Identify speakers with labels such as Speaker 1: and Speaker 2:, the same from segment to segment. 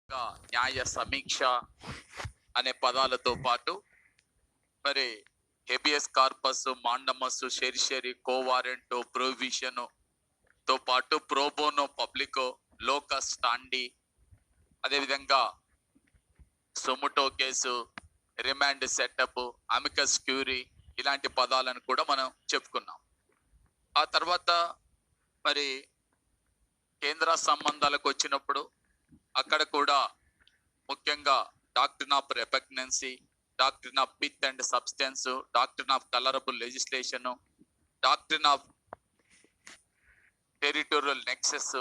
Speaker 1: ఇంకా న్యాయ సమీక్ష అనే పదాలతో పాటు మరి habeas corpus, mandamus, certiorari, quo warranto, provision తో పాటు ప్రోబోనో పబ్లికో, లోకస్ స్టాండి, అదేవిధంగా suo motu case, remand setup, amicus curiae ఇలాంటి పదాలను కూడా మనం చెప్పుకున్నాం. ఆ తర్వాత మరి కేంద్ర సంబంధాలకు వచ్చినప్పుడు అక్కడ కూడా ముఖ్యంగా doctrine of repugnancy, doctrine of pith and substance, doctrine of colourable legislation, doctrine of territorial nexus,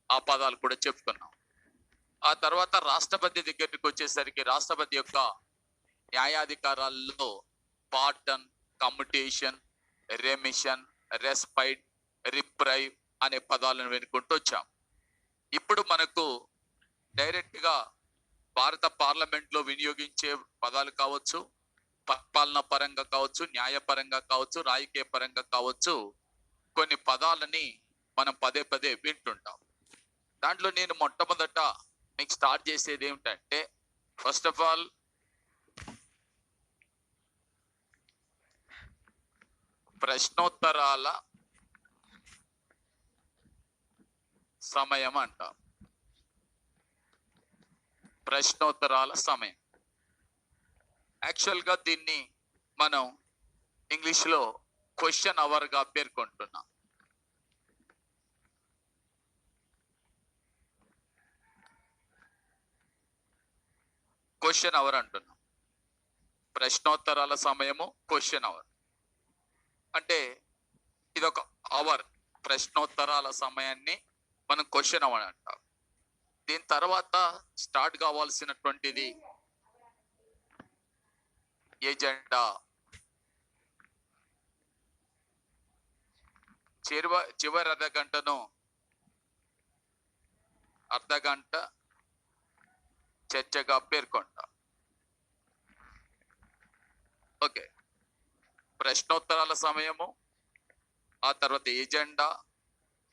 Speaker 1: ఆ పదాలు కూడా చెప్పుకున్నాం. ఆ తర్వాత రాష్ట్రపతి దగ్గరికి వచ్చేసరికి రాష్ట్రపతి యొక్క న్యాయాధికారాల్లో పార్టన్, కమ్యుటేషన్, రెమిషన్, రెస్పైట్, రిప్రైవ్ అనే పదాలను వెనుకుంటూ వచ్చాం. ఇప్పుడు మనకు డైరెక్ట్ గా భారత పార్లమెంట్ లో వినియోగించే పదాలు కావచ్చు, పరిపాలన పరంగా కావచ్చు, న్యాయపరంగా కావచ్చు, రాజకీయ పరంగా కావచ్చు, కొన్ని పదాలని మనం పదే పదే వింటుంటాం. దాంట్లో నేను మొట్టమొదట మీకు స్టార్ట్ చేసేది ఏమిటంటే, ఫస్ట్ ఆఫ్ ఆల్ ప్రశ్నోత్తరాల సమయం అంటాం. ప్రశ్నోత్తరాల సమయం. యాక్చువల్గా దీన్ని మనం ఇంగ్లీష్లో క్వశ్చన్ అవర్గా పేర్కొంటున్నాం. క్వశ్చన్ అవర్ అంటున్నాం. ప్రశ్నోత్తరాల సమయము క్వశ్చన్ అవర్ అంటే ఇదొక అవర్. ప్రశ్నోత్తరాల సమయాన్ని మనం క్వశ్చన్ అవర్ అంటాం. దీని తర్వాత స్టార్ట్ కావాల్సినటువంటిది ఎజెండా. చివరి అర్ధగంట చర్చగా పేర్కొంటాం. ఓకే, ప్రశ్నోత్తరాల సమయము, ఆ తర్వాత ఎజెండా,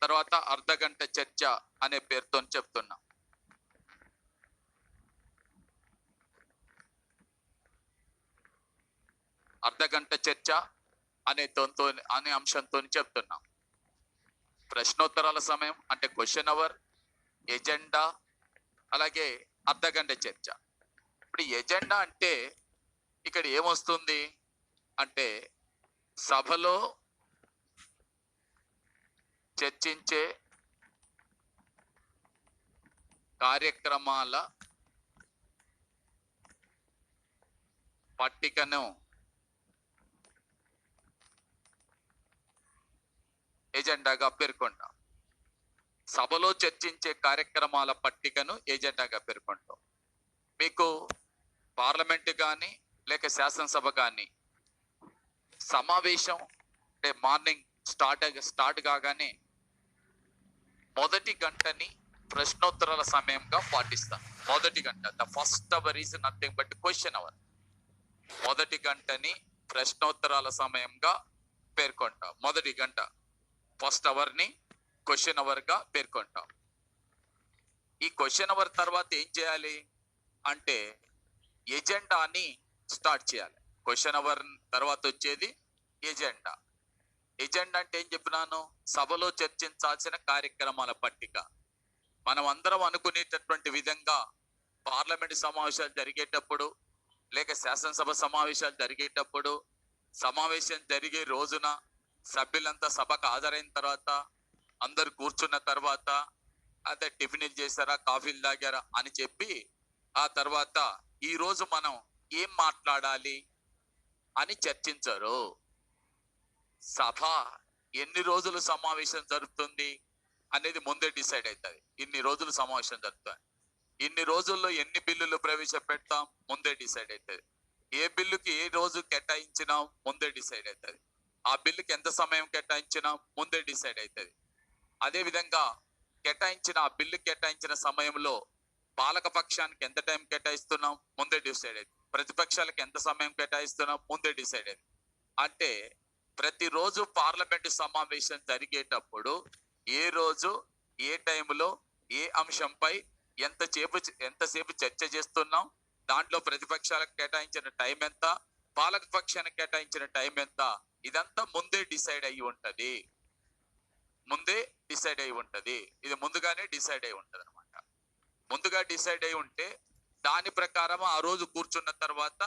Speaker 1: తర్వాత అర్ధగంట చర్చ అనే పేరుతో చెప్తున్నాం. అర్ధగంట చర్చ అనే అంశంతో చెప్తున్నాం. ప్రశ్నోత్తరాల సమయం అంటే క్వశ్చన్ అవర్, ఎజెండా, అలాగే అర్ధగంట చర్చ. ఇప్పుడు ఎజెండా అంటే ఇక్కడ ఏమొస్తుంది అంటే సభలో చర్చించే కార్యక్రమాల పట్టికను ఎజెండాగా పేర్కొంటాం. సభలో చర్చించే కార్యక్రమాల పట్టికను ఎజెండాగా పేర్కొంటాం. మీకు పార్లమెంట్ కానీ లేక శాసనసభ కానీ సమావేశం అంటే మార్నింగ్ స్టార్ట్ కాగానే మొదటి గంటని ప్రశ్నోత్తరాల సమయంగా పాటిస్తాం. మొదటి గంట, the first hour is nothing but question hour. మొదటి గంటని ప్రశ్నోత్తరాల సమయంగా పేర్కొంటాం. మొదటి గంట ఫస్ట్ అవర్ ని క్వశ్చన్ అవర్ గా పేర్కొంటాం. ఈ క్వశ్చన్ అవర్ తర్వాత ఏం చేయాలి అంటే ఎజెండాని స్టార్ట్ చేయాలి. క్వశ్చన్ అవర్ తర్వాత వచ్చేది ఎజెండా. ఎజెండా అంటే ఏం చెప్పినాను? సభలో చర్చించాల్సిన కార్యక్రమాల పట్టిక. మనం అందరం అనుకునేటటువంటి విధంగా పార్లమెంట్ సమావేశాలు జరిగేటప్పుడు లేక శాసనసభ సమావేశాలు జరిగేటప్పుడు సమావేశం జరిగే రోజున సభ్యులంతా సభకు హాజరైన తర్వాత అందరు కూర్చున్న తర్వాత అదే టిఫిన్ చేశారా, కాఫీలు తాగారా అని చెప్పి ఆ తర్వాత ఈ రోజు మనం ఏం మాట్లాడాలి అని చర్చించరు. సభ ఎన్ని రోజులు సమావేశం జరుగుతుంది అనేది ముందే డిసైడ్ అవుతుంది. ఇన్ని రోజులు సమావేశం జరుగుతుంది, ఇన్ని రోజుల్లో ఎన్ని బిల్లులు ప్రవేశపెడతాం ముందే డిసైడ్ అవుతుంది. ఏ బిల్లుకి ఏ రోజు కేటాయించినా ముందే డిసైడ్ అవుతుంది. ఆ బిల్లుకి ఎంత సమయం కేటాయించినా ముందే డిసైడ్ అవుతుంది. అదేవిధంగా ఆ బిల్లు కేటాయించిన సమయంలో పాలక పక్షానికి ఎంత టైం కేటాయిస్తున్నాం ముందే డిసైడ్ అయింది. ప్రతిపక్షాలకు ఎంత సమయం కేటాయిస్తున్నాం ముందే డిసైడ్ అయింది. అంటే ప్రతిరోజు పార్లమెంటు సమావేశం జరిగేటప్పుడు ఏ రోజు ఏ టైంలో ఏ అంశంపై ఎంతసేపు చర్చ చేస్తున్నాం, దాంట్లో ప్రతిపక్షాలకు కేటాయించిన టైం ఎంత, పాలక పక్షానికి కేటాయించిన టైం ఎంత, ఇదంతా ముందే డిసైడ్ అయ్యి ఉంటది. ఇది ముందుగానే డిసైడ్ అయి ఉంటది అనమాట. ముందుగా డిసైడ్ అయి ఉంటే దాని ప్రకారం ఆ రోజు కూర్చున్న తర్వాత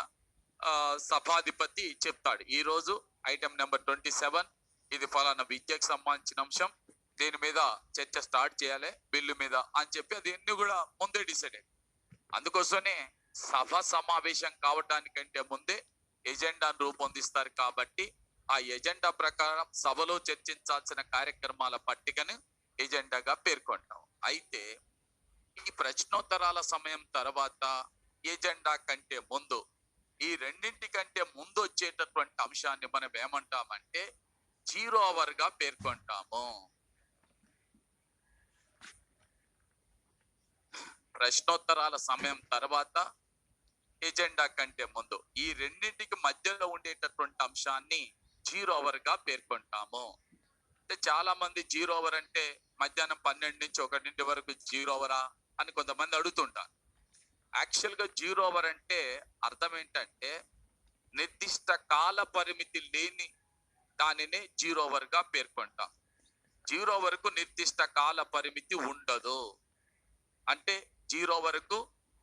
Speaker 1: సభాధిపతి చెప్తాడు, ఈ రోజు ఐటమ్ నెంబర్ 27 ఇది ఫలానా విద్యకు సంబంధించిన అంశం, దీని మీద చర్చ స్టార్ట్ చేయాలి బిల్లు మీద అని చెప్పి అది అన్ని కూడా ముందే డిసైడ్ అయ్యింది. అందుకోసమే సభ సమావేశం కావటానికంటే ముందే ఎజెండాను రూపొందిస్తారు. కాబట్టి ఆ ఎజెండా ప్రకారం సభలో చర్చించాల్సిన కార్యక్రమాల పట్టికను ఎజెండాగా పేర్కొంటాం. అయితే ఈ ప్రశ్నోత్తరాల సమయం తర్వాత ఎజెండా కంటే ముందు, ఈ రెండింటికంటే ముందు వచ్చేటటువంటి అంశాన్ని మనం ఏమంటామంటే 0 అవర్ గా పేర్కొంటాము. ప్రశ్నోత్తరాల సమయం తర్వాత ఎజెండా కంటే ముందు ఈ రెండింటికి మధ్యలో ఉండేటటువంటి అంశాన్ని 0 అవర్ గా పేర్కొంటాము. అంటే చాలా మంది 0 అవర్ అంటే మధ్యాహ్నం 12 నుంచి 1 వరకు 0 అవరా అని కొంతమంది అడుగుతుంటారు. యాక్చువల్ గా 0 అవర్ అంటే అర్థం ఏంటంటే నిర్దిష్ట కాల పరిమితి లేని దానిని 0 అవర్ గా పేర్కొంటాం. 0 వరకు నిర్దిష్ట కాల పరిమితి ఉండదు. అంటే 0 వరకు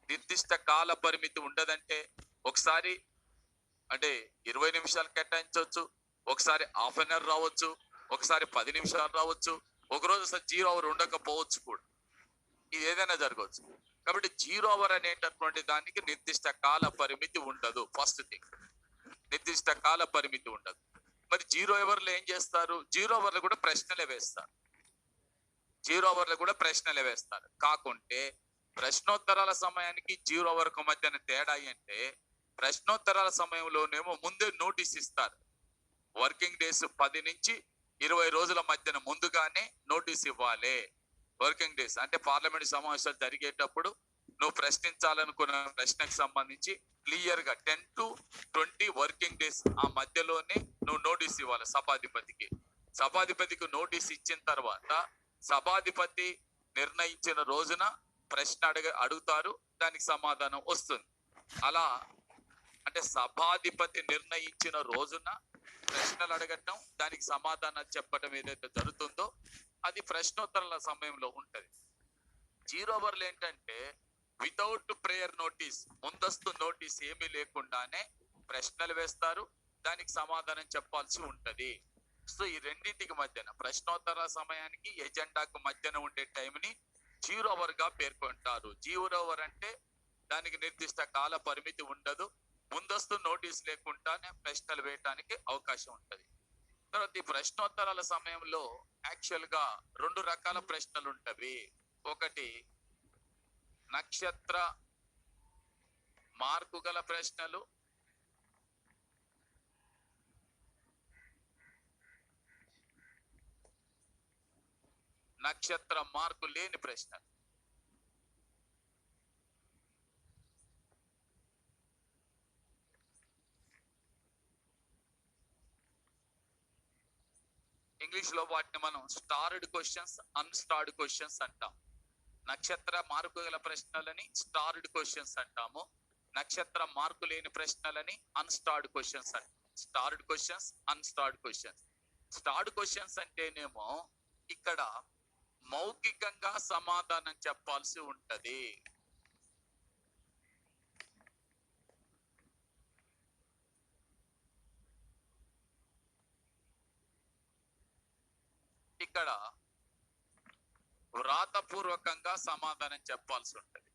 Speaker 1: నిర్దిష్ట కాల పరిమితి ఉండదంటే ఒకసారి అంటే 20 నిమిషాలు కేటాయించవచ్చు, ఒకసారి హాఫ్ అన్ అవర్ రావచ్చు, ఒకసారి 10 నిమిషాలు రావచ్చు, ఒకరోజు అసలు 0 అవర్ ఉండకపోవచ్చు కూడా. ఇది ఏదైనా జరగవచ్చు. కాబట్టి 0 అవర్ అనేటటువంటి దానికి నిర్దిష్ట కాల పరిమితి ఉండదు. ఫస్ట్ థింగ్, నిర్దిష్ట కాల పరిమితి ఉండదు. మరి 0 అవర్లు ఏం చేస్తారు? 0 అవర్లు కూడా ప్రశ్నలే వేస్తారు. 0 అవర్లు కూడా ప్రశ్నలే వేస్తారు. కాకుంటే ప్రశ్నోత్తరాల సమయానికి 0 అవర్కు మధ్యన తేడా అంటే ప్రశ్నోత్తరాల సమయంలోనేమో ముందే నోటీస్ ఇస్తారు. వర్కింగ్ డేస్ 10 నుంచి 20 రోజుల మధ్యన ముందుగానే నోటీస్ ఇవ్వాలి. వర్కింగ్ డేస్ అంటే పార్లమెంట్ సమావేశాలు జరిగేటప్పుడు నువ్వు ప్రశ్నించాలనుకున్న ప్రశ్నకు సంబంధించి క్లియర్ గా 10 to 20 వర్కింగ్ డేస్ ఆ మధ్యలోనే నువ్వు నోటీస్ ఇవ్వాలి సభాధిపతికి. సభాధిపతికి నోటీస్ ఇచ్చిన తర్వాత సభాధిపతి నిర్ణయించిన రోజున ప్రశ్న అడుగుతారు, దానికి సమాధానం వస్తుంది. అలా అంటే సభాధిపతి నిర్ణయించిన రోజున ప్రశ్నలు అడగటం, దానికి సమాధానం చెప్పడం ఏదైతే జరుగుతుందో అది ప్రశ్నోత్తరాల సమయంలో ఉంటది. 0 అవర్లు ఏంటంటే వితౌట్ ప్రేయర్ నోటీస్, ముందస్తు నోటీస్ ఏమీ లేకుండానే ప్రశ్నలు వేస్తారు, దానికి సమాధానం చెప్పాల్సి ఉంటది. సో ఈ రెండింటికి మధ్యన ప్రశ్నోత్తరాల సమయానికి ఎజెండాకు మధ్యన ఉండే టైంని 0 అవర్ గా పేర్కొంటారు. 0 అవర్ అంటే దానికి నిర్దిష్ట కాల పరిమితి ఉండదు, ముందస్తు నోటీస్ లేకుండానే ప్రశ్నలు వేయటానికి అవకాశం ఉంటది. తర్వాత ఈ ప్రశ్నోత్తరాల సమయంలో యాక్చువల్ గా 2 రకాల ప్రశ్నలు ఉంటవి. ఒకటి నక్షత్ర మార్కు గల ప్రశ్నలు, నక్షత్ర మార్కు లేని ప్రశ్నలు. ఇంగ్లీష్ లో వాటిని మనం స్టార్డ్ క్వశ్చన్స్, అన్స్టార్డ్ క్వశ్చన్స్ అంటాం. నక్షత్ర మార్కు గల ప్రశ్నలని స్టార్డ్ క్వశ్చన్స్ అంటాము, నక్షత్ర మార్కు లేని ప్రశ్నలని అన్స్టార్డ్ క్వశ్చన్స్ అంటాం. Starved questions, unstarred questions. Starved questions అంటేనేమో ఇక్కడ మౌఖికంగా సమాధానం చెప్పాల్సి ఉంటది. ఇక్కడ వ్రాతపూర్వకంగా సమాధానం చెప్పాల్సి ఉంటది.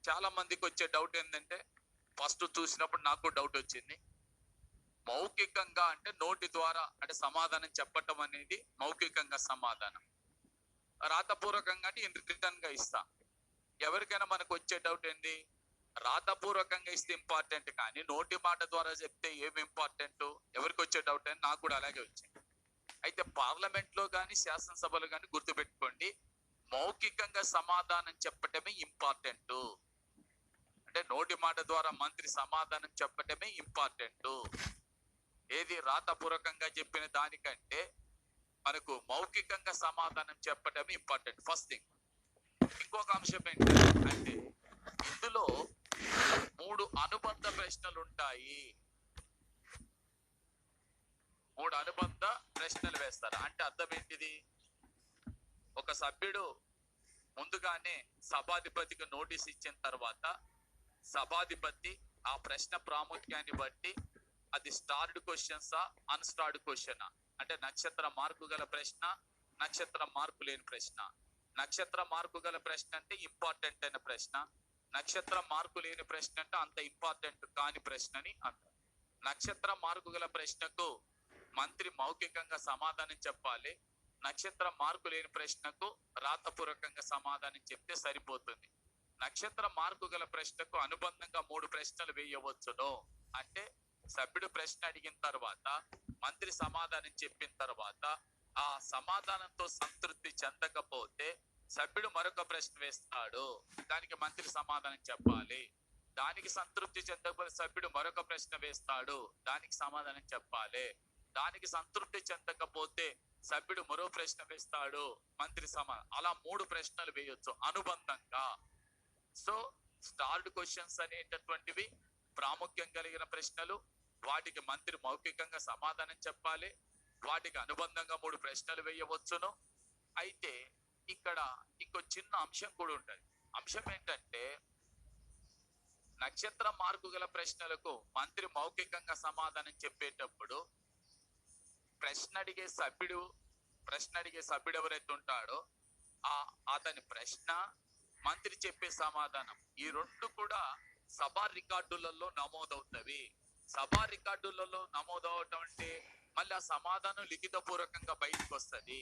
Speaker 1: చాలా మందికి వచ్చే డౌట్ ఏంటంటే, ఫస్ట్ చూసినప్పుడు నాకు డౌట్ వచ్చింది, మౌఖికంగా అంటే నోటి ద్వారా అంటే సమాధానం చెప్పటం అనేది మౌఖికంగా సమాధానం, రాతపూర్వకంగా అంటే రిటర్న్ గా ఇస్తాం. ఎవరికైనా మనకు వచ్చే డౌట్ ఏంటి, రాతపూర్వకంగా ఇస్తే ఇంపార్టెంట్ కానీ నోటి మాట ద్వారా చెప్తే ఏమి ఇంపార్టెంట్, ఎవరికి వచ్చే డౌట్ అని నాకు కూడా అలాగే వచ్చింది. అయితే పార్లమెంట్ లో కానీ శాసనసభలో కానీ గుర్తుపెట్టుకోండి, మౌఖికంగా సమాధానం చెప్పటమే ఇంపార్టెంట్. అంటే నోటి మాట ద్వారా మంత్రి సమాధానం చెప్పటమే ఇంపార్టెంట్. ఏది రాతపూర్వకంగా చెప్పిన దానికంటే మనకు మౌఖికంగా సమాధానం చెప్పడం ఇంపార్టెంట్ ఫస్ట్ థింగ్. ఇంకొక అంశం ఏంటంటే ఇందులో 3 అనుబంధ ప్రశ్నలు ఉంటాయి. 3 అనుబంధ ప్రశ్నలు వేస్తారు. అంటే అర్థం ఏంటిది? ఒక సభ్యుడు ముందుగానే సభాధిపతికి నోటీస్ ఇచ్చిన తర్వాత సభాధిపతి ఆ ప్రశ్న ప్రాముఖ్యాన్ని బట్టి అది స్టార్డ్ క్వశ్చన్సా అన్స్టార్డ్ క్వశ్చనా, అంటే నక్షత్ర మార్కు గల ప్రశ్న, నక్షత్ర మార్కు లేని ప్రశ్న. నక్షత్ర మార్కు గల ప్రశ్న అంటే ఇంపార్టెంట్ అయిన ప్రశ్న, నక్షత్ర మార్కు లేని ప్రశ్న అంటే అంత ఇంపార్టెంట్ కాని ప్రశ్నని అంటారు. నక్షత్ర మార్కు గల ప్రశ్నకు మంత్రి మౌఖికంగా సమాధానం చెప్పాలి. నక్షత్ర మార్కు లేని ప్రశ్నకు రాతపూర్వకంగా సమాధానం చెప్తే సరిపోతుంది. నక్షత్ర మార్కు గల ప్రశ్నకు అనుబంధంగా 3 ప్రశ్నలు వేయవచ్చును. అంటే సభ్యుడు ప్రశ్న అడిగిన తర్వాత మంత్రి సమాధానం చెప్పిన తర్వాత ఆ సమాధానంతో సంతృప్తి చెందకపోతే సభ్యుడు మరొక ప్రశ్న వేస్తాడు, దానికి మంత్రి సమాధానం చెప్పాలి. దానికి సంతృప్తి చెందకపోతే సభ్యుడు మరొక ప్రశ్న వేస్తాడు, దానికి సమాధానం చెప్పాలి. దానికి సంతృప్తి చెందకపోతే సభ్యుడు మరో ప్రశ్న వేస్తాడు, మంత్రి సమాధానం. అలా 3 ప్రశ్నలు వేయొచ్చు అనుబంధంగా. సో స్టార్డ్ క్వశ్చన్స్ అనేటటువంటివి ప్రాముఖ్యం కలిగిన ప్రశ్నలు, వాటికి మంత్రి మౌఖికంగా సమాధానం చెప్పాలి. వాటికి అనుబంధంగా 3 ప్రశ్నలు వేయవచ్చును. అయితే ఇక్కడ ఇంకో చిన్న అంశం కూడా ఉంటుంది. అంశం ఏంటంటే నక్షత్ర మార్కు గల ప్రశ్నలకు మంత్రి మౌఖికంగా సమాధానం చెప్పేటప్పుడు ప్రశ్న అడిగే సభ్యుడు ఎవరైతే ఉంటాడో అతని ప్రశ్న, మంత్రి చెప్పే సమాధానం, ఈ 2 కూడా సభా రికార్డులలో నమోదవుతవి. సభా రికార్డులలో నమోదవటం అంటే మళ్ళీ ఆ సమాధానం లిఖితపూర్వకంగా బయటకు వస్తుంది.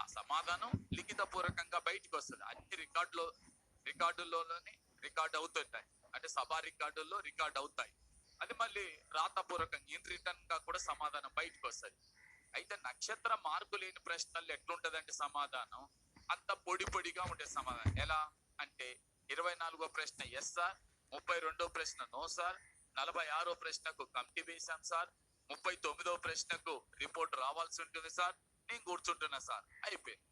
Speaker 1: ఆ సమాధానం లిఖితపూర్వకంగా బయటకు వస్తుంది. అన్ని రికార్డుల్లోనే రికార్డు అవుతుంటాయి. అంటే సభా రికార్డుల్లో రికార్డు అవుతాయి. అది మళ్ళీ రాతపూర్వకంగా ఇన్ రిటర్న్ గా కూడా సమాధానం బయటకు వస్తుంది. అయితే నక్షత్ర మార్కు లేని ప్రశ్నలు ఎట్లుంటదంటే సమాధానం అంత పొడిగా ఉండే సమాధానం. ఎలా అంటే 24వ ప్రశ్న ఎస్ సార్, 32వ ప్రశ్న నో సార్, 46వ ప్రశ్నకు కమిటీ వేశాం సార్, 39వ ప్రశ్నకు రిపోర్ట్ రావాల్సి ఉంటుంది సార్, నేను కూర్చుంటున్నా సార్, అయిపోయింది.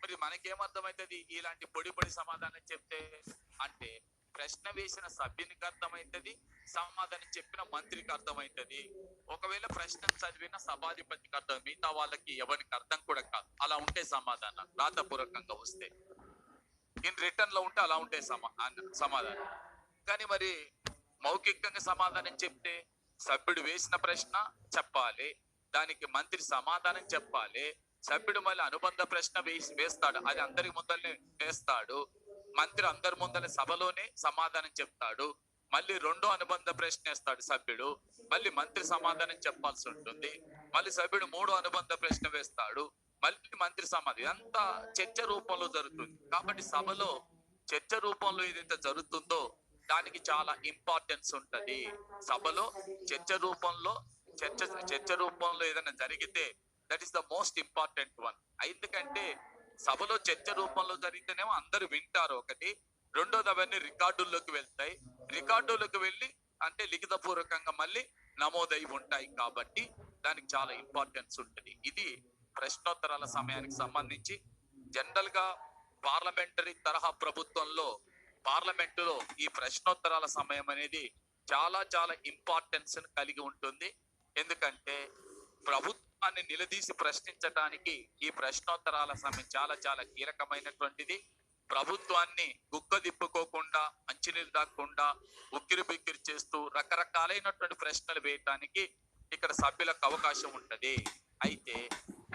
Speaker 1: మరి మనకేమర్థమవుతుంది ఇలాంటి పొడి సమాధానం చెప్తే? అంటే ప్రశ్న వేసిన సభ్యునికి అర్థమవుతుంది, సమాధానం చెప్పిన మంత్రికి అర్థమవుతుంది. ఒకవేళ ప్రశ్న చదివిన సభాధిపతికి అర్థం, మిగతా వాళ్ళకి ఎవరికి అర్థం కూడా కాదు. అలా ఉంటే సమాధానం రాతపూర్వకంగా వస్తే. ఇన్ రిటర్న్ లో ఉంటే అలా ఉంటే సమాధానం. కానీ మరి మౌఖికంగా సమాధానం చెప్తే సభ్యుడు వేసిన ప్రశ్న చెప్పాలి, దానికి మంత్రి సమాధానం చెప్పాలి. సభ్యుడు మళ్ళీ అనుబంధ ప్రశ్న వేస్తాడు, అది అందరికి ముందరనే వేస్తాడు. మంత్రి అందరి ముందర సభలోనే సమాధానం చెప్తాడు. మళ్ళీ 2వ అనుబంధ ప్రశ్న వేస్తాడు సభ్యుడు, మళ్ళీ మంత్రి సమాధానం చెప్పాల్సి ఉంటుంది. మళ్ళీ సభ్యుడు 3వ అనుబంధ ప్రశ్న వేస్తాడు, మళ్ళీ మంత్రి సమాధానం. ఇదంతా చర్చ రూపంలో జరుగుతుంది. కాబట్టి సభలో చర్చ రూపంలో ఏదైతే జరుగుతుందో దానికి చాలా ఇంపార్టెన్స్ ఉంటది. సభలో చర్చ రూపంలో ఏదైనా జరిగితే that is the most important one. ఎందుకంటే సభలో చర్చ రూపంలో జరిగితేనేమో అందరూ వింటారు ఒకటి, రెండోది అవన్నీ రికార్డుల్లోకి వెళ్తాయి. రికార్డుల్లోకి వెళ్ళి అంటే లిఖితపూర్వకంగా మళ్ళీ నమోదై ఉంటాయి. కాబట్టి దానికి చాలా ఇంపార్టెన్స్ ఉంటుంది. ఇది ప్రశ్నోత్తరాల సమయానికి సంబంధించి. జనరల్ గా పార్లమెంటరీ తరహా ప్రభుత్వంలో పార్లమెంటులో ఈ ప్రశ్నోత్తరాల సమయం అనేది చాలా ఇంపార్టెన్స్ కలిగి ఉంటుంది. ఎందుకంటే ప్రభుత్వాన్ని నిలదీసి ప్రశ్నించడానికి ఈ ప్రశ్నోత్తరాల సమయం చాలా కీలకమైనటువంటిది. ప్రభుత్వాన్ని గుక్కదిప్పుకోకుండా, మంచినీళ్ళు దాక్కుండా ఉక్కిరి బిక్కిరి చేస్తూ రకరకాలైనటువంటి ప్రశ్నలు వేయటానికి ఇక్కడ సభ్యులకు అవకాశం ఉంటది. అయితే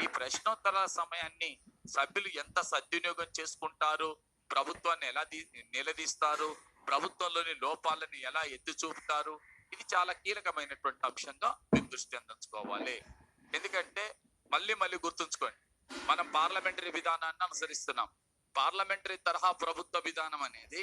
Speaker 1: ఈ ప్రశ్నోత్తరాల సమయాన్ని సభ్యులు ఎంత సద్వినియోగం చేసుకుంటారు, ప్రభుత్వాన్ని ఎలా నిలదీస్తారు, ప్రభుత్వంలోని లోపాలని ఎలా ఎత్తి చూపుతారు, ఇది చాలా కీలకమైనటువంటి అంశంగా మేము దృష్టి అందించుకోవాలి. ఎందుకంటే మళ్ళీ గుర్తుంచుకోండి, మనం పార్లమెంటరీ విధానాన్ని అనుసరిస్తున్నాం. పార్లమెంటరీ తరహా ప్రభుత్వ విధానం అనేది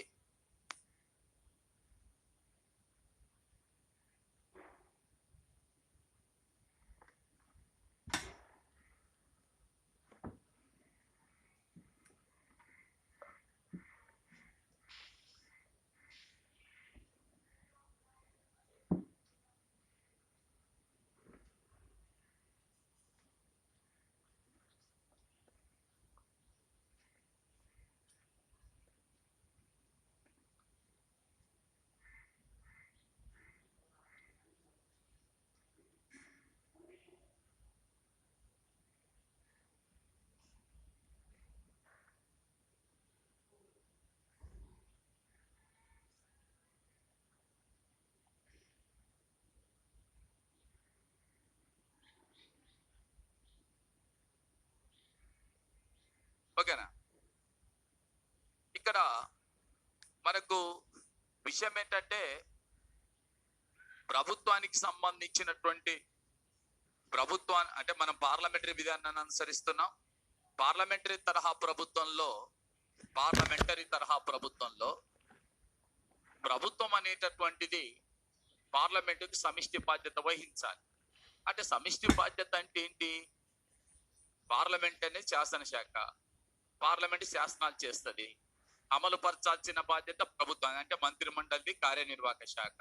Speaker 1: ఓకేనా? ఇక్కడ మనకు విషయం ఏంటంటే ప్రభుత్వానికి సంబంధించినటువంటి అంటే మనం పార్లమెంటరీ విధానాన్ని అనుసరిస్తున్నాం. పార్లమెంటరీ తరహా ప్రభుత్వంలో ప్రభుత్వం అనేటటువంటిది పార్లమెంటుకి సమిష్టి బాధ్యత వహించాలి. అంటే సమిష్టి బాధ్యత అంటే ఏంటి? పార్లమెంట్ అనేది శాసనశాఖ, పార్లమెంట్ శాసనాలు చేస్తుంది. అమలు పరచాల్సిన బాధ్యత ప్రభుత్వం అంటే మంత్రిమండలి కార్యనిర్వాహక శాఖ.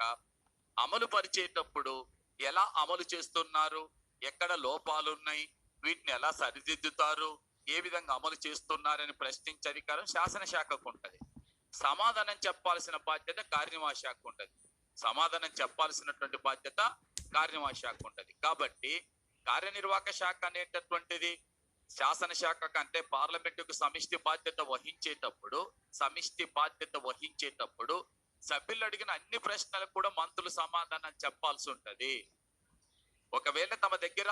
Speaker 1: అమలు పరిచేటప్పుడు ఎలా అమలు చేస్తున్నారు, ఎక్కడ లోపాలు ఉన్నాయి, వీటిని ఎలా సరిదిద్దుతారు, ఏ విధంగా అమలు చేస్తున్నారని ప్రశ్నించే అధికారం శాసనశాఖకు ఉంటది. సమాధానం చెప్పాల్సిన బాధ్యత కార్యనిర్వాహక శాఖ ఉంటది. సమాధానం చెప్పాల్సినటువంటి బాధ్యత కార్యనిర్వాహక శాఖ ఉంటది. కాబట్టి కార్యనిర్వాహక శాఖ అనేటటువంటిది శాసనశాఖ కంటే పార్లమెంటుకు సమిష్టి బాధ్యత వహించేటప్పుడు సభ్యులు అడిగిన అన్ని ప్రశ్నలకు కూడా మంత్రులు సమాధానం చెప్పాల్సి ఉంటది. ఒకవేళ తమ దగ్గర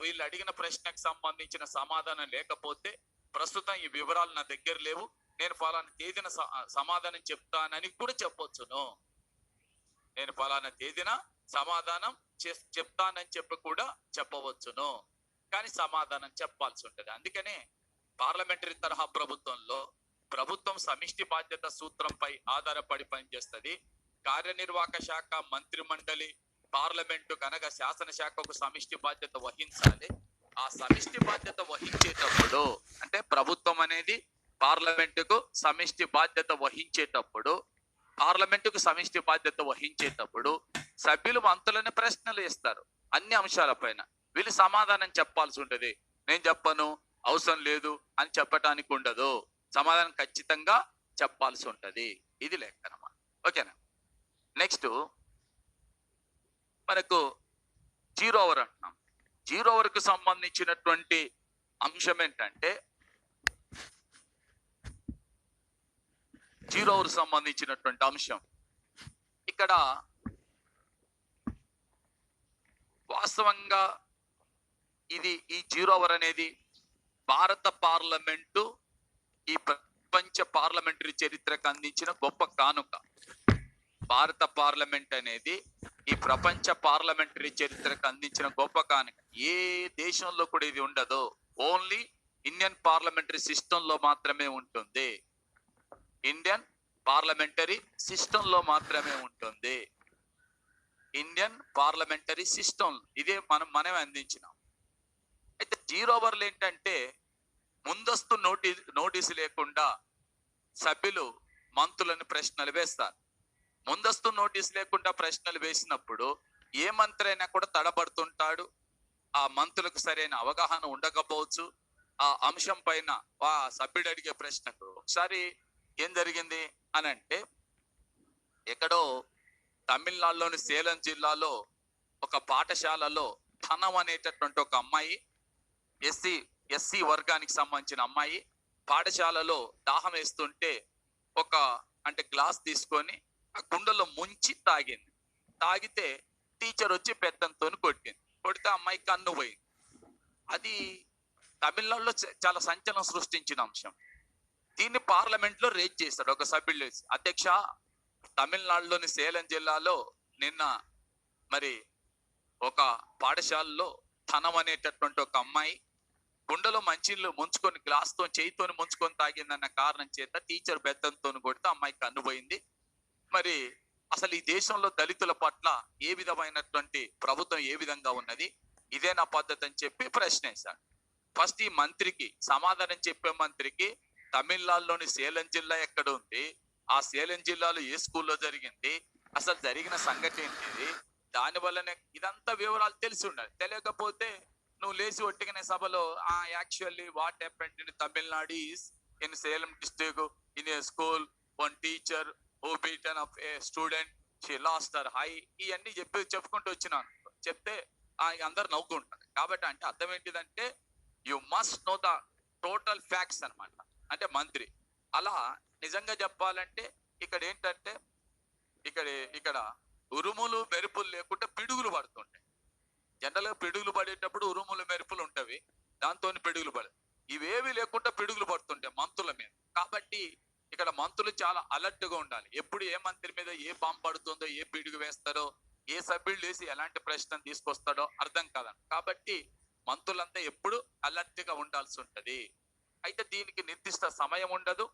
Speaker 1: వీళ్ళు అడిగిన ప్రశ్నకు సంబంధించిన సమాధానం లేకపోతే, ప్రస్తుతం ఈ వివరాలు నా దగ్గర లేవు, నేను ఫలానా తేదీన సమాధానం చెప్తానని కూడా చెప్పొచ్చును. నేను ఫలానా తేదీన సమాధానం చెప్తానని చెప్పి కూడా చెప్పవచ్చును. కానీ సమాధానం చెప్పాల్సి ఉంటది. అందుకనే పార్లమెంటరీ తరహా ప్రభుత్వం సమిష్టి బాధ్యత సూత్రంపై ఆధారపడి పనిచేస్తుంది. కార్యనిర్వాహక శాఖ, మంత్రిమండలి, పార్లమెంటు కనుక శాసనశాఖకు సమిష్టి బాధ్యత వహించాలి. ఆ సమిష్టి బాధ్యత వహించేటప్పుడు అంటే ప్రభుత్వం అనేది పార్లమెంటుకు సమిష్టి బాధ్యత వహించేటప్పుడు సభ్యులు మంత్రులని ప్రశ్నలు వేస్తారు అన్ని అంశాలపైన. వీళ్ళు సమాధానం చెప్పాల్సి ఉంటది. నేను చెప్పను, అవసరం లేదు అని చెప్పటానికి ఉండదు. సమాధానం ఖచ్చితంగా చెప్పాల్సి ఉంటది. ఇది లెక్కనమాట. ఓకేనా? నెక్స్ట్ మనకు 0 అవర్ అంటున్నాం. 0 అవర్ కు సంబంధించినటువంటి అంశం ఏంటంటే 0 అవర్ సంబంధించినటువంటి అంశం ఇక్కడ వాస్తవంగా ఈ 0 అవర్ అనేది భారత పార్లమెంటు ఈ ప్రపంచ పార్లమెంటరీ చరిత్రకు అందించిన గొప్ప కానుక. భారత పార్లమెంట్ అనేది ఈ ప్రపంచ పార్లమెంటరీ చరిత్రకు అందించిన గొప్ప కానుక. ఏ దేశంలో కూడా ఇది ఉండదు. ఓన్లీ ఇండియన్ పార్లమెంటరీ సిస్టంలో మాత్రమే ఉంటుంది. ఇండియన్ పార్లమెంటరీ సిస్టంలో మాత్రమే ఉంటుంది. ఇండియన్ పార్లమెంటరీ సిస్టమ్ ఇదే మనమే అందించినాం. అయితే 0 అవర్లు ఏంటంటే ముందస్తు నోటీసు లేకుండా సభ్యులు మంత్రులను ప్రశ్నలు వేస్తారు. ముందస్తు నోటీసు లేకుండా ప్రశ్నలు వేసినప్పుడు ఏ మంత్రి అయినా కూడా తడబడుతుంటాడు. ఆ మంత్రులకు సరైన అవగాహన ఉండకపోవచ్చు. ఆ అంశం పైన ఆ సభ్యుడు అడిగే ప్రశ్నకు ఒకసారి ఏం జరిగింది అని అంటే, ఎక్కడో తమిళనాడులోని సేలం జిల్లాలో ఒక పాఠశాలలో ధనం అనేటటువంటి ఒక అమ్మాయి, ఎస్సీ వర్గానికి సంబంధించిన అమ్మాయి, పాఠశాలలో దాహం వేస్తుంటే అంటే గ్లాస్ తీసుకొని ఆ కుండలో ముంచి తాగింది. తాగితే టీచర్ వచ్చి పెద్దంతో కొడితే అమ్మాయి కన్ను పోయింది. అది తమిళనాడులో చాలా సంచలనం సృష్టించిన అంశం. దీన్ని పార్లమెంట్ లో రేజ్ చేశాడు ఒక సభ్యుడు వేసి, అధ్యక్ష, తమిళనాడులోని సేలం జిల్లాలో నిన్న మరి ఒక పాఠశాలలో ధనం అనేటటువంటి ఒక అమ్మాయి కుండలో మంచినీళ్ళు ముంచుకొని గ్లాస్తో చేయితోని ముంచుకొని తాగిందన్న కారణం చేత టీచర్ బెత్తంతో కొడితే అమ్మాయికి కన్నుపోయింది. మరి అసలు ఈ దేశంలో దళితుల పట్ల ఏ విధమైనటువంటి ప్రభుత్వం ఏ విధంగా ఉన్నది, ఇదే నా పద్ధతి అని చెప్పి ప్రశ్నించాడు. ఫస్ట్ ఈ మంత్రికి సమాధానం చెప్పే మంత్రికి తమిళనాడులోని సేలం జిల్లా ఎక్కడ ఉంది, ఆ సేలం జిల్లాలో ఏ స్కూల్లో జరిగింది, అసలు జరిగిన సంగతి ఏంటిది, దాని వల్లనే ఇదంతా వివరాలు తెలిసి ఉండాలి. తెలియకపోతే నువ్వు లేచి ఒట్టిగానే సభలో actually what happened in Tamil Nadu is in Salem district in a school one teacher who beaten up a student, she lost her eye, ఇవన్నీ చెప్పుకుంటూ వచ్చినాను. చెప్తే అందరు నవ్వుకుంటారు. కాబట్టి అంటే అర్థం ఏంటిదంటే you must know the total facts అనమాట. అంటే మంత్రి అలా నిజంగా చెప్పాలంటే ఇక్కడ ఏంటంటే ఇక్కడ ఉరుములు మెరుపులు లేకుండా పిడుగులు పడుతుంటాయి. జనరల్గా పిడుగులు పడేటప్పుడు ఉరుములు మెరుపులు ఉంటవి, దాంతో పిడుగులు పడదు. ఇవి ఇవేవి లేకుండా పిడుగులు పడుతుంటాయి మంత్రుల మీద. కాబట్టి ఇక్కడ మంత్రులు చాలా అలర్ట్ గా ఉండాలి. ఎప్పుడు ఏ మంత్రి మీద ఏ బాంబు పడుతుందో, ఏ పిడుగు వేస్తారో, ఏ సభ్యుడు లేసి ఎలాంటి ప్రశ్న తీసుకొస్తాడో అర్థం కాదండి. కాబట్టి మంత్రులంతా ఎప్పుడు అలర్ట్ గా ఉండాల్సి ఉంటది. అయితే దీనికి నిర్దిష్ట సమయం ఉండదు.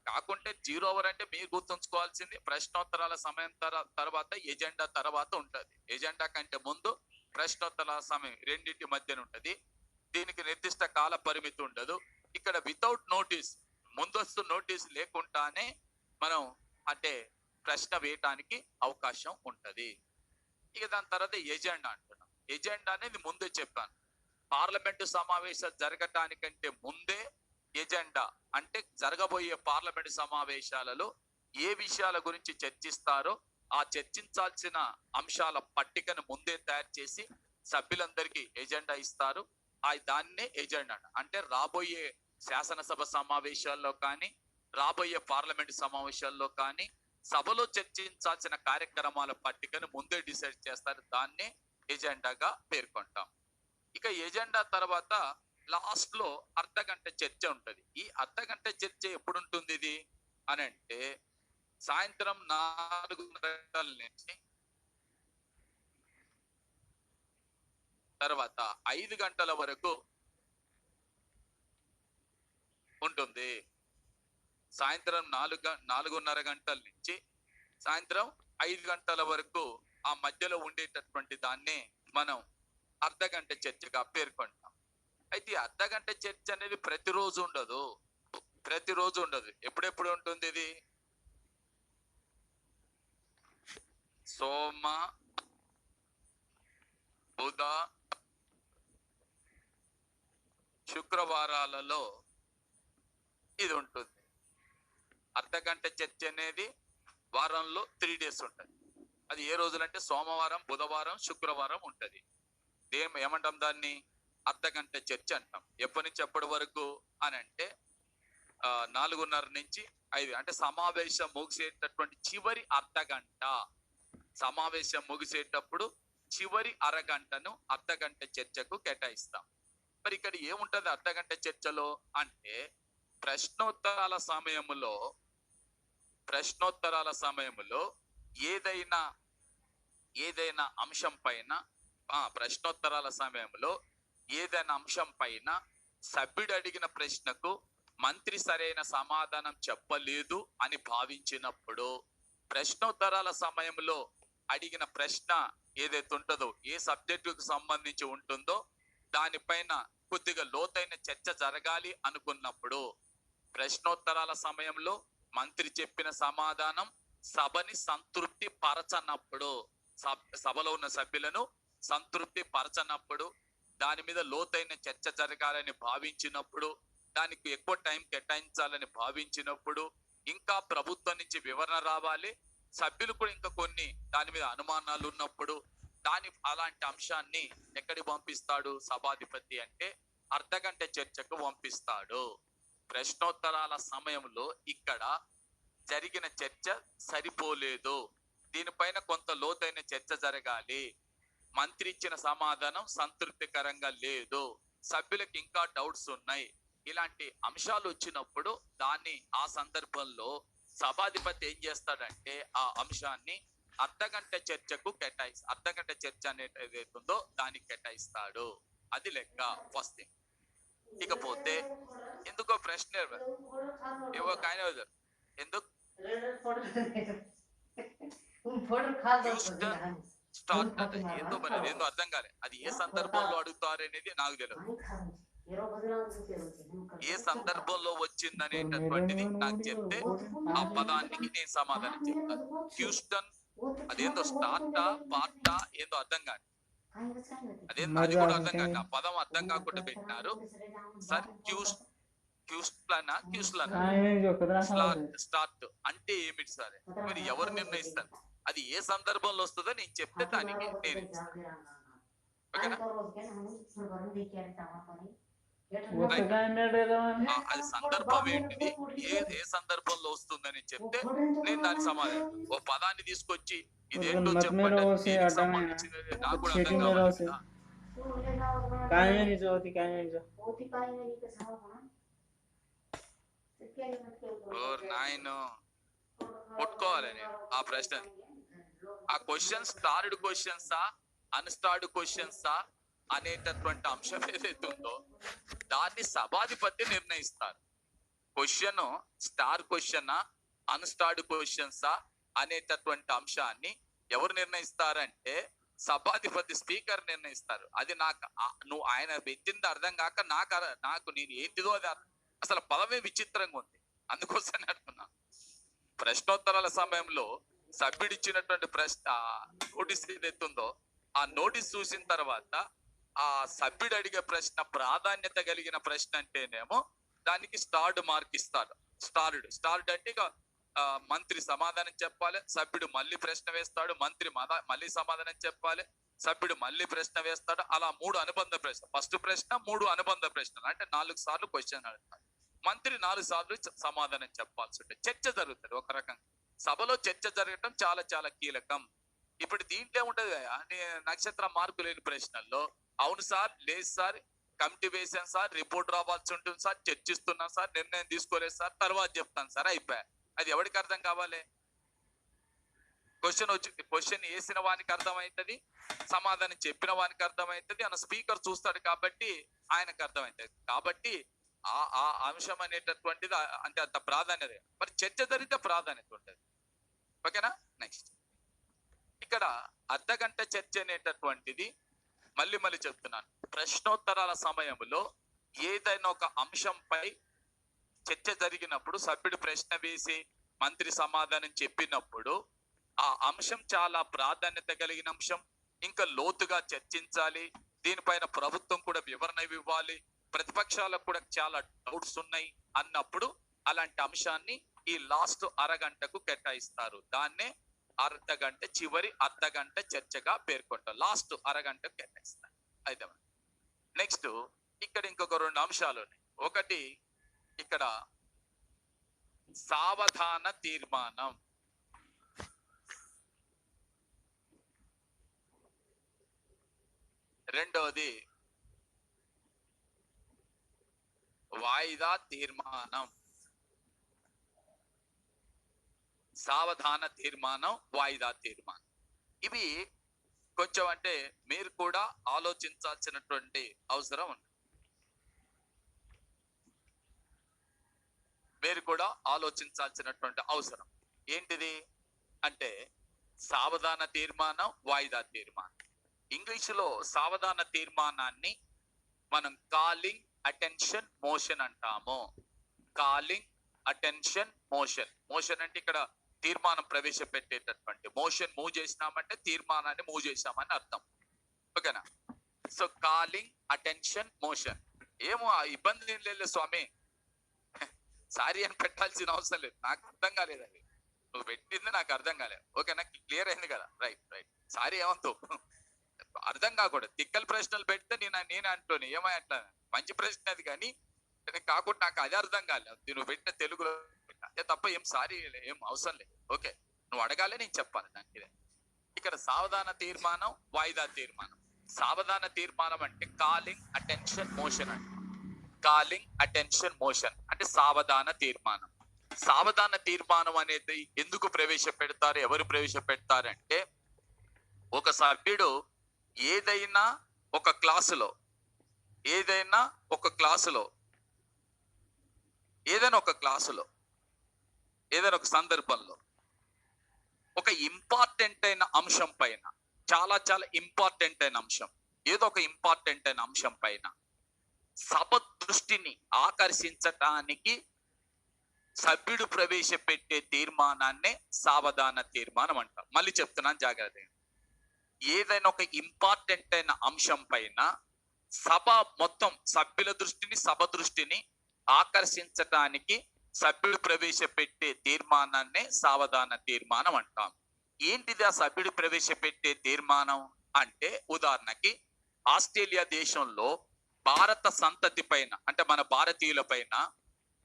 Speaker 1: కాకుంటే 0 ఓవర్ అంటే మీరు గుర్తుంచుకోవాల్సింది ప్రశ్నోత్తరాల సమయం తర్వాత ఎజెండా తర్వాత ఉంటది. ఎజెండా కంటే ముందు ప్రశ్నోత్తరాల సమయం రెండింటి మధ్యన ఉంటది. దీనికి నిర్దిష్ట కాల పరిమితి ఉండదు. ఇక్కడ వితౌట్ నోటీస్, ముందస్తు నోటీస్ లేకుండానే మనం అంటే ప్రశ్న వేయటానికి అవకాశం ఉంటది. ఇక దాని తర్వాత ఎజెండా అంటున్నాం. ఎజెండా అనేది ముందే చెప్పాను. పార్లమెంటు సమావేశాలు జరగటానికంటే ముందే ఎజెండా అంటే జరగబోయే పార్లమెంటు సమావేశాలలో ఏ విషయాల గురించి చర్చిస్తారో ఆ చర్చించాల్సిన అంశాల పట్టికను ముందే తయారు చేసి సభ్యులందరికీ ఎజెండా ఇస్తారు. దాన్నే ఎజెండా అంటే రాబోయే శాసనసభ సమావేశాల్లో కానీ, రాబోయే పార్లమెంటు సమావేశాల్లో కానీ సభలో చర్చించాల్సిన కార్యక్రమాల పట్టికను ముందే డిసైడ్ చేస్తారు. దాన్నే ఎజెండాగా పేర్కొంటాం. ఇక ఎజెండా తర్వాత లాస్ట్ లో అర్ధగంట చర్చ ఉంటది. ఈ అర్ధగంట చర్చ ఎప్పుడు ఉంటుంది ఇది అని అంటే సాయంత్రం 4:30 గంటల నుంచి తర్వాత 5 గంటల వరకు ఉంటుంది. సాయంత్రం 4:30 గంటల నుంచి సాయంత్రం 5 గంటల వరకు ఆ మధ్యలో ఉండేటటువంటి దాన్ని మనం అర్ధగంట చర్చగా పేర్కొంటాం. అయితే అర్ధగంట చర్చ అనేది ప్రతిరోజు ఉండదు. ఎప్పుడెప్పుడు ఉంటుంది ఇది? సోమ, బుధ, శుక్రవారాలలో ఇది ఉంటుంది. అర్ధగంట చర్చ అనేది వారంలో 3 డేస్ ఉంటుంది. అది ఏ రోజులంటే సోమవారం, బుధవారం, శుక్రవారం ఉంటది. ఏమంటాం దాన్ని? అర్ధగంట చర్చ అంటాం. ఎప్పటి నుంచి ఎప్పటి వరకు అని అంటే 4:30 నుంచి 5 అంటే సమావేశం ముగిసేటటువంటి చివరి అర్ధగంట. సమావేశం ముగిసేటప్పుడు చివరి అరగంటను అర్ధగంట చర్చకు కేటాయిస్తాం. మరి ఇక్కడ ఏముంటది అర్ధగంట చర్చలో అంటే ప్రశ్నోత్తరాల సమయంలో ఏదైనా అంశం పైన ప్రశ్నోత్తరాల సమయంలో ఏదైనా అంశం పైన సభ్యుడు అడిగిన ప్రశ్నకు మంత్రి సరైన సమాధానం చెప్పలేదు అని భావించినప్పుడు, ప్రశ్నోత్తరాల సమయంలో అడిగిన ప్రశ్న ఏదైతే ఉంటుందో, ఏ సబ్జెక్టుకు సంబంధించి ఉంటుందో దానిపైన కొద్దిగా లోతైన చర్చ జరగాలి అనుకున్నప్పుడు, ప్రశ్నోత్తరాల సమయంలో మంత్రి చెప్పిన సమాధానం సభని సంతృప్తి పరచనప్పుడు, సభలో ఉన్న సభ్యులను సంతృప్తి పరచనప్పుడు, దాని మీద లోతైన చర్చ జరగాలని భావించినప్పుడు, దానికి ఎక్కువ టైం కేటాయించాలని భావించినప్పుడు, ఇంకా ప్రభుత్వం నుంచి వివరణ రావాలి, సభ్యులు కూడా ఇంకా కొన్ని దాని మీద అనుమానాలు ఉన్నప్పుడు, అలాంటి అంశాన్ని ఎక్కడికి పంపిస్తాడు సభాధిపతి అంటే అర్ధగంట చర్చకు పంపిస్తాడు. ప్రశ్నోత్తరాల సమయంలో ఇక్కడ జరిగిన చర్చ సరిపోలేదు, దీనిపైన కొంత లోతైన చర్చ జరగాలి, మంత్రి ఇచ్చిన సమాధానం సంతృప్తికరంగా లేదు, సభ్యులకు ఇంకా డౌట్స్ ఉన్నాయి, ఇలాంటి అంశాలు వచ్చినప్పుడు ఆ సందర్భంలో సభాధిపతి ఏం చేస్తాడంటే ఆ అంశాన్ని అర్ధగంట చర్చకు అర్ధగంట చర్చ అనేది ఏదైతుందో దానికి కేటాయిస్తాడు. అది లెక్క ఫస్ట్ థింగ్. ఇకపోతే ఎందుకో ప్రశ్న ఎందుకు స్టార్ట్ ఏందో మరి ఏందో అర్థం కాలే. అది ఏ సందర్భంలో అడుగుతారు అనేది నాకు తెలియదు. ఏ సందర్భంలో వచ్చిందనేటటువంటిది నాకు చెప్తే ఆ పదానికి నేను సమాధానం చెప్తాను. హ్యూస్టన్ అదేందో స్టార్టా పార్టా ఏందో అర్థం కాదు. అది కూడా అర్థం కాదు. ఆ పదం అర్థం కాకుండా పెట్టినారు. సార్ స్టార్ట్ అంటే ఏమిటి సార్? మరి ఎవరు నిర్ణయిస్తారు? అది ఏ సందర్భంలో వస్తుందో నేను చెప్తే దానికి నేను ఇస్తాను. అది సందర్భం ఏంటిది, ఏ సందర్భంలో వస్తుందని చెప్తే నేను దానికి సమాధానం. ఓ పదాన్ని తీసుకొచ్చి ఇదేంటో చెప్పండి, సంబంధించింది నాకు కూడా అర్థం కావాలి కదా.
Speaker 2: काय म्हणायचं होती काय म्हणायचं
Speaker 1: నాయన కొట్టుకోవాలి నేను ఆ ప్రశ్న. ఆ క్వశ్చన్ స్టార్డ్ క్వశ్చన్సా అన్స్టార్డ్ క్వశ్చన్సా అనేటటువంటి అంశం ఏదైతే ఉందో దాన్ని సభాధిపతి నిర్ణయిస్తారు. క్వశ్చన్ స్టార్ క్వశ్చనా అన్స్టార్డ్ క్వశ్చన్సా అనేటటువంటి అంశాన్ని ఎవరు నిర్ణయిస్తారంటే సభాధిపతి స్పీకర్ నిర్ణయిస్తారు. అది నాకు నువ్వు ఆయన పెట్టింది అర్థం కాక నాకు నేను ఏంటిదో అది అసలు పదమే విచిత్రంగా ఉంది. అందుకోసం అంటున్నాను. ప్రశ్నోత్తరాల సమయంలో సభ్యుడు ఇచ్చినటువంటి ప్రశ్న నోటీస్ ఏదైతుందో ఆ నోటీస్ చూసిన తర్వాత ఆ సభ్యుడు అడిగే ప్రశ్న ప్రాధాన్యత కలిగిన ప్రశ్న అంటేనేమో దానికి స్టార్డ్ మార్క్ ఇస్తారు. స్టార్డ్ అంటే ఇక మంత్రి సమాధానం చెప్పాలి, సభ్యుడు మళ్ళీ ప్రశ్న వేస్తాడు, మంత్రి మళ్ళీ సమాధానం చెప్పాలి, సభ్యుడు మళ్ళీ ప్రశ్న వేస్తాడు. అలా 3 అనుబంధ ప్రశ్న, ఫస్ట్ ప్రశ్న 3 అనుబంధ ప్రశ్నలు, అంటే 4 సార్లు క్వశ్చన్ అడుగుతాడు. మంత్రి 4 సార్లు సమాధానం చెప్పాల్సి ఉంటుంది. చర్చ జరుగుతుంది. ఒక రకంగా సభలో చర్చ జరగటం చాలా చాలా కీలకం. ఇప్పుడు దీంట్లో ఉంటది నక్షత్ర మార్పు లేని ప్రశ్నల్లో అవును సార్, లేదు సార్, కమిటీ వేసాను సార్, రిపోర్ట్ రావాల్సి ఉంటుంది సార్, చర్చిస్తున్నాను సార్, నిర్ణయం తీసుకోలేదు సార్, తర్వాత చెప్తాను సార్, అయిపోయా. అది ఎవరికి అర్థం కావాలి? క్వశ్చన్ వేసిన వానికి అర్థమవుతుంది, సమాధానం చెప్పిన వానికి అర్థమవుతుంది, అన్న స్పీకర్ చూస్తాడు కాబట్టి ఆయనకు అర్థమవుతుంది. కాబట్టి ఆ అంశం అనేటటువంటిది అంటే అంత ప్రాధాన్యత. మరి చర్చ జరిగితే ప్రాధాన్యత ఉంటుంది. ఓకేనా? నెక్స్ట్ ఇక్కడ అర్ధగంట చర్చ అనేటటువంటిది మళ్ళీ చెప్తున్నాను. ప్రశ్నోత్తరాల సమయంలో ఏదైనా ఒక అంశంపై చర్చ జరిగినప్పుడు సభ్యుడు ప్రశ్న వేసి మంత్రి సమాధానం చెప్పినప్పుడు ఆ అంశం చాలా ప్రాధాన్యత కలిగిన అంశం, ఇంకా లోతుగా చర్చించాలి, దీనిపైన ప్రభుత్వం కూడా వివరణ ఇవ్వాలి, ప్రతిపక్షాలకు కూడా చాలా డౌట్స్ ఉన్నాయి అన్నప్పుడు అలాంటి అంశాన్ని ఈ లాస్ట్ అరగంటకు కేటాయిస్తారు. దాన్నే అర్ధగంట, చివరి అర్ధగంట చర్చగా పేర్కొంటారు. లాస్ట్ అరగంటకు కేటాయిస్తారు. అయితే నెక్స్ట్ ఇక్కడ ఇంకొక 2 అంశాలు ఉన్నాయి. ఒకటి ఇక్కడ సావధాన తీర్మానం, రెండవది వాయిదా తీర్మానం. సావధాన తీర్మానం, వాయిదా తీర్మానం, ఇవి కొంచెం అంటే మీరు కూడా ఆలోచించాల్సినటువంటి అవసరం ఉంది. మీరు కూడా ఆలోచించాల్సినటువంటి అవసరం ఏంటిది అంటే సావధాన తీర్మానం, వాయిదా తీర్మానం. ఇంగ్లీషులో సావధాన తీర్మానాన్ని మనం కాలింగ్ అటెన్షన్ మోషన్ అంటాము. Calling attention motion. మోషన్ అంటే ఇక్కడ తీర్మానం ప్రవేశపెట్టేటటువంటి, మోషన్ మూవ్ చేసినామంటే తీర్మానాన్ని మూవ్ చేసామని అర్థం. ఓకేనా? So calling attention motion. ఏమో ఇబ్బంది ఏం లేదు స్వామి, సారీ అని పెట్టాల్సిన అవసరం లేదు. నాకు అర్థం కాలేదు, అది నువ్వు పెట్టింది నాకు అర్థం కాలేదు. ఓకేనా? క్లియర్ అయింది కదా? రైట్. సారీ ఏమంతో అర్థం కాకూడదు. తిక్కల ప్రశ్నలు పెడితే నేను అంటాను ఏమై అట్లా మంచి ప్రశ్న అది, కానీ కాకుండా నాకు అది అర్థం కాలేదు. నువ్వు పెట్టిన తెలుగులో అంతే తప్ప ఏం సారీ ఏం అవసరం లేదు. ఓకే, నువ్వు అడగాలి, నేను చెప్పాలి దానికి. ఇక్కడ సావధాన తీర్మానం, వాయిదా తీర్మానం. సావధాన తీర్మానం అంటే కాలింగ్ అటెన్షన్ మోషన్ అంటే, కాలింగ్ అటెన్షన్ మోషన్ అంటే సావధాన తీర్మానం. సావధాన తీర్మానం అనేది ఎందుకు ప్రవేశపెడతారు, ఎవరు ప్రవేశపెడతారంటే ఒక సభ్యుడు ఏదైనా ఒక క్లాసులో ఏదైనా ఒక సందర్భంలో ఒక ఇంపార్టెంట్ అయిన అంశం పైన, చాలా ఇంపార్టెంట్ అయిన అంశం, ఏదో ఒక ఇంపార్టెంట్ అయిన అంశం పైన సభ దృష్టిని ఆకర్షించటానికి సభ్యుడు ప్రవేశపెట్టే తీర్మానాన్నే సావధాన తీర్మానం అంటాం. మళ్ళీ చెప్తున్నాను జాగ్రత్తగా. ఏదైనా ఒక ఇంపార్టెంట్ అయిన అంశం పైన సభ మొత్తం సభ దృష్టిని ఆకర్షించటానికి సభ్యుడు ప్రవేశపెట్టే తీర్మానాన్నే సావధాన తీర్మానం అంటాం. ఏంటిది ఆ సభ్యుడు ప్రవేశపెట్టే తీర్మానం అంటే, ఉదాహరణకి ఆస్ట్రేలియా దేశంలో భారత సంతతి పైన, అంటే మన భారతీయుల పైన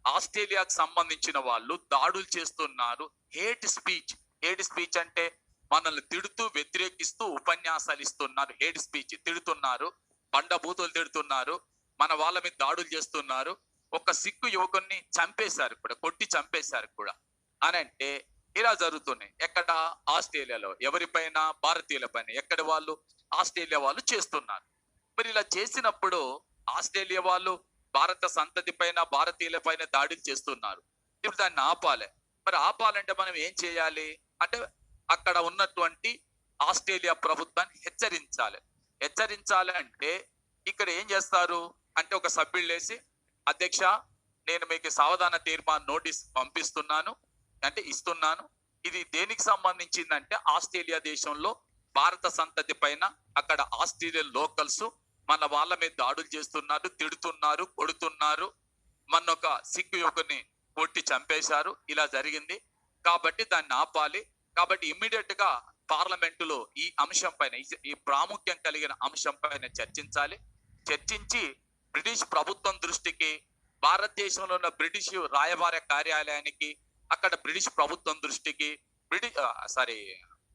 Speaker 1: ఆస్ట్రేలియాకు సంబంధించిన వాళ్ళు దాడులు చేస్తున్నారు. హేట్ స్పీచ్ అంటే మనల్ని తిడుతూ వ్యతిరేకిస్తూ ఉపన్యాసాలు ఇస్తున్నారు. హేట్ స్పీచ్, తిడుతున్నారు. బండబూతులు తిడుతున్నారు, మన వాళ్ళ మీద దాడులు చేస్తున్నారు, ఒక సిక్కు యువకుడిని చంపేశారు కూడా, కొట్టి చంపేశారు కూడా అని అంటే ఇలా జరుగుతున్నాయి. ఎక్కడ? ఆస్ట్రేలియాలో. ఎవరిపైన? భారతీయుల పైన. ఎక్కడ వాళ్ళు? ఆస్ట్రేలియా వాళ్ళు చేస్తున్నారు. మరి ఇలా చేసినప్పుడు ఆస్ట్రేలియా వాళ్ళు భారత సంతతి పైన, భారతీయుల పైన దాడులు చేస్తున్నారు. ఇప్పుడు దాన్ని ఆపాలి. మరి ఆపాలంటే మనం ఏం చేయాలి అంటే, అక్కడ ఉన్నటువంటి ఆస్ట్రేలియా ప్రభుత్వాన్ని హెచ్చరించాలి. హెచ్చరించాలి అంటే ఇక్కడ ఏం చేస్తారు అంటే, ఒక సభ్యులు లేసి, అధ్యక్ష, నేను మీకు సావధాన తీర్మాన నోటీస్ పంపిస్తున్నాను అంటే ఇస్తున్నాను. ఇది దేనికి సంబంధించిందంటే, ఆస్ట్రేలియా దేశంలో భారత సంతతి పైన అక్కడ ఆస్ట్రేలియన్ లోకల్స్ మన వాళ్ళ మీద దాడులు చేస్తున్నారు, తిడుతున్నారు, కొడుతున్నారు, మన ఒక సిక్కు యువకుని కొట్టి చంపేశారు, ఇలా జరిగింది కాబట్టి దాన్ని ఆపాలి. కాబట్టి ఇమ్మీడియట్ గా పార్లమెంటులో ఈ అంశం పైన, ఈ ప్రాముఖ్యం కలిగిన అంశం పైన చర్చించాలి. చర్చించి బ్రిటిష్ ప్రభుత్వం దృష్టికి, భారతదేశంలో ఉన్న బ్రిటిష్ రాయబార కార్యాలయానికి, అక్కడ బ్రిటిష్ ప్రభుత్వం దృష్టికి,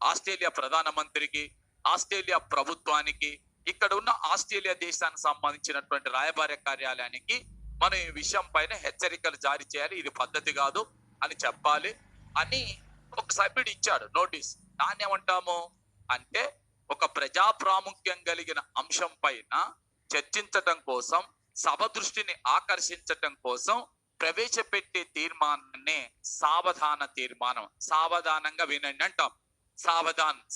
Speaker 1: ఆస్ట్రేలియా ప్రధానమంత్రికి, ఆస్ట్రేలియా ప్రభుత్వానికి, ఇక్కడ ఉన్న ఆస్ట్రేలియా దేశానికి సంబంధించినటువంటి రాయబార కార్యాలయానికి మనం ఈ విషయం పైన హెచ్చరికలు జారీ చేయాలి, ఇది పద్ధతి కాదు అని చెప్పాలి అని ఒక సభ్యుడు ఇచ్చాడు నోటీస్. దాన్ని ఏమంటాము అంటే, ఒక ప్రజా ప్రాముఖ్యం కలిగిన అంశం పైన చర్చించటం కోసం, సభ దృష్టిని ఆకర్షించటం కోసం ప్రవేశపెట్టే తీర్మానాన్నే సావధాన తీర్మానం. సావధానంగా వినండి అంటాం.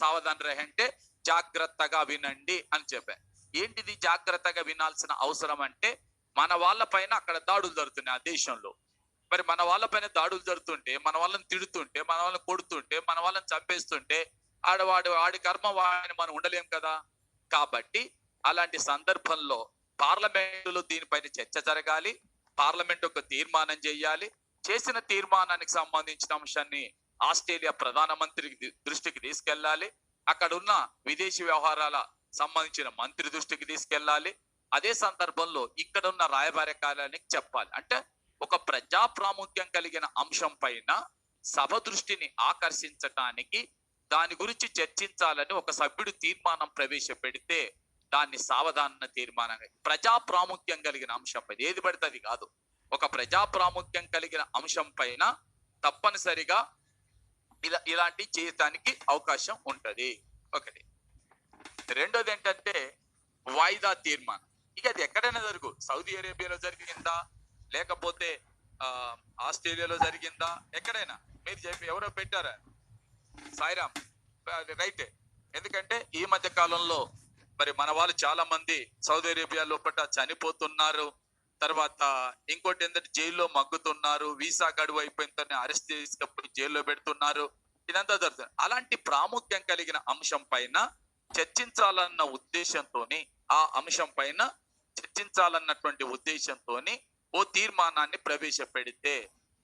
Speaker 1: సావధాన్ రహే అంటే జాగ్రత్తగా వినండి అని చెప్పాను. ఏంటిది జాగ్రత్తగా వినాల్సిన అవసరం అంటే, మన వాళ్ళ పైన అక్కడ దాడులు జరుగుతున్నాయి ఆ దేశంలో. మరి మన వాళ్ళ పైన దాడులు జరుగుతుంటే, మన వాళ్ళని తిడుతుంటే, మన వాళ్ళని కొడుతుంటే, మన వాళ్ళని చంపేస్తుంటే, ఆడి కర్మ వాడిని మనం ఉండలేం కదా. కాబట్టి అలాంటి సందర్భంలో పార్లమెంటులో దీనిపైన చర్చ జరగాలి, పార్లమెంట్ ఒక తీర్మానం చేయాలి. చేసిన తీర్మానానికి సంబంధించిన అంశాన్ని ఆస్ట్రేలియా ప్రధానమంత్రి దృష్టికి తీసుకెళ్లాలి, అక్కడ ఉన్న విదేశీ వ్యవహారాల సంబంధించిన మంత్రి దృష్టికి తీసుకెళ్లాలి. అదే సందర్భంలో ఇక్కడ ఉన్న రాయబార కార్యాలయానికి చెప్పాలి. అంటే ఒక ప్రజా ప్రాముఖ్యం కలిగిన అంశం పైన సభ దృష్టిని ఆకర్షించటానికి, దాని గురించి చర్చించాలని ఒక సభ్యుడు తీర్మానం ప్రవేశపెడితే దాన్ని సావధాన తీర్మానంగా, ప్రజా ప్రాముఖ్యం కలిగిన అంశం పైన, ఏది పడితే అది కాదు, ఒక ప్రజా ప్రాముఖ్యం కలిగిన అంశం పైన తప్పనిసరిగా ఇలాంటి చేయటానికి అవకాశం ఉంటది. ఒకటి. రెండోది ఏంటంటే వాయిదా తీర్మానం. ఇక అది ఎక్కడైనా జరుగు, సౌదీ అరేబియాలో జరిగిందా, లేకపోతే ఆస్ట్రేలియాలో జరిగిందా, ఎక్కడైనా మీరు చెప్పి ఎవరో పెట్టారా? సాయిరామ్ రైటే. ఎందుకంటే ఈ మధ్య కాలంలో మరి మన వాళ్ళు చాలా మంది సౌదీ అరేబియా లోపల చనిపోతున్నారు, తర్వాత ఇంకోటి ఏంటంటే జైల్లో మగ్గుతున్నారు, వీసా గడువు అయిపోయిన అరెస్ట్ చేసుకపోయి జైల్లో పెడుతున్నారు, ఇదంతా జరుగుతుంది. అలాంటి ప్రాముఖ్యం కలిగిన అంశం పైన చర్చించాలన్న ఉద్దేశంతోని, ఆ అంశం పైన చర్చించాలన్నటువంటి ఉద్దేశంతోని ఓ తీర్మానాన్ని ప్రవేశపెడితే,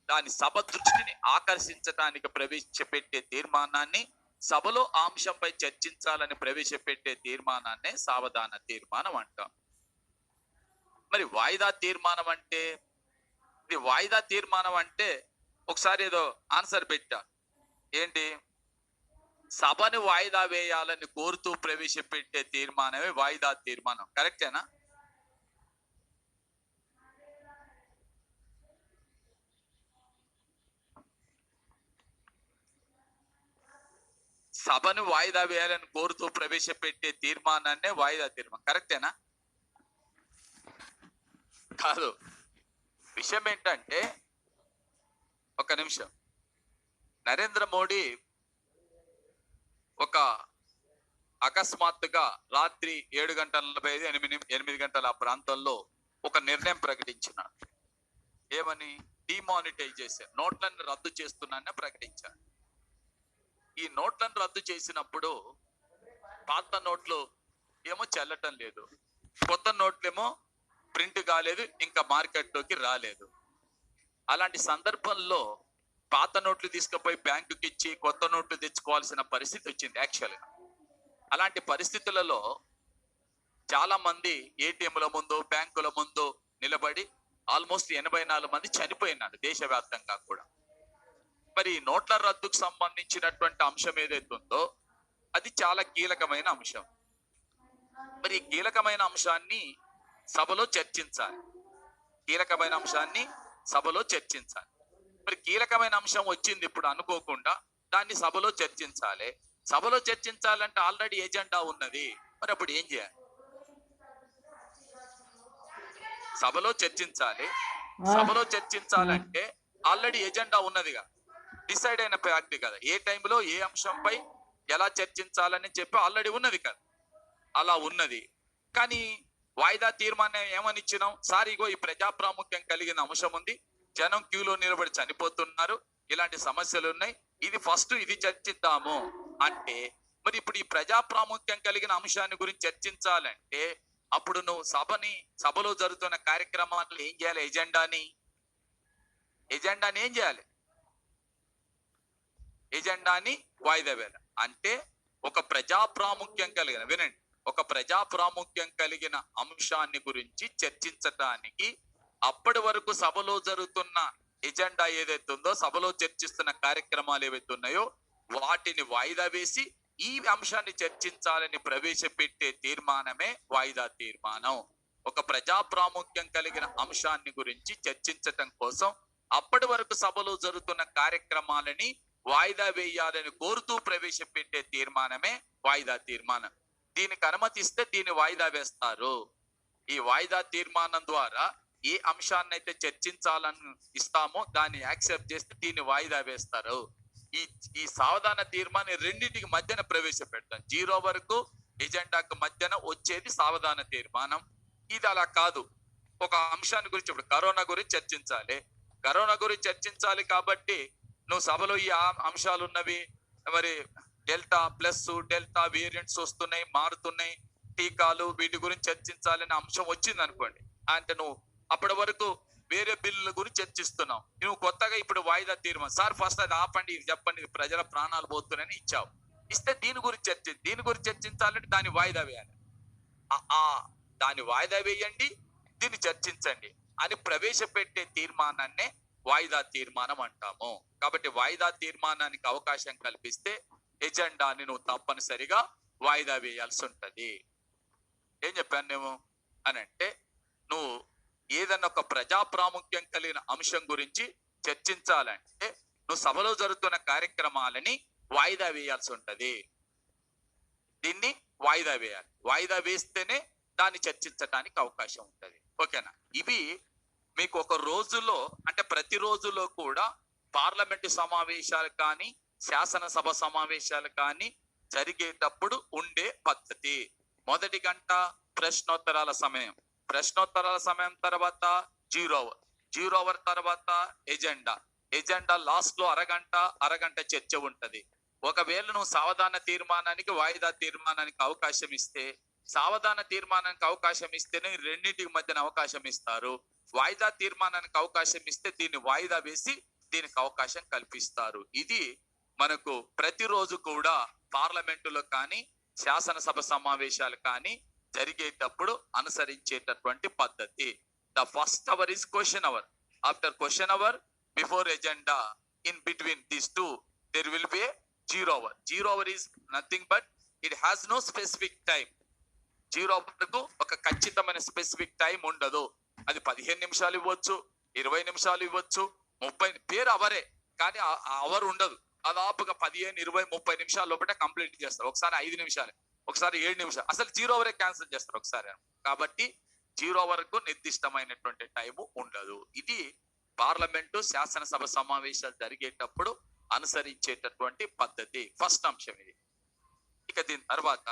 Speaker 1: దాని సభ దృష్టిని ఆకర్షించడానికి ప్రవేశపెట్టే తీర్మానాన్ని, సభలో ఆ అంశంపై చర్చించాలని ప్రవేశపెట్టే తీర్మానాన్నే సావధాన తీర్మానం అంటాం. మరి వాయిదా తీర్మానం అంటే, ఇది వాయిదా తీర్మానం అంటే ఒకసారి ఏదో ఆన్సర్ పెట్టా, ఏంటి, సభను వాయిదా వేయాలని కోరుతూ ప్రవేశపెట్టే తీర్మానమే వాయిదా తీర్మానం. కరెక్టేనా? సభను వాయిదా వేయాలని కోరుతూ ప్రవేశపెట్టే తీర్మానాన్నే వాయిదా తీర్మానం. కరెక్టేనా? కాదు. విషయం ఏంటంటే, ఒక నిమిషం, నరేంద్ర మోడీ ఒక అకస్మాత్తుగా రాత్రి 7:45, 8 గంటల ఆ ప్రాంతంలో ఒక నిర్ణయం ప్రకటించినాడు. ఏమని? డిమానిటైజేషన్, నోట్లను రద్దు చేస్తున్నానని ప్రకటించాడు. ఈ నోట్లను రద్దు చేసినప్పుడు పాత నోట్లు ఏమో చెల్లటం లేదు, కొత్త నోట్లేమో ప్రింట్ కాలేదు, ఇంకా మార్కెట్లోకి రాలేదు. అలాంటి సందర్భంలో పాత నోట్లు తీసుకుపోయి బ్యాంకుకి ఇచ్చి కొత్త నోట్లు తెచ్చుకోవాల్సిన పరిస్థితి వచ్చింది యాక్చువల్గా. అలాంటి పరిస్థితులలో చాలా మంది ఏటీఎంల ముందు, బ్యాంకుల ముందు నిలబడి ఆల్మోస్ట్ 84 మంది చనిపోయినారు దేశవ్యాప్తంగా కూడా. మరి నోట్ల రద్దుకు సంబంధించినటువంటి అంశం ఏదైతే ఉందో అది చాలా కీలకమైన అంశం. మరి ఈ కీలకమైన అంశాన్ని సభలో చర్చించాలి. కీలకమైన అంశాన్ని సభలో చర్చించాలి. మరి కీలకమైన అంశం వచ్చింది ఇప్పుడు అనుకోకుండా, దాన్ని సభలో చర్చించాలి. సభలో చర్చించాలంటే ఆల్రెడీ ఎజెండా ఉన్నది. మరి అప్పుడు ఏం చేయాలి? సభలో చర్చించాలి. సభలో చర్చించాలంటే ఆల్రెడీ ఎజెండా ఉన్నదిగా, డిసైడ్ అయిన ఫ్యాక్ట్ కదా, ఏ టైంలో ఏ అంశంపై ఎలా చర్చించాలని చెప్పి ఆల్రెడీ ఉన్నది కదా. అలా ఉన్నది. కానీ వాయిదా తీర్మానం ఏమని ఇచ్చినాం? సార్ ఇగో ఈ ప్రజా ప్రాముఖ్యం కలిగిన అంశం ఉంది, జనం క్యూలో నిలబడి చనిపోతున్నారు, ఇలాంటి సమస్యలు ఉన్నాయి, ఇది ఫస్ట్ ఇది చర్చిద్దాము అంటే, మరి ఇప్పుడు ఈ ప్రజా ప్రాముఖ్యం కలిగిన అంశాన్ని గురించి చర్చించాలంటే అప్పుడు నువ్వు సభలో జరుగుతున్న కార్యక్రమాలు ఏం చేయాలి? ఎజెండాని ఏం చేయాలి? ఎజెండాని వాయిదా వేయాలి. అంటే ఒక ప్రజా ప్రాముఖ్యం కలిగిన, వినండి, ఒక ప్రజా ప్రాముఖ్యం కలిగిన అంశాన్ని గురించి చర్చించటానికి అప్పటి వరకు సభలో జరుగుతున్న ఎజెండా ఏదైతే ఉందో, సభలో చర్చిస్తున్న కార్యక్రమాలు ఏవైతే ఉన్నాయో వాటిని వాయిదా వేసి ఈ అంశాన్ని చర్చించాలని ప్రవేశపెట్టే తీర్మానమే వాయిదా తీర్మానం. ఒక ప్రజా ప్రాముఖ్యం కలిగిన అంశాన్ని గురించి చర్చించటం కోసం అప్పటి వరకు సభలో జరుగుతున్న కార్యక్రమాలని వాయిదా వేయాలని కోరుతూ ప్రవేశపెట్టే తీర్మానమే వాయిదా తీర్మానం. దీనికి అనుమతిస్తే దీన్ని వాయిదా వేస్తారు. ఈ వాయిదా తీర్మానం ద్వారా ఏ అంశాన్ని అయితే చర్చించాలని ఇస్తామో దాన్ని యాక్సెప్ట్ చేస్తే దీన్ని వాయిదా వేస్తారు. ఈ సావధాన తీర్మానం రెండింటికి మధ్యన ప్రవేశపెడతాం. 0 వరకు ఎజెండాకు మధ్యన వచ్చేది సావధాన తీర్మానం. ఇది అలా కాదు. ఒక అంశాన్ని గురించి, ఇప్పుడు కరోనా గురించి చర్చించాలి. కరోనా గురించి చర్చించాలి కాబట్టి నువ్వు సభలో ఈ అంశాలు ఉన్నవి, మరి డెల్టా ప్లస్ డెల్టా వేరియంట్స్ వస్తున్నాయి, మారుతున్నాయి, టీకాలు, వీటి గురించి చర్చించాలనే అంశం వచ్చింది అనుకోండి, అంటే నువ్వు అప్పటి వరకు వేరే బిల్లుల గురించి చర్చిస్తున్నావు. నువ్వు కొత్తగా ఇప్పుడు వాయిదా తీర్మానం, సార్ ఫస్ట్ అది ఆపండి, ఇది చెప్పండి, ప్రజల ప్రాణాలు పోతున్నాయని ఇచ్చావు. ఇస్తే దీని గురించి చర్చించాలంటే దాన్ని వాయిదా వేయాలి. దాన్ని వాయిదా వేయండి, దీన్ని చర్చించండి అని ప్రవేశపెట్టే తీర్మానాన్నే వాయిదా తీర్మానం అంటాము. కాబట్టి వాయిదా తీర్మానానికి అవకాశం కల్పిస్తే ఎజెండాని నువ్వు తప్పనిసరిగా వాయిదా వేయాల్సి ఉంటది. ఏం చెప్పాను నేను అని అంటే, నువ్వు ఏదన్నా ఒక ప్రజా ప్రాముఖ్యం కలిగిన అంశం గురించి చర్చించాలంటే నువ్వు సభలో జరుగుతున్న కార్యక్రమాలని వాయిదా వేయాల్సి ఉంటది. దీన్ని వాయిదా వేయాలి. వాయిదా వేస్తేనే దాన్ని చర్చించడానికి అవకాశం ఉంటది. ఓకేనా? ఇవి మీకు ఒక రోజులో, అంటే ప్రతి రోజులో కూడా పార్లమెంటు సమావేశాలు కానీ శాసనసభ సమావేశాలు కానీ జరిగేటప్పుడు ఉండే పద్ధతి. మొదటి గంట ప్రశ్నోత్తరాల సమయం, ప్రశ్నోత్తరాల సమయం తర్వాత 0 అవర్ తర్వాత ఎజెండా లాస్ట్ లో అరగంట చర్చ ఉంటది. ఒకవేళ నువ్వు సావధాన తీర్మానానికి వాయిదా తీర్మానానికి అవకాశం ఇస్తే, సావధాన తీర్మానానికి అవకాశం ఇస్తేనే రెండింటికి మధ్యన అవకాశం ఇస్తారు. వాయిదా తీర్మానానికి అవకాశం ఇస్తే దీన్ని వాయిదా వేసి దీనికి అవకాశం కల్పిస్తారు. ఇది మనకు ప్రతిరోజు కూడా పార్లమెంటులో కానీ శాసనసభ సమావేశాలు కానీ జరిగేటప్పుడు అనుసరించేటటువంటి పద్ధతి. The first hour is question hour. After question hour, before agenda, in between these two there will be a 0 hour. 0 hour is nothing but it has no specific time. 0 వరకు ఒక ఖచ్చితమైన స్పెసిఫిక్ టైం ఉండదు. అది 15 నిమిషాలు ఇవ్వచ్చు, 20 నిమిషాలు ఇవ్వచ్చు, 30 పేరు అవరే, కానీ అవర్ ఉండదు. దాదాపుగా 15, 20, 30 నిమిషాల లోపల కంప్లీట్ చేస్తారు. ఒకసారి 5 నిమిషాలు, ఒకసారి 7 నిమిషాలు, అసలు 0 అవరే క్యాన్సిల్ చేస్తారు ఒకసారి. కాబట్టి 0 వరకు నిర్దిష్టమైనటువంటి టైము ఉండదు. ఇది పార్లమెంటు శాసనసభ సమావేశాలు జరిగేటప్పుడు అనుసరించేటటువంటి పద్ధతి. ఫస్ట్ అంశం ఇది. ఇక దీని తర్వాత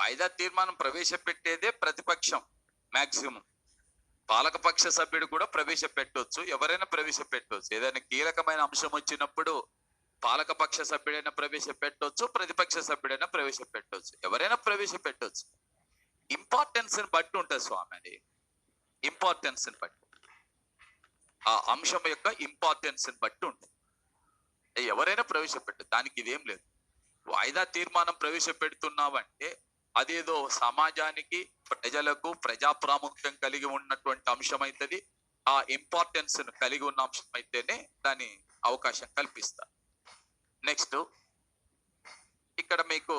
Speaker 1: వాయిదా తీర్మానం ప్రవేశపెట్టేదే ప్రతిపక్షం మాక్సిమం. పాలకపక్ష సభ్యుడు కూడా ప్రవేశపెట్టవచ్చు, ఎవరైనా ప్రవేశపెట్టవచ్చు. ఏదైనా కీలకమైన అంశం వచ్చినప్పుడు పాలకపక్ష సభ్యుడైనా ప్రవేశపెట్టవచ్చు, ప్రతిపక్ష సభ్యుడైనా ప్రవేశపెట్టవచ్చు, ఎవరైనా ప్రవేశపెట్టవచ్చు. ఇంపార్టెన్స్ ని బట్టి ఉంటుంది స్వామి. అది ఇంపార్టెన్స్ ని బట్టి, ఆ అంశం యొక్క ఇంపార్టెన్స్ ని బట్టి ఉంటుంది. ఎవరైనా ప్రవేశపెట్టదు, దానికి ఇదేం లేదు. వాయిదా తీర్మానం ప్రవేశపెడుతున్నావంటే అదేదో సమాజానికి, ప్రజలకు ప్రజా ప్రాముఖ్యం కలిగి ఉన్నటువంటి అంశం అవుతుంది. ఆ ఇంపార్టెన్స్ కలిగి ఉన్న అంశం అయితేనే దాని అవకాశం కల్పిస్తారు. నెక్స్ట్ ఇక్కడ మీకు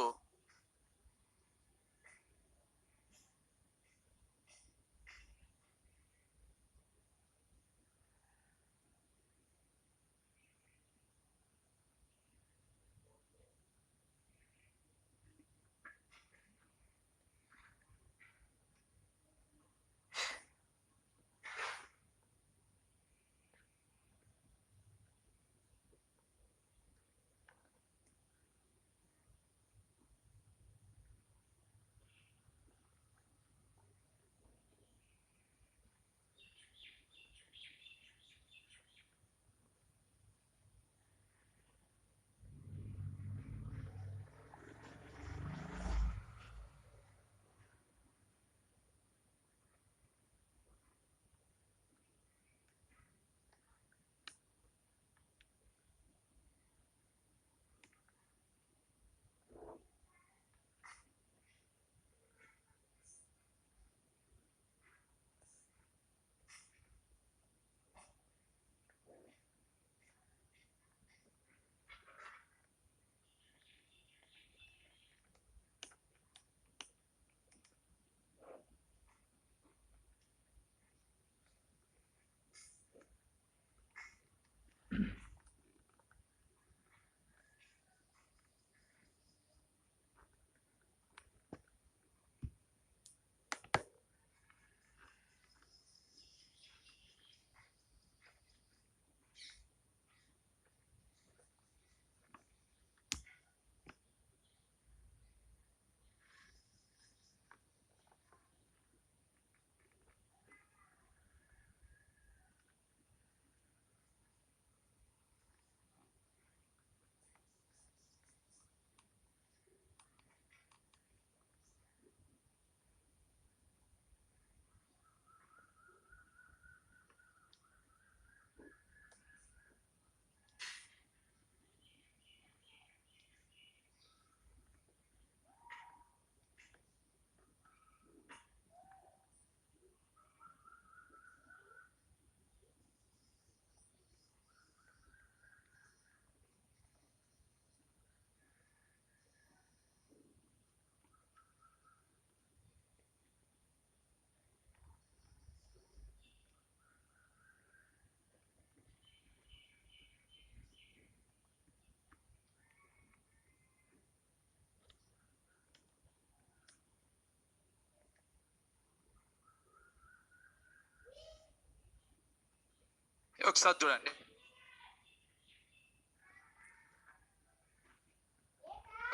Speaker 1: ఒకసారి చూడండి,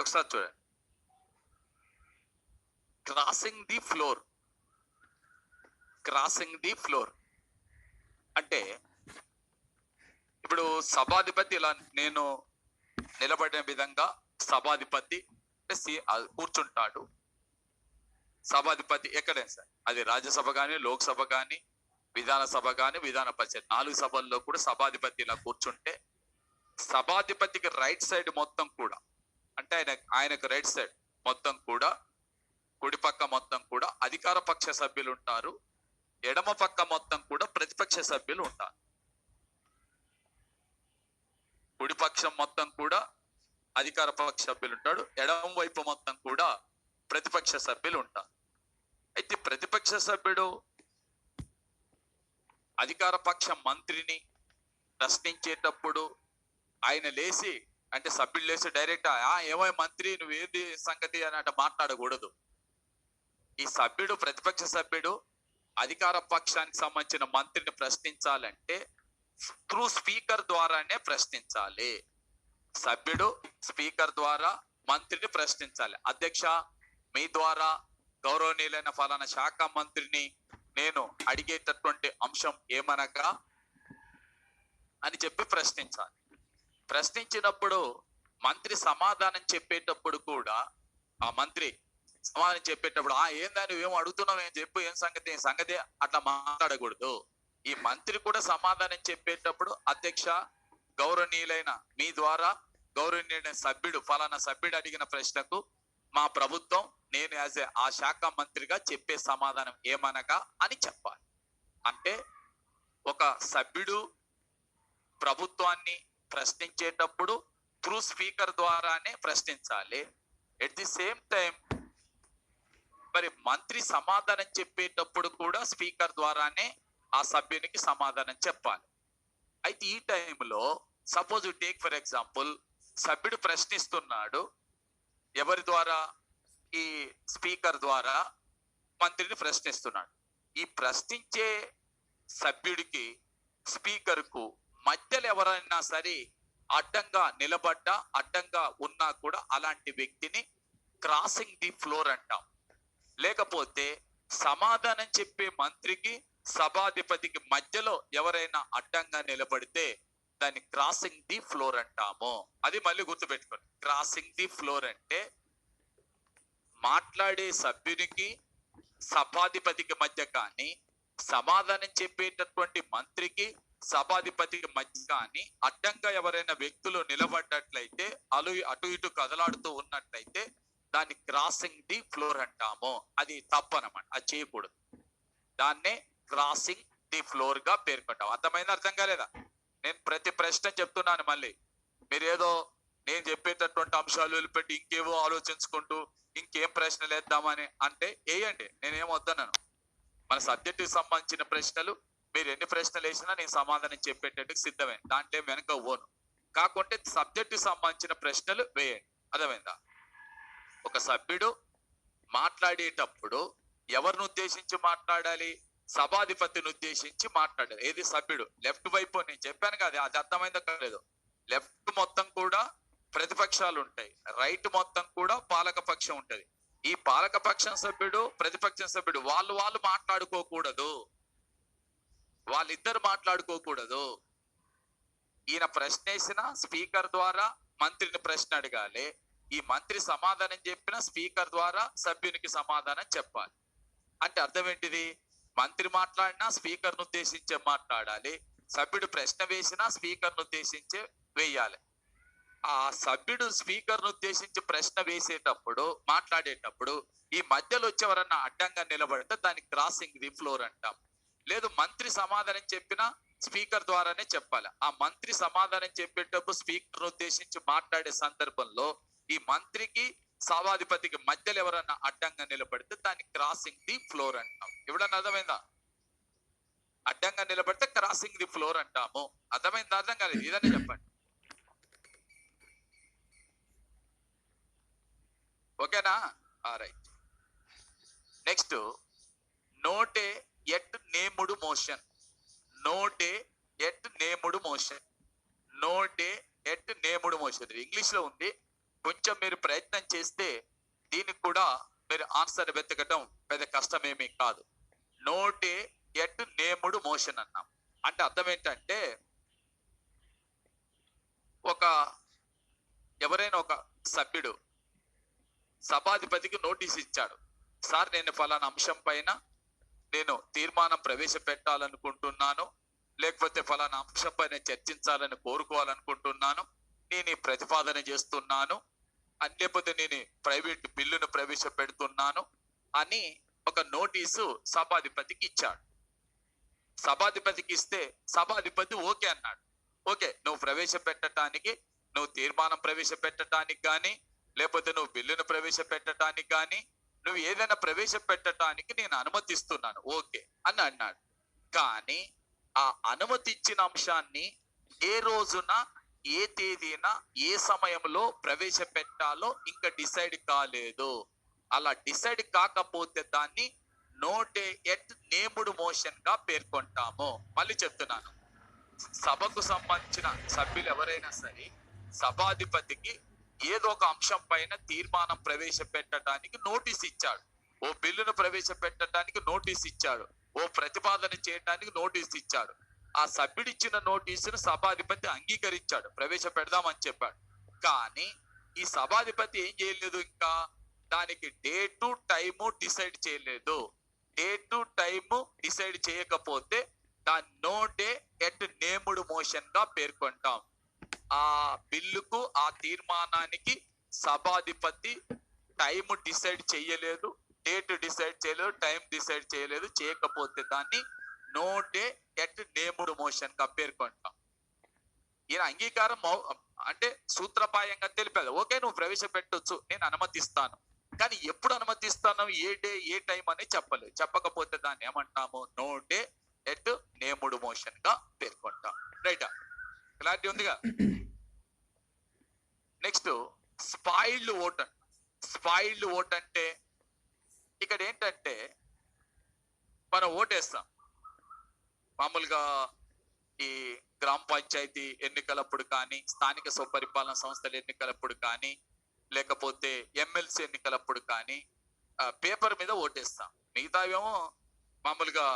Speaker 1: ఒకసారి చూడండి. Crossing the floor, crossing the floor అంటే ఇప్పుడు సభాధిపతి ఇలా నేను నిలబడిన విధంగా సభాధిపతి కూర్చుంటాడు. సభాధిపతి ఎక్కడైనా సార్, అది రాజ్యసభ కానీ, లోక్సభ కానీ, విధానసభ కానీ, విధాన పరిషత్ 4 సభల్లో కూడా సభాధిపతి ఇలా కూర్చుంటే సభాధిపతికి రైట్ సైడ్ మొత్తం కూడా, అంటే ఆయనకు రైట్ సైడ్ మొత్తం కూడా, కుడి పక్క మొత్తం కూడా అధికార పక్ష సభ్యులు ఉంటారు, ఎడమ పక్క మొత్తం కూడా ప్రతిపక్ష సభ్యులు ఉంటారు. కుడి పక్షం మొత్తం కూడా అధికార పక్ష సభ్యులు ఉంటాడు, ఎడమ వైపు మొత్తం కూడా ప్రతిపక్ష సభ్యులు ఉంటారు. అయితే ప్రతిపక్ష సభ్యుడు అధికార పక్ష మంత్రిని ప్రశ్నించేటప్పుడు ఆయన లేచి, అంటే సభ్యులు లేచి డైరెక్ట్ ఏమో మంత్రి నువ్వు ఏది సంగతి అని అంటే మాట్లాడకూడదు. ఈ సభ్యుడు, ప్రతిపక్ష సభ్యుడు అధికార పక్షానికి సంబంధించిన మంత్రిని ప్రశ్నించాలంటే త్రూ స్పీకర్ ద్వారానే ప్రశ్నించాలి. సభ్యుడు స్పీకర్ ద్వారా మంత్రిని ప్రశ్నించాలి. అధ్యక్ష మీ ద్వారా గౌరవనీయులైన ఫలానా శాఖ మంత్రిని నేను అడిగేటటువంటి అంశం ఏమనగా అని చెప్పి ప్రశ్నించాలి. ప్రశ్నించినప్పుడు మంత్రి సమాధానం చెప్పేటప్పుడు కూడా ఆ మంత్రి సమాధానం చెప్పేటప్పుడు ఏందని నువ్వేమో అడుగుతున్నావు, ఏం చెప్పు, ఏం సంగతి అట్లా మాట్లాడకూడదు. ఈ మంత్రి కూడా సమాధానం చెప్పేటప్పుడు అధ్యక్ష, గౌరవనీయులైన మీ ద్వారా గౌరవనీయులైన సభ్యుడు ఫలానా సభ్యుడు అడిగిన ప్రశ్నకు మా ప్రభుత్వం నేను యాజ్ ఆ శాఖ మంత్రిగా చెప్పే సమాధానం ఏమనగా అని చెప్పాలి. అంటే ఒక సభ్యుడు ప్రభుత్వాన్ని ప్రశ్నించేటప్పుడు త్రూ స్పీకర్ ద్వారానే ప్రశ్నించాలి. ఎట్ ది సేమ్ టైం మరి మంత్రి సమాధానం చెప్పేటప్పుడు కూడా స్పీకర్ ద్వారానే ఆ సభ్యునికి సమాధానం చెప్పాలి. అయితే ఈ టైంలో సపోజ్ టేక్ ఫర్ ఎగ్జాంపుల్, సభ్యుడు ప్రశ్నిస్తున్నాడు, ఎవరి ద్వారా? ఈ స్పీకర్ ద్వారా మంత్రిని ప్రశ్నిస్తున్నాడు. ఈ ప్రశ్నించే సభ్యుడికి స్పీకర్కు మధ్యలో ఎవరైనా సరే అడ్డంగా నిలబడ్డా, అడ్డంగా ఉన్నా కూడా అలాంటి వ్యక్తిని క్రాసింగ్ ది ఫ్లోర్ అంటాం. లేకపోతే సమాధానం చెప్పే మంత్రికి సభాధిపతికి మధ్యలో ఎవరైనా అడ్డంగా నిలబడితే దాన్ని క్రాసింగ్ ది ఫ్లోర్ అంటాము. అది మళ్ళీ గుర్తుపెట్టుకోండి. క్రాసింగ్ ది ఫ్లోర్ అంటే మాట్లాడే సభ్యునికి సభాధిపతికి మధ్య కానీ, సమాధానం చెప్పేటటువంటి మంత్రికి సభాధిపతికి మధ్య కానీ అడ్డంగా ఎవరైనా వ్యక్తులు నిలబడ్డట్లయితే, అటు ఇటు కదలాడుతూ ఉన్నట్లయితే దాన్ని క్రాసింగ్ ది ఫ్లోర్ అంటాము. అది తప్పనమాట, అది చేయకూడదు. దాన్నే క్రాసింగ్ ది ఫ్లోర్ గా పేర్కొంటాం. అర్థమైందా? అర్థం కాలేదా? నేను ప్రతి ప్రశ్న చెప్తున్నాను. మళ్ళీ మీరేదో నేను చెప్పేటటువంటి అంశాలు వదిలిపెట్టి ఇంకేవో ఆలోచించుకుంటూ ఇంకేం ప్రశ్నలు వేద్దామని అంటే వేయండి, నేనేం వద్దన్నాను. మన సబ్జెక్టుకి సంబంధించిన ప్రశ్నలు మీరు ఎన్ని ప్రశ్నలు వేసినా నేను సమాధానం చెప్పేటట్టుకు సిద్ధమే, దాంట్లో వెనక ఓను. కాకుంటే సబ్జెక్టుకి సంబంధించిన ప్రశ్నలు వేయండి. అర్థమైందా? ఒక సభ్యుడు మాట్లాడేటప్పుడు ఎవరిని ఉద్దేశించి మాట్లాడాలి? సభాధిపతిని ఉద్దేశించి మాట్లాడాలి. ఏది సభ్యుడు లెఫ్ట్ వైపు, నేను చెప్పాను కదా, అది అర్థమైందో కాలేదు. లెఫ్ట్ మొత్తం కూడా ప్రతిపక్షాలు ఉంటాయి, రైట్ మొత్తం కూడా పాలక పక్షం ఉంటది. ఈ పాలక పక్షం సభ్యుడు, ప్రతిపక్షం సభ్యుడు వాళ్ళు మాట్లాడుకోకూడదు, వాళ్ళిద్దరు మాట్లాడుకోకూడదు. ఈయన ప్రశ్న వేసిన స్పీకర్ ద్వారా మంత్రిని ప్రశ్న అడగాలి. ఈ మంత్రి సమాధానం చెప్పిన స్పీకర్ ద్వారా సభ్యునికి సమాధానం చెప్పాలి. అంటే అర్థం ఏంటిది? మంత్రి మాట్లాడినా స్పీకర్ను ఉద్దేశించే మాట్లాడాలి, సభ్యుడు ప్రశ్న వేసినా స్పీకర్ను ఉద్దేశించే వేయాలి. ఆ సభ్యుడు స్పీకర్ను ఉద్దేశించి ప్రశ్న వేసేటప్పుడు, మాట్లాడేటప్పుడు ఈ మధ్యలో వచ్చేవరన్నా అడ్డంగా నిలబడితే దాన్ని క్రాసింగ్ ది ఫ్లోర్ అంటాం. లేదు, మంత్రి సమాధానం చెప్పినా స్పీకర్ ద్వారానే చెప్పాలి. ఆ మంత్రి సమాధానం చెప్పేటప్పుడు స్పీకర్ ఉద్దేశించి మాట్లాడే సందర్భంలో ఈ మంత్రికి సభాధిపతికి మధ్యలో ఎవరన్నా అడ్డంగా నిలబడితే దాన్ని క్రాసింగ్ ది ఫ్లోర్ అంటాం. ఎవడన్నా అర్థమైందా? అడ్డంగా నిలబడితే క్రాసింగ్ ది ఫ్లోర్ అంటాము. అర్థమైందా? అర్థం కాలేదు? ఇదనే చెప్పండి. ఓకేనా? Right. Next, no day yet named motion. No day yet named motion. No day yet named motion English లో ఉంది. కొంచెం మీరు ప్రయత్నం చేస్తే దీనికి కూడా మీరు ఆన్సర్ వెతకటం పెద్ద కష్టమేమీ కాదు. నోటే ఎట్ నేముడు మోషన్ అన్నాం. అంటే అర్థం ఏంటంటే, ఎవరైనా ఒక సభ్యుడు సభాధిపతికి నోటీస్ ఇచ్చాడు, సార్ నేను ఫలానా అంశం పైన నేను తీర్మానం ప్రవేశపెట్టాలనుకుంటున్నాను, లేకపోతే ఫలానా అంశం పైన చర్చించాలని కోరుకోవాలనుకుంటున్నాను, నేను ఈ ప్రతిపాదన చేస్తున్నాను, లేకపోతే నేను ప్రైవేట్ బిల్లును ప్రవేశపెడుతున్నాను అని ఒక నోటీసు సభాధిపతికి ఇచ్చాడు. సభాధిపతికి ఇస్తే సభాధిపతి ఓకే అన్నాడు. ఓకే, నువ్వు ప్రవేశపెట్టడానికి, నువ్వు తీర్మానం ప్రవేశపెట్టడానికి కానీ, లేకపోతే నువ్వు బిల్లును ప్రవేశపెట్టడానికి కానీ, నువ్వు ఏదైనా ప్రవేశపెట్టడానికి నేను అనుమతిస్తున్నాను, ఓకే అని అన్నాడు. కానీ ఆ అనుమతి ఇచ్చిన అంశాన్ని ఏ రోజున, ఏ తేదీన, ఏ సమయంలో ప్రవేశపెట్టాలో ఇంకా డిసైడ్ కాలేదు. అలా డిసైడ్ కాకపోతే దాన్ని నోటే ఎట్ నేముడు మోషన్ గా పేర్కొంటాము. మళ్ళీ చెప్తున్నాను, సభకు సంబంధించిన సభ్యులు ఎవరైనా సరే సభాధిపతికి ఏదో ఒక అంశం పైన తీర్మానం ప్రవేశపెట్టడానికి నోటీస్ ఇచ్చాడు, ఓ బిల్లును ప్రవేశపెట్టడానికి నోటీస్ ఇచ్చాడు, ఓ ప్రతిపాదన చేయడానికి నోటీస్ ఇచ్చాడు. ఆ సభ్యుడిచ్చిన నోటీసును సభాధిపతి అంగీకరించాడు, ప్రవేశపెడదామని చెప్పాడు. కానీ ఈ సభాధిపతి ఏం చేయలేదు, ఇంకా దానికి డేటు టైము డిసైడ్ చేయలేదు. డేటు టైము డిసైడ్ చేయకపోతే దాన్ని no day yet named motion గా పేర్కొంటాం. ఆ బిల్లుకు, ఆ తీర్మానానికి సభాధిపతి టైం డిసైడ్ చేయలేదు, డేట్ డిసైడ్ చేయలేదు, టైం డిసైడ్ చేయలేదు. చేయకపోతే దాన్ని no day yet named motion గా పేర్కొంటాం. ఈయన అంగీకారం అంటే సూత్రపాయంగా తెలిపాడు, ఓకే నువ్వు ప్రవేశపెట్టొచ్చు, నేను అనుమతిస్తాను. కానీ ఎప్పుడు అనుమతిస్తాను, ఏ డే ఏ టైం అని చెప్పలేదు. చెప్పకపోతే దాన్ని ఏమంటాము, no day yet named motion గా పేర్కొంటాం. రైటా, క్లారిటీ ఉందిగా. Next spoiled vote. Spoiled vote అంటే ఇక్కడ ఏంటంటే మనం ఓటేస్తాం మామూలుగా ఈ గ్రామ పంచాయతీ ఎన్నికలప్పుడు కానీ, స్థానిక స్వపరిపాలన సంస్థల ఎన్నికలప్పుడు కానీ, లేకపోతే ఎమ్మెల్సీ ఎన్నికలప్పుడు కానీ పేపర్ మీద ఓటేస్తాం. మిగతావేమో మామూలుగా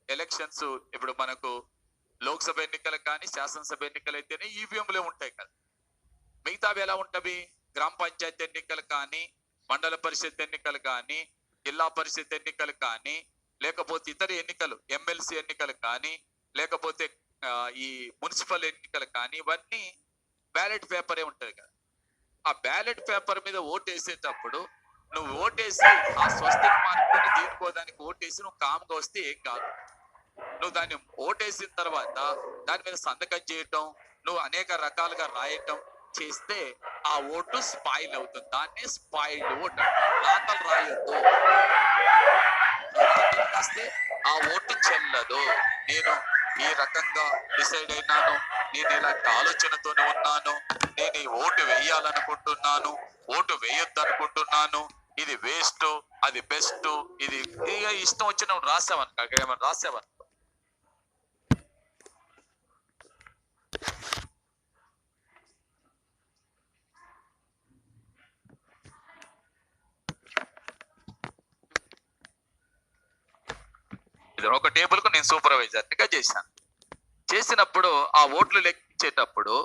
Speaker 1: ఎలక్షన్స్, ఇప్పుడు మనకు లోక్సభ ఎన్నికలకు కానీ శాసనసభ ఎన్నికలు అయితేనే ఈవీఎంలే ఉంటాయి కదా. మిగతావి ఎలా ఉంటవి, గ్రామ పంచాయతీ ఎన్నికలు కానీ, మండల పరిషత్ ఎన్నికలు కానీ, జిల్లా పరిషత్ ఎన్నికలు కానీ, లేకపోతే ఇతర ఎన్నికలు ఎమ్మెల్సీ ఎన్నికలు కానీ, లేకపోతే ఈ మున్సిపల్ ఎన్నికలు కానీ, ఇవన్నీ బ్యాలెట్ పేపరే ఉంటది కదా. ఆ బ్యాలెట్ పేపర్ మీద ఓటేసేటప్పుడు నువ్వు ఓటేసి ఆ స్వస్తిక్ మార్కుని దీనికోదానికి ఓటేసి నువ్వు కామ్గా వస్తే ఏం కాదు. నువ్వు దాన్ని ఓటేసిన తర్వాత దాని మీద సంతకం చేయటం, నువ్వు అనేక రకాలుగా రాయటం చేస్తే ఆ ఓటు స్పాయిల్ అవుతుంది. దాన్ని స్పాయిల్డ్ ఓట్. రాతలు రాయొద్దు, రాస్తే ఆ ఓటు చెల్లదు. నేను ఈ రకంగా డిసైడ్ అయినాను, నేను ఇలాంటి ఆలోచనతోనే ఉన్నాను, నేను ఈ ఓటు వేయాలనుకుంటున్నాను, ఓటు వేయొద్దు అనుకుంటున్నాను, ఇది వేస్ట్, అది బెస్ట్, ఇది ఇష్టం వచ్చిన రాసావను. అక్కడ ఏమైనా రాసావను, ఇది ఒక టేబుల్ కు నేను సూపర్వైజర్గా చేశాను. చేసినప్పుడు ఆ ఓట్లు లెక్కించేటప్పుడు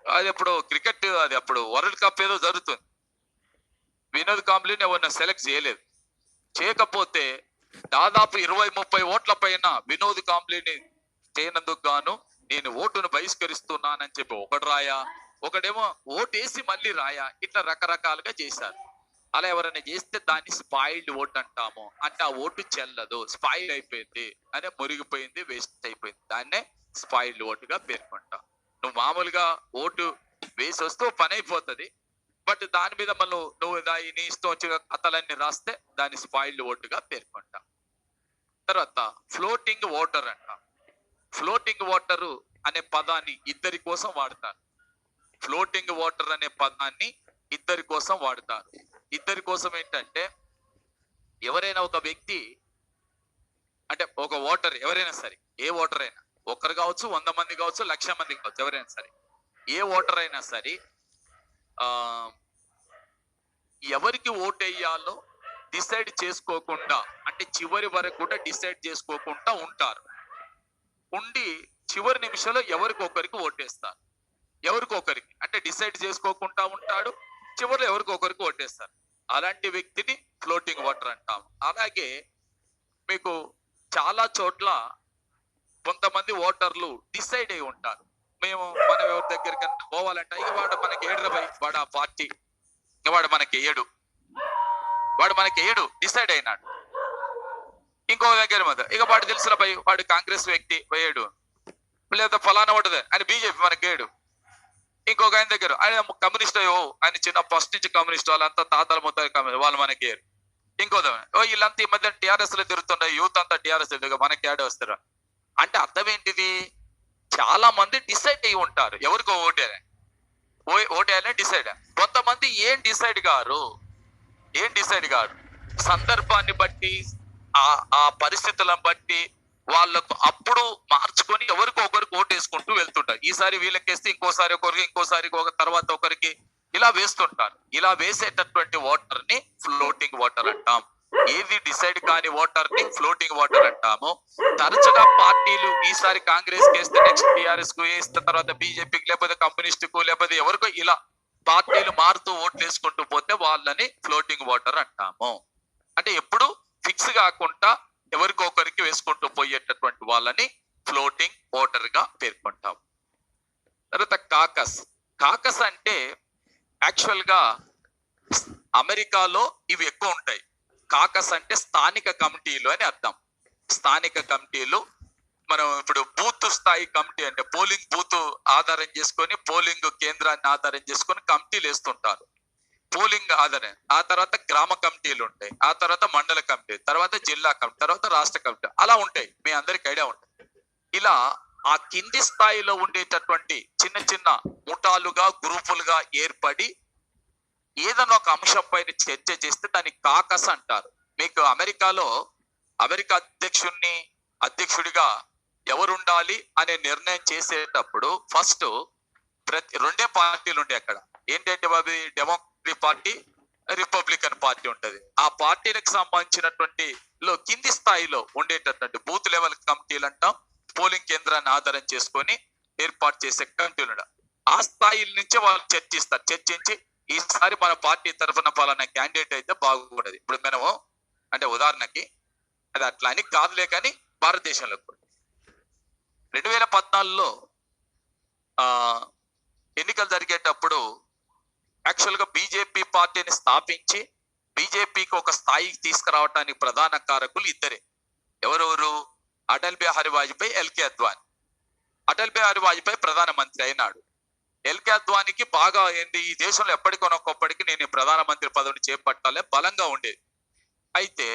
Speaker 1: అది అప్పుడు క్రికెట్, అది అప్పుడు వరల్డ్ కప్ ఏదో జరుగుతుంది. వినోద్ కాంబ్లీని ఎవరిని సెలెక్ట్ చేయలేదు. చేయకపోతే దాదాపు 20-30 ఓట్ల పైన వినోద్ కాంబ్లీని చేయనందుకు గాను నేను ఓటును బహిష్కరిస్తున్నానని చెప్పి ఒకటి రాయా, ఒకడేమో ఓటేసి మళ్ళీ రాయా, ఇట్లా రకరకాలుగా చేశారు. అలా ఎవరైనా చేస్తే దాన్ని స్పాయిల్డ్ ఓట్ అంటాము. అంటే ఆ ఓటు చెల్లదు, స్పాయిల్ అయిపోయింది, అంటే మురిగిపోయింది, వేస్ట్ అయిపోయింది, దాన్నే స్పాయిల్డ్ ఓటుగా పేర్కొంటాం. నువ్వు మామూలుగా ఓటు వేసి వస్తే పని అయిపోతుంది, బట్ దాని మీద మళ్ళీ నువ్వు నీ ఇష్టం వచ్చి కథలన్నీ రాస్తే దాన్ని స్పాయిల్డ్ ఓటుగా పేర్కొంటాం. తర్వాత ఫ్లోటింగ్ ఓటర్ అంటాం. ఫ్లోటింగ్ ఓటరు అనే పదాన్ని ఇద్దరి కోసం వాడతారు. ఫ్లోటింగ్ ఓటర్ అనే పదాన్ని ఇద్దరి కోసం వాడతారు. ఇద్దరి కోసం ఏంటంటే, ఎవరైనా ఒక వ్యక్తి, అంటే ఒక ఓటర్ ఎవరైనా సరే, ఏ ఓటర్ అయినా, ఒక్కరు కావచ్చు, 100 మంది కావచ్చు, 1,00,000 మంది కావచ్చు, ఎవరైనా సరే, ఏ ఓటర్ అయినా సరే ఎవరికి ఓటు వేయాలో డిసైడ్ చేసుకోకుండా, అంటే చివరి వరకు కూడా డిసైడ్ చేసుకోకుండా ఉంటారు. ఉండి చివరి నిమిషంలో ఎవరికొకరికి ఓటేస్తారు. ఎవరికొకరికి అంటే డిసైడ్ చేసుకోకుండా ఉంటాడు, చివరిలో ఎవరికొకరికి ఓటేస్తారు. అలాంటి వ్యక్తిని ఫ్లోటింగ్ ఓటర్ అంటాం. అలాగే మీకు చాలా చోట్ల కొంతమంది ఓటర్లు డిసైడ్ అయి ఉంటారు. మనం ఎవరి దగ్గరికి పోవాలంటే, ఇక వాడు మనకి ఏడు, వాడు ఆ పార్టీ, వాడు మనకి ఏడు డిసైడ్ అయినాడు. ఇంకో దగ్గర మీద ఇక వాడు తెలిసిన వాడు కాంగ్రెస్ వ్యక్తి వేయడు, లేదా ఫలానా ఓటుదే ఆయన బీజేపీ మనకి ఏడు. ఇంకొక ఆయన దగ్గర ఆయన కమ్యూనిస్ట్, ఆయన చిన్న ఫస్ట్ నుంచి కమ్యూనిస్ట్, వాళ్ళంతా తాతల మొత్తం వాళ్ళు మనకి ఏరు. ఇంకో వీళ్ళంతా ఈ మధ్య టీఆర్ఎస్ లో తిరుగుతుండే, యూత్ అంతా టీఆర్ఎస్ మనకి ఏడే వస్తారు. అంటే అర్థం ఏంటిది, చాలా మంది డిసైడ్ అయి ఉంటారు ఎవరికో ఓటేయాలని డిసైడ్. కొంతమంది ఏం డిసైడ్ గారు, సందర్భాన్ని బట్టి, ఆ పరిస్థితులను బట్టి వాళ్ళకు అప్పుడు మార్చుకొని ఎవరికో ఒకరికి ఓటేసుకుంటూ వెళ్తుంటారు. ఈసారి వీళ్ళకేస్తే ఇంకోసారి ఒకరికి, ఇంకోసారి తర్వాత ఒకరికి, ఇలా వేస్తుంటారు. ఇలా వేసేటటువంటి వాటర్ ని ఫ్లోటింగ్ వాటర్ అంటాం. ఏది డిసైడ్ కాని వాటర్ ని ఫ్లోటింగ్ వాటర్ అంటాము. తరచుగా పార్టీలు ఈసారి కాంగ్రెస్ కి వేస్తే నెక్స్ట్ టిఆర్ఎస్ కు వేస్తే తర్వాత బీజేపీకి లేకపోతే కమ్యూనిస్ట్ కు లేకపోతే ఎవరికో ఇలా పార్టీలు మారుతూ ఓట్లు వేసుకుంటూ పోతే వాళ్ళని ఫ్లోటింగ్ వాటర్ అంటాము. అంటే ఎప్పుడు ఫిక్స్ కాకుండా ఎవరికొకరికి వేసుకుంటూ పోయేటటువంటి వాళ్ళని ఫ్లోటింగ్ వాటర్ గా పేర్కొంటాం. తర్వాత కాకస్. కాకస్ అంటే యాక్చువల్ గా అమెరికాలో ఇవి ఎక్కువ ఉంటాయి. కాకస్ అంటే స్థానిక కమిటీలు అని అర్థం. స్థానిక కమిటీలు మనం ఇప్పుడు బూత్ స్థాయి కమిటీ అంటే పోలింగ్ బూత్ ఆధారం చేసుకొని పోలింగ్ కేంద్రాన్ని ఆధారం చేసుకొని కమిటీలు వేస్తుంటారు. పోలింగ్ ఆధారం, ఆ తర్వాత గ్రామ కమిటీలు ఉంటాయి, ఆ తర్వాత మండల కమిటీ, తర్వాత జిల్లా కమిటీ, తర్వాత రాష్ట్ర కమిటీ, అలా ఉంటాయి. మీ అందరికి ఐడియా ఉంటుంది. ఇలా ఆ కింది స్థాయిలో ఉండేటటువంటి చిన్న చిన్న ముఠాలుగా గ్రూపులుగా ఏర్పడి ఏదైనా ఒక అంశం పైన చర్చ చేస్తే దాన్ని కాకస్ అంటారు. మీకు అమెరికాలో అమెరికా అధ్యక్షుడిగా ఎవరు ఉండాలి అనే నిర్ణయం చేసేటప్పుడు ఫస్ట్ రెండే పార్టీలు ఉంటాయి అక్కడ. ఏంటంటే అవి డెమోక్రటిక్ పార్టీ, రిపబ్లికన్ పార్టీ ఉంటది. ఆ పార్టీలకు సంబంధించినటువంటి కింది స్థాయిలో ఉండేటటువంటి బూత్ లెవెల్ కమిటీలు అంటాం. పోలింగ్ కేంద్రాన్ని ఆధారం చేసుకొని ఏర్పాటు చేసే కమిటీలు ఆ స్థాయిల నుంచి వాళ్ళు చర్చించి ఈసారి మన పార్టీ తరఫున పలానా క్యాండిడేట్ అయితే బాగుండదు. ఇప్పుడు మనము అంటే ఉదాహరణకి అది అట్లా అని కాదులే, కానీ భారతదేశంలో 2014లో ఎన్నికలు జరిగేటప్పుడు యాక్చువల్ గా బీజేపీ పార్టీని స్థాపించి బీజేపీకి ఒక స్థాయికి తీసుకురావడానికి ప్రధాన కారకులు ఇద్దరే. ఎవరెవరు? అటల్ బిహారీ వాజ్పేయి, ఎల్కే అద్వానీ. అటల్ బిహారీ వాజ్పేయి ప్రధానమంత్రి అయినాడు. ఎల్కే అద్వానీకి బాగా ఏంటి, ఈ దేశంలో ఎప్పటికొనొక్కప్పటికి నేను ప్రధానమంత్రి పదవిని చేపట్టాలే బలంగా ఉండేది. అయితే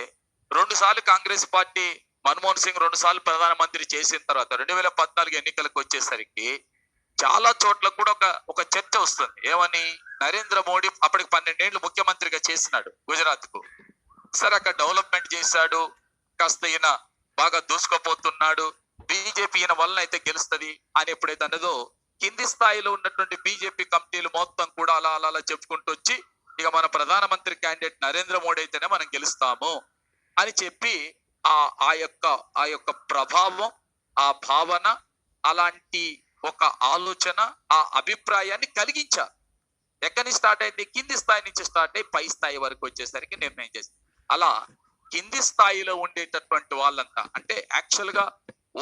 Speaker 1: 2 సార్లు కాంగ్రెస్ పార్టీ మన్మోహన్ సింగ్ 2 సార్లు ప్రధానమంత్రి చేసిన తర్వాత 2014 ఎన్నికలకు వచ్చేసరికి చాలా చోట్ల కూడా ఒక చర్చ వస్తుంది. ఏమని? నరేంద్ర మోడీ అప్పటికి 12 ఏళ్ళు ముఖ్యమంత్రిగా చేసినాడు గుజరాత్ కు. సరే, అక్కడ డెవలప్మెంట్ చేశాడు, కాస్త ఈయన బాగా దూసుకుపోతున్నాడు, బీజేపీ ఈయన వలన అయితే గెలుస్తుంది అని ఎప్పుడైతే అన్నదో కింది స్థాయిలో ఉన్నటువంటి బీజేపీ కమిటీలు మొత్తం కూడా అలా అలా అలా చెప్పుకుంటూ వచ్చి ఇక మన ప్రధానమంత్రి క్యాండిడేట్ నరేంద్ర మోడీ అయితేనే మనం గెలుస్తాము అని చెప్పి ఆ యొక్క ప్రభావం, ఆ భావన, అలాంటి ఒక ఆలోచన, ఆ అభిప్రాయాన్ని కలిగించారు. ఎక్కడి నుంచి స్టార్ట్ అయింది? కింది స్థాయి నుంచి స్టార్ట్ అయ్యి పై స్థాయి వరకు వచ్చేసరికి నిర్ణయం చేసింది. అలా కింది స్థాయిలో ఉండేటటువంటి వాళ్ళంతా అంటే యాక్చువల్ గా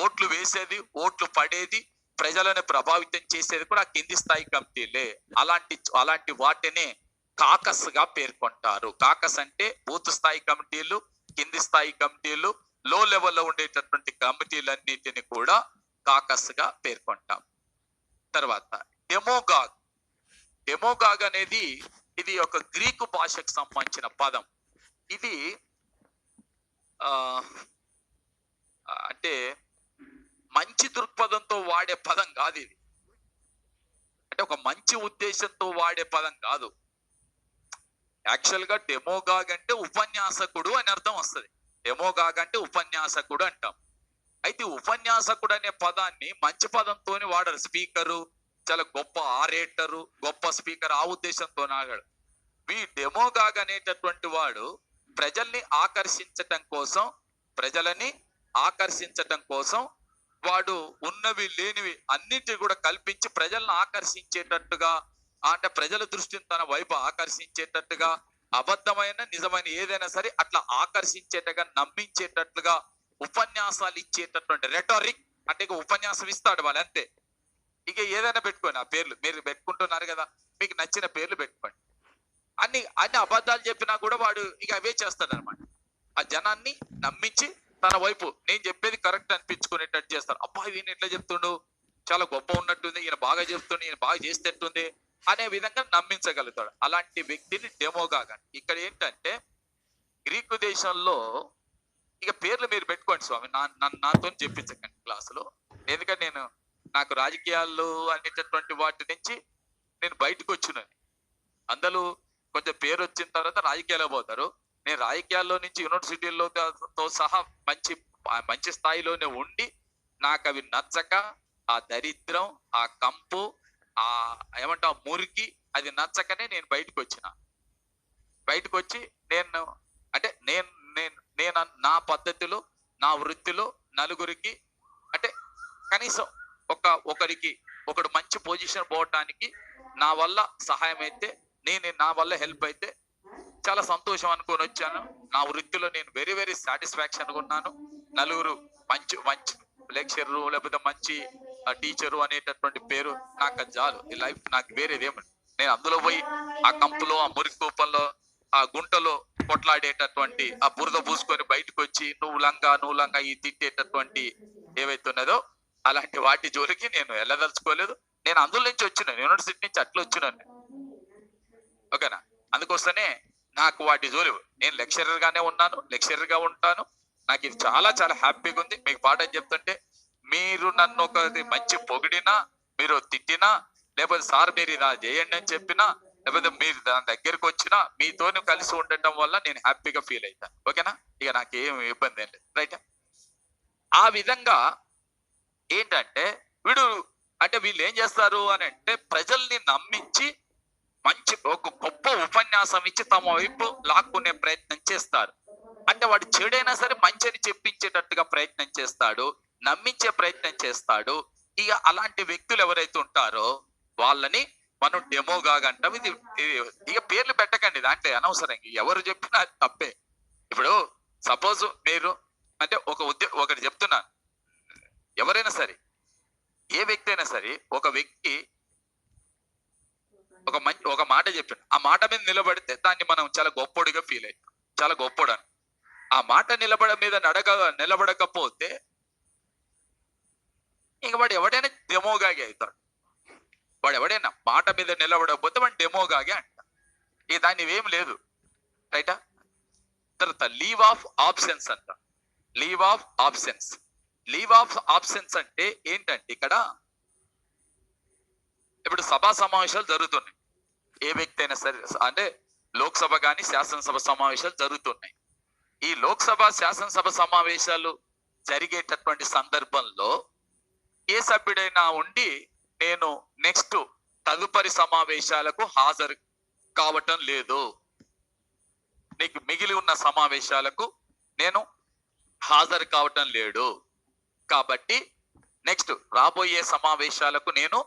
Speaker 1: ఓట్లు వేసేది, ఓట్లు పడేది, ప్రజలను ప్రభావితం చేసేది కూడా కింది స్థాయి కమిటీలే. అలాంటి వాటినే కాకస్ గా పేర్కొంటారు. కాకస్ అంటే బూత్ స్థాయి కమిటీలు, కింది స్థాయి కమిటీలు, లో లెవెల్లో ఉండేటటువంటి కమిటీలన్నిటిని కూడా కాకస్ గా పేర్కొంటాం. తర్వాత డెమోగాగ్. డెమోగాగ్ అనేది ఇది ఒక గ్రీకు భాషకు సంబంధించిన పదం. ఇది అంటే మంచి దృక్పథంతో వాడే పదం కాదు. ఇది అంటే ఒక మంచి ఉద్దేశంతో వాడే పదం కాదు. యాక్చువల్ గా డెమోగాగ్ అంటే ఉపన్యాసకుడు అని అర్థం వస్తుంది. డెమోగాగ్ అంటే ఉపన్యాసకుడు అంటాం. అయితే ఉపన్యాసకుడు అనే పదాన్ని మంచి పదంతో వాడరు. స్పీకరు, చాలా గొప్ప ఆరేటరు, గొప్ప స్పీకర్, ఆ ఉద్దేశంతో నాగాడు. ఈ డెమోగాగ్ అనేటటువంటి వాడు ప్రజల్ని ఆకర్షించటం కోసం వాడు ఉన్నవి లేనివి అన్నింటినీ కూడా కల్పించి ప్రజలను ఆకర్షించేటట్టుగా, అంటే ప్రజల దృష్టిని తన వైపు ఆకర్షించేటట్టుగా, అబద్ధమైన నిజమైన ఏదైనా సరే అట్లా ఆకర్షించేటట్టుగా, నమ్మించేటట్లుగా ఉపన్యాసాలు ఇచ్చేటటువంటి రెటారిక్. అంటే ఇక ఉపన్యాసం ఇస్తాడు వాళ్ళు అంతే. ఇక ఏదైనా పెట్టుకోండి, ఆ పేర్లు మీరు పెట్టుకుంటున్నారు కదా, మీకు నచ్చిన పేర్లు పెట్టుకోండి. అన్ని అబద్ధాలు చెప్పినా కూడా వాడు ఇక అవే చేస్తాడు అనమాట. ఆ జనాన్ని నమ్మించి తన వైపు నేను చెప్పేది కరెక్ట్ అనిపించుకునేటట్టు చేస్తారు. అబ్బా ఈయన ఎట్లా చెప్తుండు, చాలా గొప్ప ఉన్నట్టుంది, ఈయన బాగా చెప్తుండు, ఈయన బాగా చేసేటట్టుంది అనే విధంగా నమ్మించగలుగుతాడు. అలాంటి వ్యక్తిని డెమోగాగ్ అని. ఇక్కడ ఏంటంటే గ్రీకు దేశంలో ఇక పేర్లు మీరు పెట్టుకోండి స్వామి, నాతో చెప్పించకండి క్లాసులో. ఎందుకంటే నాకు రాజకీయాలు అనేటటువంటి వాటి నుంచి నేను బయటకు వచ్చినాను. అందరూ కొంచెం పేరు వచ్చిన తర్వాత రాజకీయాల్లో పోతారు. నేను రాజకీయాల్లో నుంచి యూనివర్సిటీలతో సహా మంచి స్థాయిలోనే ఉండి నాకు అవి నచ్చక, ఆ దరిద్రం, ఆ కంపు, ఆ ఏమంటా మురికి, అది నచ్చకనే నేను బయటకు వచ్చిన. బయటకు వచ్చి నేను అంటే నేను నేను నేను నా పద్ధతిలో నా వృత్తిలో నలుగురికి అంటే కనీసం ఒకడు మంచి పొజిషన్ పోవటానికి నా వల్ల సహాయం అయితే, నా వల్ల హెల్ప్ అయితే చాలా సంతోషం అనుకొని వచ్చాను. నా వృత్తిలో నేను వెరీ వెరీ సాటిస్ఫాక్షన్ ఉన్నాను. నలుగురు మంచి మంచి లెక్చరరు లేకపోతే మంచి టీచరు అనేటటువంటి పేరు నాకు చాలు. ఈ లైఫ్ నాకు వేరేదేమని, నేను అందులో పోయి ఆ కంపులో ఆ మురికి కూపంలో ఆ గుంటలో కొట్లాడేటటువంటి ఆ బురద పూసుకొని బయటకు వచ్చి నువ్వు లంగా ఈ తిట్టేటటువంటి ఏవైతే ఉన్నదో అలాంటి వాటి జోలికి నేను వెళ్ళదలుచుకోలేదు. నేను అందులో నుంచి వచ్చినాను, యూనివర్సిటీ నుంచి అట్లా వచ్చినాను. ఓకేనా? అందుకోసమే నాకు వాటి జోలి, నేను లెక్చరర్ గానే ఉన్నాను, లెక్చరర్ గా ఉంటాను. నాకు ఇది చాలా చాలా హ్యాపీగా ఉంది. మీకు పాఠం చెప్తుంటే మీరు నన్ను ఒకటి మంచి పొగిడినా, మీరు తిట్టినా, లేకపోతే సార్ మీరు ఇలా చేయండి అని చెప్పినా, లేకపోతే మీరు దాని దగ్గరికి వచ్చినా మీతో కలిసి ఉండటం వల్ల నేను హ్యాపీగా ఫీల్ అవుతాను. ఓకేనా? ఇక నాకు ఏం ఇబ్బంది ఏం లేదు. రైట్? ఆ విధంగా ఏంటంటే వీళ్ళు ఏం చేస్తారు అని అంటే ప్రజల్ని నమ్మించి మంచి ఒక గొప్ప ఉపన్యాసం ఇచ్చి తమ వైపు లాక్కునే ప్రయత్నం చేస్తారు. అంటే వాడు చెడైనా సరే మంచి అని చెప్పించేటట్టుగా ప్రయత్నం చేస్తాడు, నమ్మించే ప్రయత్నం చేస్తాడు. ఇక అలాంటి వ్యక్తులు ఎవరైతే ఉంటారో వాళ్ళని మనం డెమోగా అంటాం. ఇది ఇక పేర్లు పెట్టకండి, దాంట్లో అనవసరంగా ఎవరు చెప్పినా తప్పే. ఇప్పుడు సపోజ్ మీరు అంటే ఒకటి చెప్తున్నాను, ఎవరైనా సరే ఏ వ్యక్తి అయినా సరే ఒక వ్యక్తి ఒక మాట చెప్పాడు, ఆ మాట మీద నిలబడితే దాన్ని మనం చాలా గొప్పోడిగా ఫీల్ అవుతాం, చాలా గొప్పోడని. ఆ మాట నిలబడకపోతే ఇంక వాడు ఎవడైనా డెమోగాగే అవుతాడు. వాడు ఎవడైనా మాట మీద నిలబడకపోతే వాడు డెమోగాగే అంట. ఇక దాన్ని ఏం లేదు. రైటా? తర్వాత లీవ్ ఆఫ్ ఆప్షన్స్ అంట. Leave of options. Leave of options అంటే ఏంటంటే ఇక్కడ ఇప్పుడు సభా సమావేశాలు జరుగుతున్నాయి. ఏ వ్యక్తి అయినా సరే అంటే లోక్సభ కానీ శాసనసభ సమావేశాలు జరుగుతున్నాయి. ఈ లోక్సభ శాసనసభ సమావేశాలు జరిగేటటువంటి సందర్భంలో ఏ సభ్యుడైనా ఉండి నేను నెక్స్ట్ తదుపరి సమావేశాలకు హాజరు కావటం లేదు, నీకు మిగిలి ఉన్న సమావేశాలకు నేను హాజరు కావటం లేడు, కాబట్టి నెక్స్ట్ రాబోయే సమావేశాలకు నేను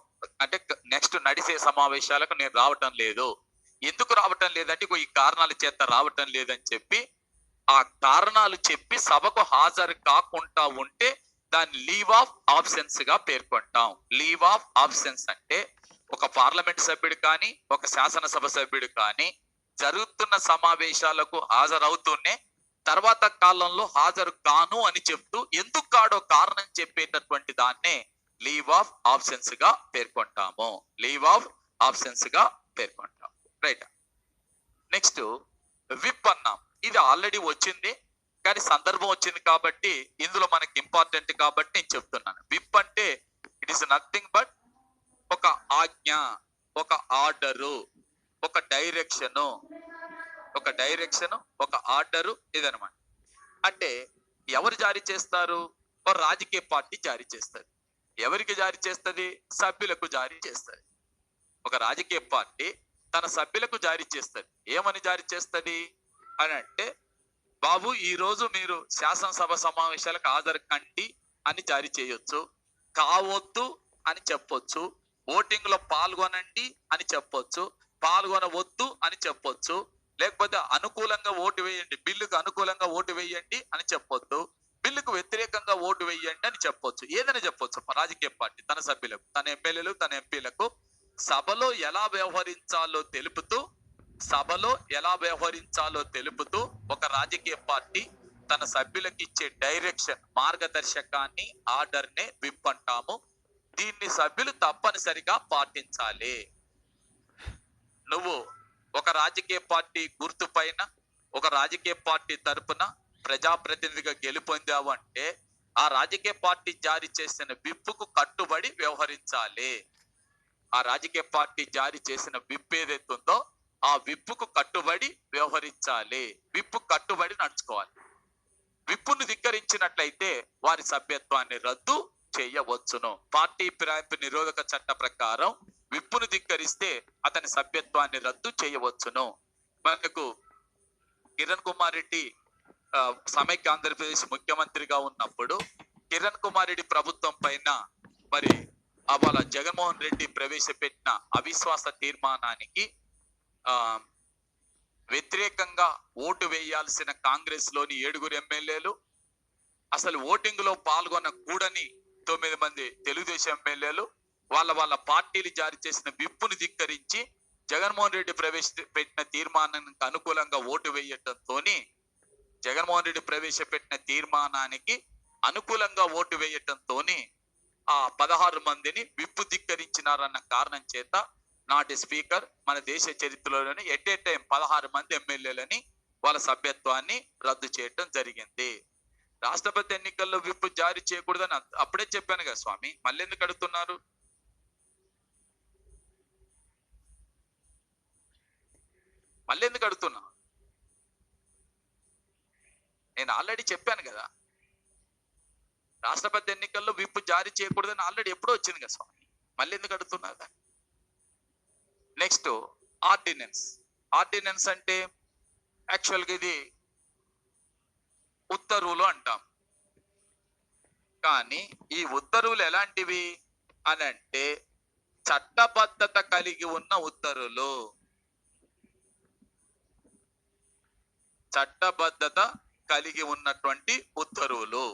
Speaker 1: అంటే నెక్స్ట్ నడిసే సమావేశాలకు నేను రావటం లేదు. ఎందుకు రావటం లేదంటే ఈ కారణాల చేత రావటం లేదని చెప్పి ఆ కారణాలు చెప్పి సభకు హాజరు కాకుండా ఉంటే దాన్ని లీవ్ ఆఫ్ ఆబ్సెన్స్ గా పేర్కొంటాం. లీవ్ ఆఫ్ ఆబ్సెన్స్ అంటే ఒక పార్లమెంట్ సభ్యుడు కానీ ఒక శాసనసభ సభ్యుడు కానీ జరుగుతున్న సమావేశాలకు హాజరవుతూనే తర్వాత కాలంలో హాజరు కాను అని చెప్తూ ఎందుకు కాడో కారణం చెప్పేటటువంటి దాన్నే లీవ్ ఆఫ్ ఆబ్సెన్స్ గా పేర్కొంటాము. లీవ్ ఆఫ్ ఆబ్సెన్స్ గా పేర్కొంటాం. రైట్? నెక్స్ట్ విప్ అన్నాం. ఇది ఆల్రెడీ వచ్చింది కానీ సందర్భం వచ్చింది కాబట్టి ఇందులో మనకి ఇంపార్టెంట్ కాబట్టి నేను చెప్తున్నాను. విప్ అంటే ఇట్ ఈస్ నథింగ్ బట్ ఒక ఆజ్ఞ, ఒక ఆర్డరు, ఒక డైరెక్షను, ఒక ఆర్డరు ఇదనమాట. అంటే ఎవరు జారీ చేస్తారు? ఒక రాజకీయ పార్టీ జారీ చేస్తుంది. ఎవరికి జారీ చేస్తుంది? సభ్యులకు జారీ చేస్తుంది. ఒక రాజకీయ పార్టీ తన సభ్యులకు జారీ చేస్తుంది. ఏమని జారీ చేస్తుంది అని అంటే, బాబు ఈ రోజు మీరు శాసనసభ సమావేశాలకు హాజరు కండి అని జారీ చేయొచ్చు, కావద్దు అని చెప్పొచ్చు, ఓటింగ్ లో పాల్గొనండి అని చెప్పొచ్చు, పాల్గొనవద్దు అని చెప్పొచ్చు, లేకపోతే అనుకూలంగా ఓటు వేయండి, బిల్లుకు అనుకూలంగా ఓటు వేయండి అని చెప్పొద్దు, బిల్లుకు వ్యతిరేకంగా ఓటు వేయండి అని చెప్పొచ్చు. ఏదైనా చెప్పొచ్చు రాజకీయ పార్టీ తన సభ్యులకు, తన ఎమ్మెల్యేలు, తన ఎంపీలకు సభలో ఎలా వ్యవహరించాలో తెలుపుతూ ఒక రాజకీయ పార్టీ తన సభ్యులకు ఇచ్చే డైరెక్షన్, మార్గదర్శకాన్ని, ఆర్డర్ నే విప్ అంటాము. దీన్ని సభ్యులు తప్పనిసరిగా పాటించాలి. నువ్వు ఒక రాజకీయ పార్టీ గుర్తు పైన ఒక రాజకీయ పార్టీ తరపున ప్రజాప్రతినిధిగా గెలుపొందావు అంటే ఆ రాజకీయ పార్టీ జారీ చేసిన విప్పుకు కట్టుబడి వ్యవహరించాలి. ఆ రాజకీయ పార్టీ జారీ చేసిన విప్ ఏదైతే ఉందో ఆ విప్పుకు కట్టుబడి వ్యవహరించాలి, విప్పు కట్టుబడి నడుచుకోవాలి. విప్పును ధిక్కరించినట్లయితే వారి సభ్యత్వాన్ని రద్దు చేయవచ్చును. పార్టీ ఫిరాయింపు నిరోధక చట్ట ప్రకారం విప్పును ధిక్కరిస్తే అతని సభ్యత్వాన్ని రద్దు చేయవచ్చును. మనకు కిరణ్ కుమార్ రెడ్డి సమైక్య ఆంధ్రప్రదేశ్ ముఖ్యమంత్రిగా ఉన్నప్పుడు కిరణ్ కుమార్ రెడ్డి ప్రభుత్వం పైన మరి అవాళ జగన్మోహన్ రెడ్డి ప్రవేశపెట్టిన అవిశ్వాస తీర్మానానికి వ్యతిరేకంగా ఓటు వేయాల్సిన కాంగ్రెస్ లోని 7 ఎమ్మెల్యేలు, అసలు ఓటింగ్ లో పాల్గొన్న కూడని 9 మంది తెలుగుదేశం ఎమ్మెల్యేలు వాళ్ళ పార్టీలు జారీ చేసిన విప్పును ధిక్కరించి జగన్మోహన్ రెడ్డి ప్రవేశపెట్టిన తీర్మానానికి అనుకూలంగా ఓటు వేయటంతో జగన్మోహన్ రెడ్డి ప్రవేశపెట్టిన తీర్మానానికి అనుకూలంగా ఓటు వేయటంతో ఆ 16 మందిని విప్పు ధిక్కరించినారన్న కారణం చేత నాటి స్పీకర్ మన దేశ చరిత్రలోని ఎట్ ఏ టైం 16 మంది ఎమ్మెల్యేలని వాళ్ళ సభ్యత్వాన్ని రద్దు చేయటం జరిగింది. రాష్ట్రపతి ఎన్నికల్లో విప్పు జారీ చేయకూడదని అప్పుడే చెప్పాను కదా స్వామి, మళ్ళీ ఎందుకు అడుగుతున్నారు? మళ్ళీ ఎందుకు అడుగుతున్నా? నేను ఆల్రెడీ చెప్పాను కదా, రాష్ట్రపతి ఎన్నికల్లో విప్పు జారీ చేయకూడదని ఆల్రెడీ ఎప్పుడో వచ్చింది కదా స్వామి, మళ్ళీ ఎందుకు అడుగుతున్నారు? Next ordinance. ఆర్డినెన్స్ అంటే యాక్చువల్గా ఇది ఉత్తర్వులు అంటాం. కానీ ఈ ఉత్తర్వులు ఎలాంటివి అని అంటే చట్టబద్ధత కలిగి ఉన్న ఉత్తర్వులు. చట్టబద్ధత కలిగి ఉన్నటువంటి ఉత్తర్వులు.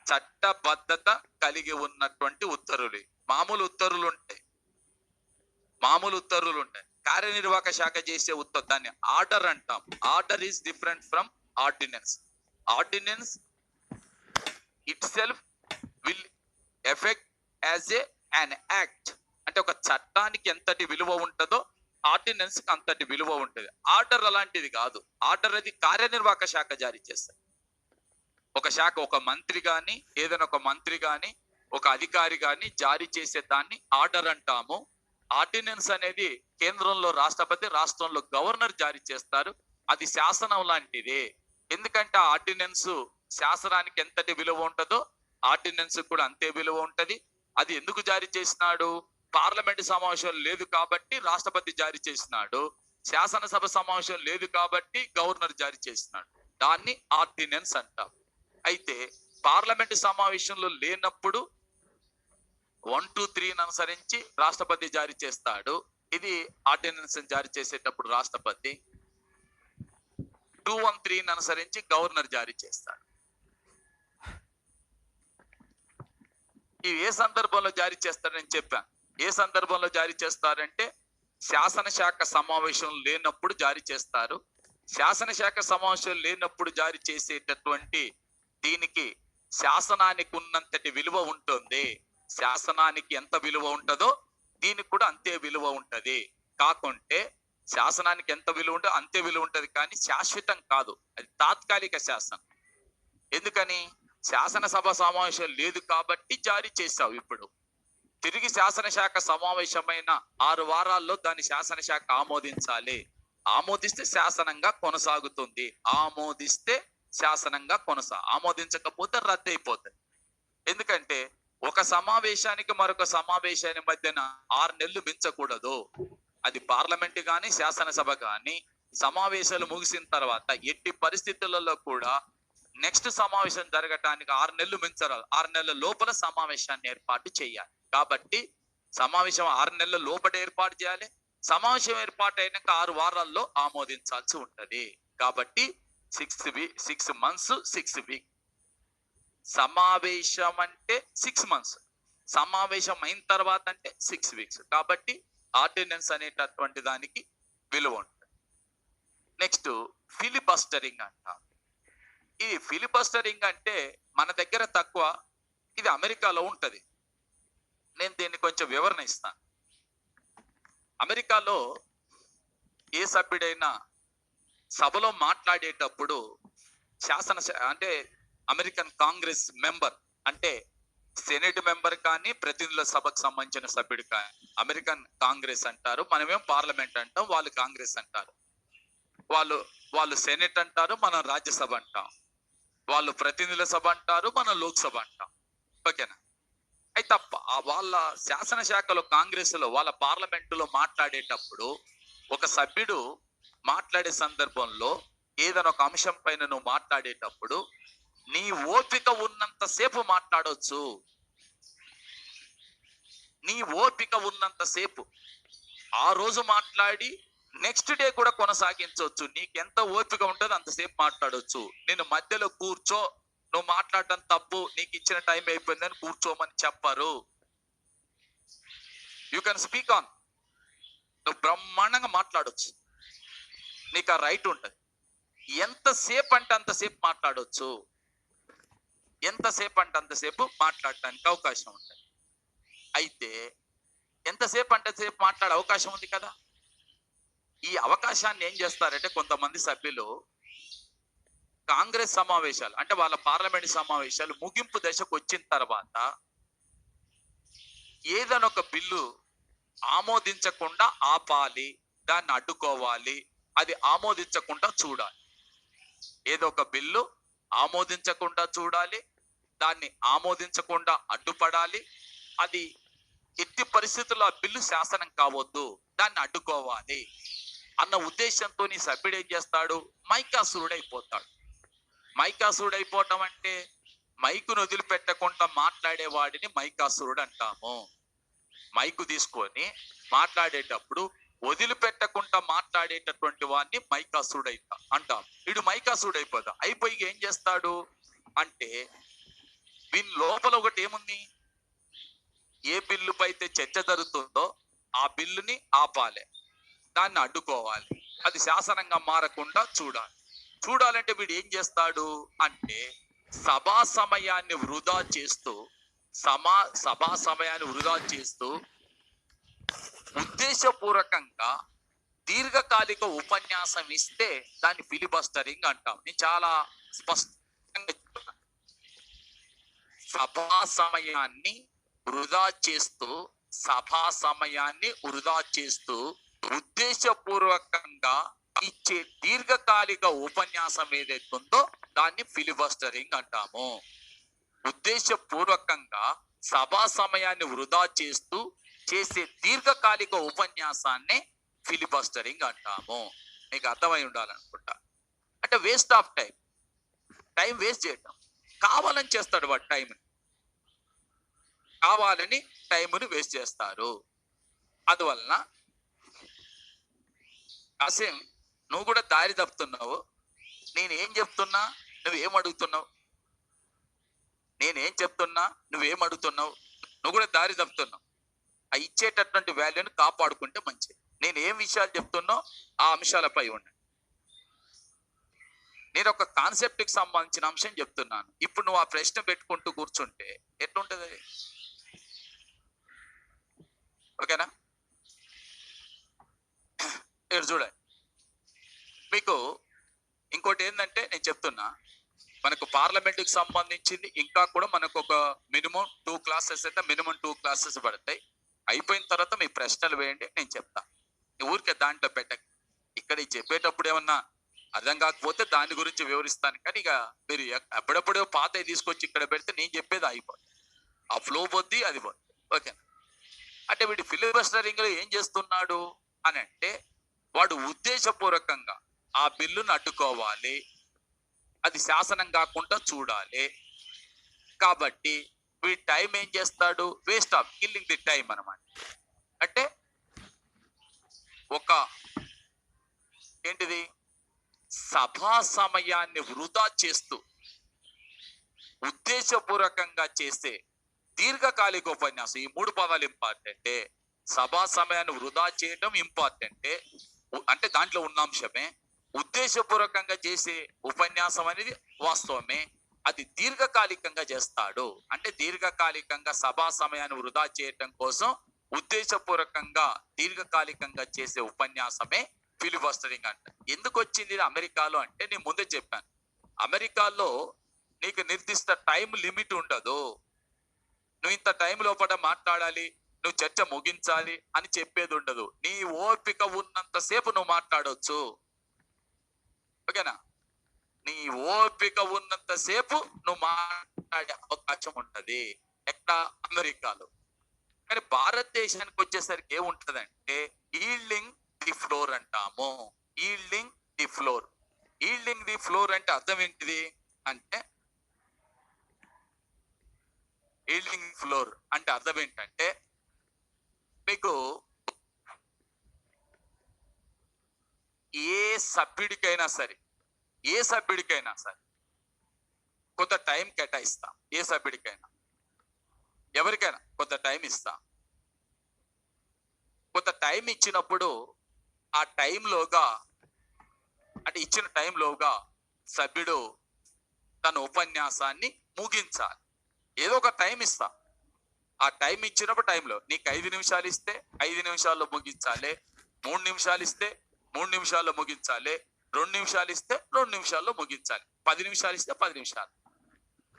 Speaker 1: చట్టబద్ధత కలిగి ఉన్నటువంటి ఉత్తర్వులు. మామూలు ఉత్తర్వులు ఉంటాయి, కార్యనిర్వాహక శాఖ చేసే ఉత్తర్వు, దాన్ని ఆర్డర్ అంటాం. Order is different from ordinance. Ordinance itself will effect as an act. అంటే ఒక చట్టానికి ఎంతటి విలువ ఉంటుందో ఆర్డినెన్స్ కి అంతటి విలువ ఉంటుంది. ఆర్డర్ అలాంటిది కాదు. ఆర్డర్ అది కార్యనిర్వాహక శాఖ జారీ చేస్తారు. ఒక శాఖ, ఒక మంత్రి గాని, ఏదైనా ఒక మంత్రి గాని, ఒక అధికారి గాని జారీ చేసే దాన్ని ఆర్డర్ అంటాము. ఆర్డినెన్స్ అనేది కేంద్రంలో రాష్ట్రపతి, రాష్ట్రంలో గవర్నర్ జారీ చేస్తారు. అది శాసనం లాంటిదే. ఎందుకంటే ఆర్డినెన్స్ శాసనానికి ఎంతటి విలువ ఉంటుందో ఆర్డినెన్స్ కూడా అంతే విలువ ఉంటది. అది ఎందుకు జారీ చేసినాడు? పార్లమెంట్ సమావేశం లేదు కాబట్టి రాష్ట్రపతి జారీ చేసినాడు. శాసనసభ సమావేశం లేదు కాబట్టి గవర్నర్ జారీ చేసినాడు. దాన్ని ఆర్డినెన్స్ అంటాం. అయితే పార్లమెంట్ సమావేశంలో లేనప్పుడు 1, 2, 3 అనుసరించి రాష్ట్రపతి జారీ చేస్తాడు. ఇది ఆర్డినెన్స్ జారీ చేసేటప్పుడు రాష్ట్రపతి 2, 1, 3 అనుసరించి గవర్నర్ జారీ చేస్తాడు. ఇవి ఏ సందర్భంలో జారీ చేస్తారని చెప్పాను. ఏ సందర్భంలో జారీ చేస్తారంటే శాసనశాఖ సమావేశం లేనప్పుడు జారీ చేస్తారు. శాసనశాఖ సమావేశం లేనప్పుడు జారీ చేసేటటువంటి దీనికి శాసనానికి ఉన్నంతటి విలువ ఉంటుంది. శాసనానికి ఎంత విలువ ఉంటుందో దీనికి కూడా అంతే విలువ ఉంటది. కాకుంటే శాసనానికి ఎంత విలువ ఉంటుందో అంతే విలువ ఉంటది, కానీ శాశ్వతం కాదు. అది తాత్కాలిక శాసనం. ఎందుకని? శాసనసభ సమావేశం లేదు కాబట్టి జారీ చేశావు. ఇప్పుడు తిరిగి శాసనశాఖ సమావేశమైన 6 వారాల్లో దాన్ని శాసనశాఖ ఆమోదించాలి. ఆమోదిస్తే శాసనంగా కొనసాగుతుంది. ఆమోదిస్తే శాసనంగా ఆమోదించకపోతే రద్దు అయిపోతుంది. ఎందుకంటే ఒక సమావేశానికి మరొక సమావేశాన్ని మధ్యన 6 నెలలు మించకూడదు. అది పార్లమెంట్ కానీ శాసనసభ కానీ సమావేశాలు ముగిసిన తర్వాత ఎట్టి పరిస్థితులలో కూడా నెక్స్ట్ సమావేశం జరగటానికి 6 నెలలు మించరాదు. 6 నెలల లోపల సమావేశాన్ని ఏర్పాటు చేయాలి. కాబట్టి సమావేశం 6 నెలల లోపల ఏర్పాటు చేయాలి. సమావేశం ఏర్పాటు అయినాక 6 వారాల్లో ఆమోదించాల్సి ఉంటది. కాబట్టి 6 months 6 weeks. సమావేశం అంటే 6 months, సమావేశం అయిన తర్వాత అంటే 6 weeks. కాబట్టి ఆర్డినెన్స్ అనేటటువంటి దానికి విలువ ఉంటుంది. నెక్స్ట్ ఫిలిబస్టరింగ్ అంటాం. ఈ ఫిలిబస్టరింగ్ అంటే మన దగ్గర తక్కువ, ఇది అమెరికాలో ఉంటది. నేను దీన్ని కొంచెం వివరణ ఇస్తాను. అమెరికాలో ఏ సభ్యుడైనా సభలో మాట్లాడేటప్పుడు అంటే అమెరికన్ కాంగ్రెస్ మెంబర్, అంటే సెనేట్ మెంబర్ కానీ ప్రతినిధుల సభకు సంబంధించిన సభ్యుడు కానీ అమెరికన్ కాంగ్రెస్ అంటారు. మనమేం పార్లమెంట్ అంటాం, వాళ్ళు కాంగ్రెస్ అంటారు. వాళ్ళు సెనేట్ అంటారు, మనం రాజ్యసభ అంటాం. వాళ్ళు ప్రతినిధుల సభ అంటారు, మనం లోక్సభ అంటాం. ఓకేనా? అయితే వాళ్ళ శాసనశాఖలో కాంగ్రెస్ లో వాళ్ళ పార్లమెంటులో మాట్లాడేటప్పుడు ఒక సభ్యుడు మాట్లాడే సందర్భంలో ఏదైనా ఒక అంశం పైన నువ్వు మాట్లాడేటప్పుడు నీ ఓపిక ఉన్నంత సేపు మాట్లాడవచ్చు. నీ ఓపిక ఉన్నంత సేపు ఆ రోజు మాట్లాడి నెక్స్ట్ డే కూడా కొనసాగించవచ్చు. నీకు ఎంత ఓపిక ఉంటుందో అంతసేపు మాట్లాడవచ్చు. నేను మధ్యలో కూర్చో, నువ్వు మాట్లాడటం తప్పు, నీకు ఇచ్చిన టైం అయిపోయిందని కూర్చోమని చెప్పరు. You can speak on. నువ్వు బ్రహ్మాండంగా మాట్లాడవచ్చు, నీకు ఆ రైట్ ఉంటుంది. ఎంతసేపు అంటే అంతసేపు మాట్లాడవచ్చు, ఎంతసేపు అంటే అంతసేపు మాట్లాడటానికి అవకాశం ఉంటుంది. అయితే ఎంతసేపు అంటే సేపు మాట్లాడే అవకాశం ఉంది కదా. ఈ అవకాశాన్ని ఏం చేస్తారంటే కొంతమంది సభ్యులు కాంగ్రెస్ సమావేశాలు అంటే వాళ్ళ పార్లమెంట్ సమావేశాలు ముగింపు దశకు వచ్చిన తర్వాత ఏదైనా ఒక బిల్లు ఆమోదించకుండా ఆపాలి, దాన్ని అడ్డుకోవాలి, అది ఆమోదించకుండా చూడాలి. ఏదో ఒక బిల్లు ఆమోదించకుండా చూడాలి, దాన్ని ఆమోదించకుండా అడ్డుపడాలి. అది ఎట్టి పరిస్థితుల్లో ఆ బిల్లు శాసనం కావద్దు, దాన్ని అడ్డుకోవాలి అన్న ఉద్దేశంతో నీ సభ్యుడు ఏం చేస్తాడు? మైకాసురుడైపోతాడు. మైకాసురుడైపోవటం అంటే మైకును వదిలిపెట్టకుండా మాట్లాడేవాడిని మైకాసురుడు అంటాము. మైకు తీసుకొని మాట్లాడేటప్పుడు వదిలిపెట్టకుండా మాట్లాడేటటువంటి వాడిని మైకాసురుడు అంటాం. వీడు మైకాసురుడు అయిపోయి ఏం చేస్తాడు అంటే వీని లోపల ఒకటి ఏముంది? ఏ బిల్లుపై అయితే చర్చ జరుగుతుందో ఆ బిల్లుని ఆపాలి, దాన్ని అడ్డుకోవాలి, అది శాసనంగా మారకుండా చూడాలంటే వీడు ఏం చేస్తాడు అంటే సభా సమయాన్ని వృధా చేస్తూ ఉద్దేశపూర్వకంగా దీర్ఘకాలిక ఉపన్యాసం ఇస్తే దాన్ని ఫిలిబస్టరింగ్ అంటాం. నేను చాలా స్పష్టంగా చెప్తున్నా. సభా సమయాన్ని వృధా చేస్తూ ఉద్దేశపూర్వకంగా ఇచ్చే దీర్ఘకాలిక ఉపన్యాసం ఏదైతుందో దాన్ని ఫిలిబస్టరింగ్ అంటాము. ఉద్దేశపూర్వకంగా సభా సమయాన్ని వృధా చేస్తూ చేసే దీర్ఘకాలిక ఉపన్యాసాన్ని ఫిలిబస్టరింగ్ అంటాము. మీకు అర్థమై ఉండాలనుకుంటా. అంటే వేస్ట్ ఆఫ్ టైం వేస్ట్ చేయటం. కావాలని చేస్తాడు వాడు, కావాలని టైంని వేస్ట్ చేస్తారు. అందువలన అసేం నువ్వు కూడా దారి తప్పుతున్నావు. నేనేం చెప్తున్నా నువ్వేం అడుగుతున్నావు, నేనేం చెప్తున్నా నువ్వేం అడుగుతున్నావు, నువ్వు కూడా దారి తప్పుతున్నావు. ఆ ఇచ్చేటటువంటి వాల్యూని కాపాడుకుంటే మంచిది. నేను ఏం విషయాలు చెప్తున్నా ఆ అంశాలపై ఉండండి. నేను ఒక కాన్సెప్ట్కి సంబంధించిన అంశం చెప్తున్నాను. ఇప్పుడు నువ్వు ఆ ప్రశ్న పెట్టుకుంటూ కూర్చుంటే ఎట్లుంటది? ఓకేనా? ఇక్కడ చూడండి, మీకు ఇంకోటి ఏంటంటే నేను చెప్తున్నా, మనకు పార్లమెంట్కి సంబంధించింది ఇంకా కూడా మనకు ఒక మినిమం 2 క్లాసెస్ అయితే మినిమం 2 క్లాసెస్ పడతాయి. అయిపోయిన తర్వాత మీ ప్రశ్నలు వేయండి, నేను చెప్తా. ఊరికే దాంట్లో పెట్టండి. ఇక్కడ చెప్పేటప్పుడు ఏమన్నా అర్థం కాకపోతే దాని గురించి వివరిస్తాను. కానీ ఇక మీరు ఎప్పుడెప్పుడో పాతవి తీసుకొచ్చి ఇక్కడ పెడితే నేను చెప్పేది అయిపోద్ది, ఆ ఫ్లో పోద్ది, అది పోద్ది. ఓకేనా? అంటే వీడు ఫిలిబస్టరింగ్ లో ఏం చేస్తున్నాడు అని అంటే వాడు ఉద్దేశపూర్వకంగా ఆ బిల్లును అడ్డుకోవాలి, అది శాసనం కాకుండా చూడాలి. కాబట్టి వీడి టైం ఏం చేస్తాడు? Waste of killing the time అనమాట. అంటే ఒక ఏంటిది సభా సమయాన్ని వృధా చేస్తూ ఉద్దేశపూర్వకంగా చేసే దీర్ఘకాలిక ఉపన్యాసం. ఈ 3 పదాలు ఇంపార్టెంటే. సభా సమయాన్ని వృధా చేయడం ఇంపార్టెంటే, అంటే దాంట్లో ఉన్న అంశమే. ఉద్దేశపూర్వకంగా చేసే ఉపన్యాసం అనేది వాస్తవమే. అది దీర్ఘకాలికంగా చేస్తాడు అంటే దీర్ఘకాలికంగా సభా సమయాన్ని వృధా చేయటం కోసం ఉద్దేశపూర్వకంగా దీర్ఘకాలికంగా చేసే ఉపన్యాసమే ఫిలిబస్టరింగ్ అంట. ఎందుకు వచ్చింది అమెరికాలో అంటే నేను ముందే చెప్పాను, అమెరికాలో నీకు నిర్దిష్ట టైం లిమిట్ ఉండదు. నువ్వు ఇంత టైం లోపల మాట్లాడాలి, నువ్వు చర్చ ముగించాలి అని చెప్పేది ఉండదు. నీ ఓపిక ఉన్నంతసేపు నువ్వు మాట్లాడవచ్చు. ఓకేనా? నీ ఓపిక ఉన్నంతసేపు నువ్వు మాట్లాడే అవకాశం ఉంటది. ఎక్కడ? అమెరికాలో. కానీ భారతదేశానికి వచ్చేసరికి ఏముంటదంటే ఈల్డింగ్ ది ఫ్లోర్ అంటాము. Yielding the floor. Yielding the floor అంటే అర్థం ఏంటిది అంటే, ఈల్డింగ్ ఫ్లోర్ అంటే అర్థం ఏంటంటే, మీకు ఏ సభ్యుడికైనా సరే కొంత టైం కేటాయిస్తాం. ఏ సభ్యుడికైనా, ఎవరికైనా కొంత టైం ఇస్తాం. కొంత టైం ఇచ్చినప్పుడు ఆ టైంలోగా, అంటే ఇచ్చిన టైంలోగా సభ్యుడు తన ఉపన్యాసాన్ని ముగించాలి. ఏదో ఒక టైం ఇస్తాం. ఆ టైం ఇచ్చినప్పుడు టైంలో నీకు 5 నిమిషాలు ఇస్తే 5 నిమిషాల్లో ముగించాలి. 3 నిమిషాలు ఇస్తే 3 నిమిషాల్లో ముగించాలి. 2 నిమిషాలు ఇస్తే 2 నిమిషాల్లో ముగించాలి. 10 నిమిషాలు ఇస్తే 10 నిమిషాలు.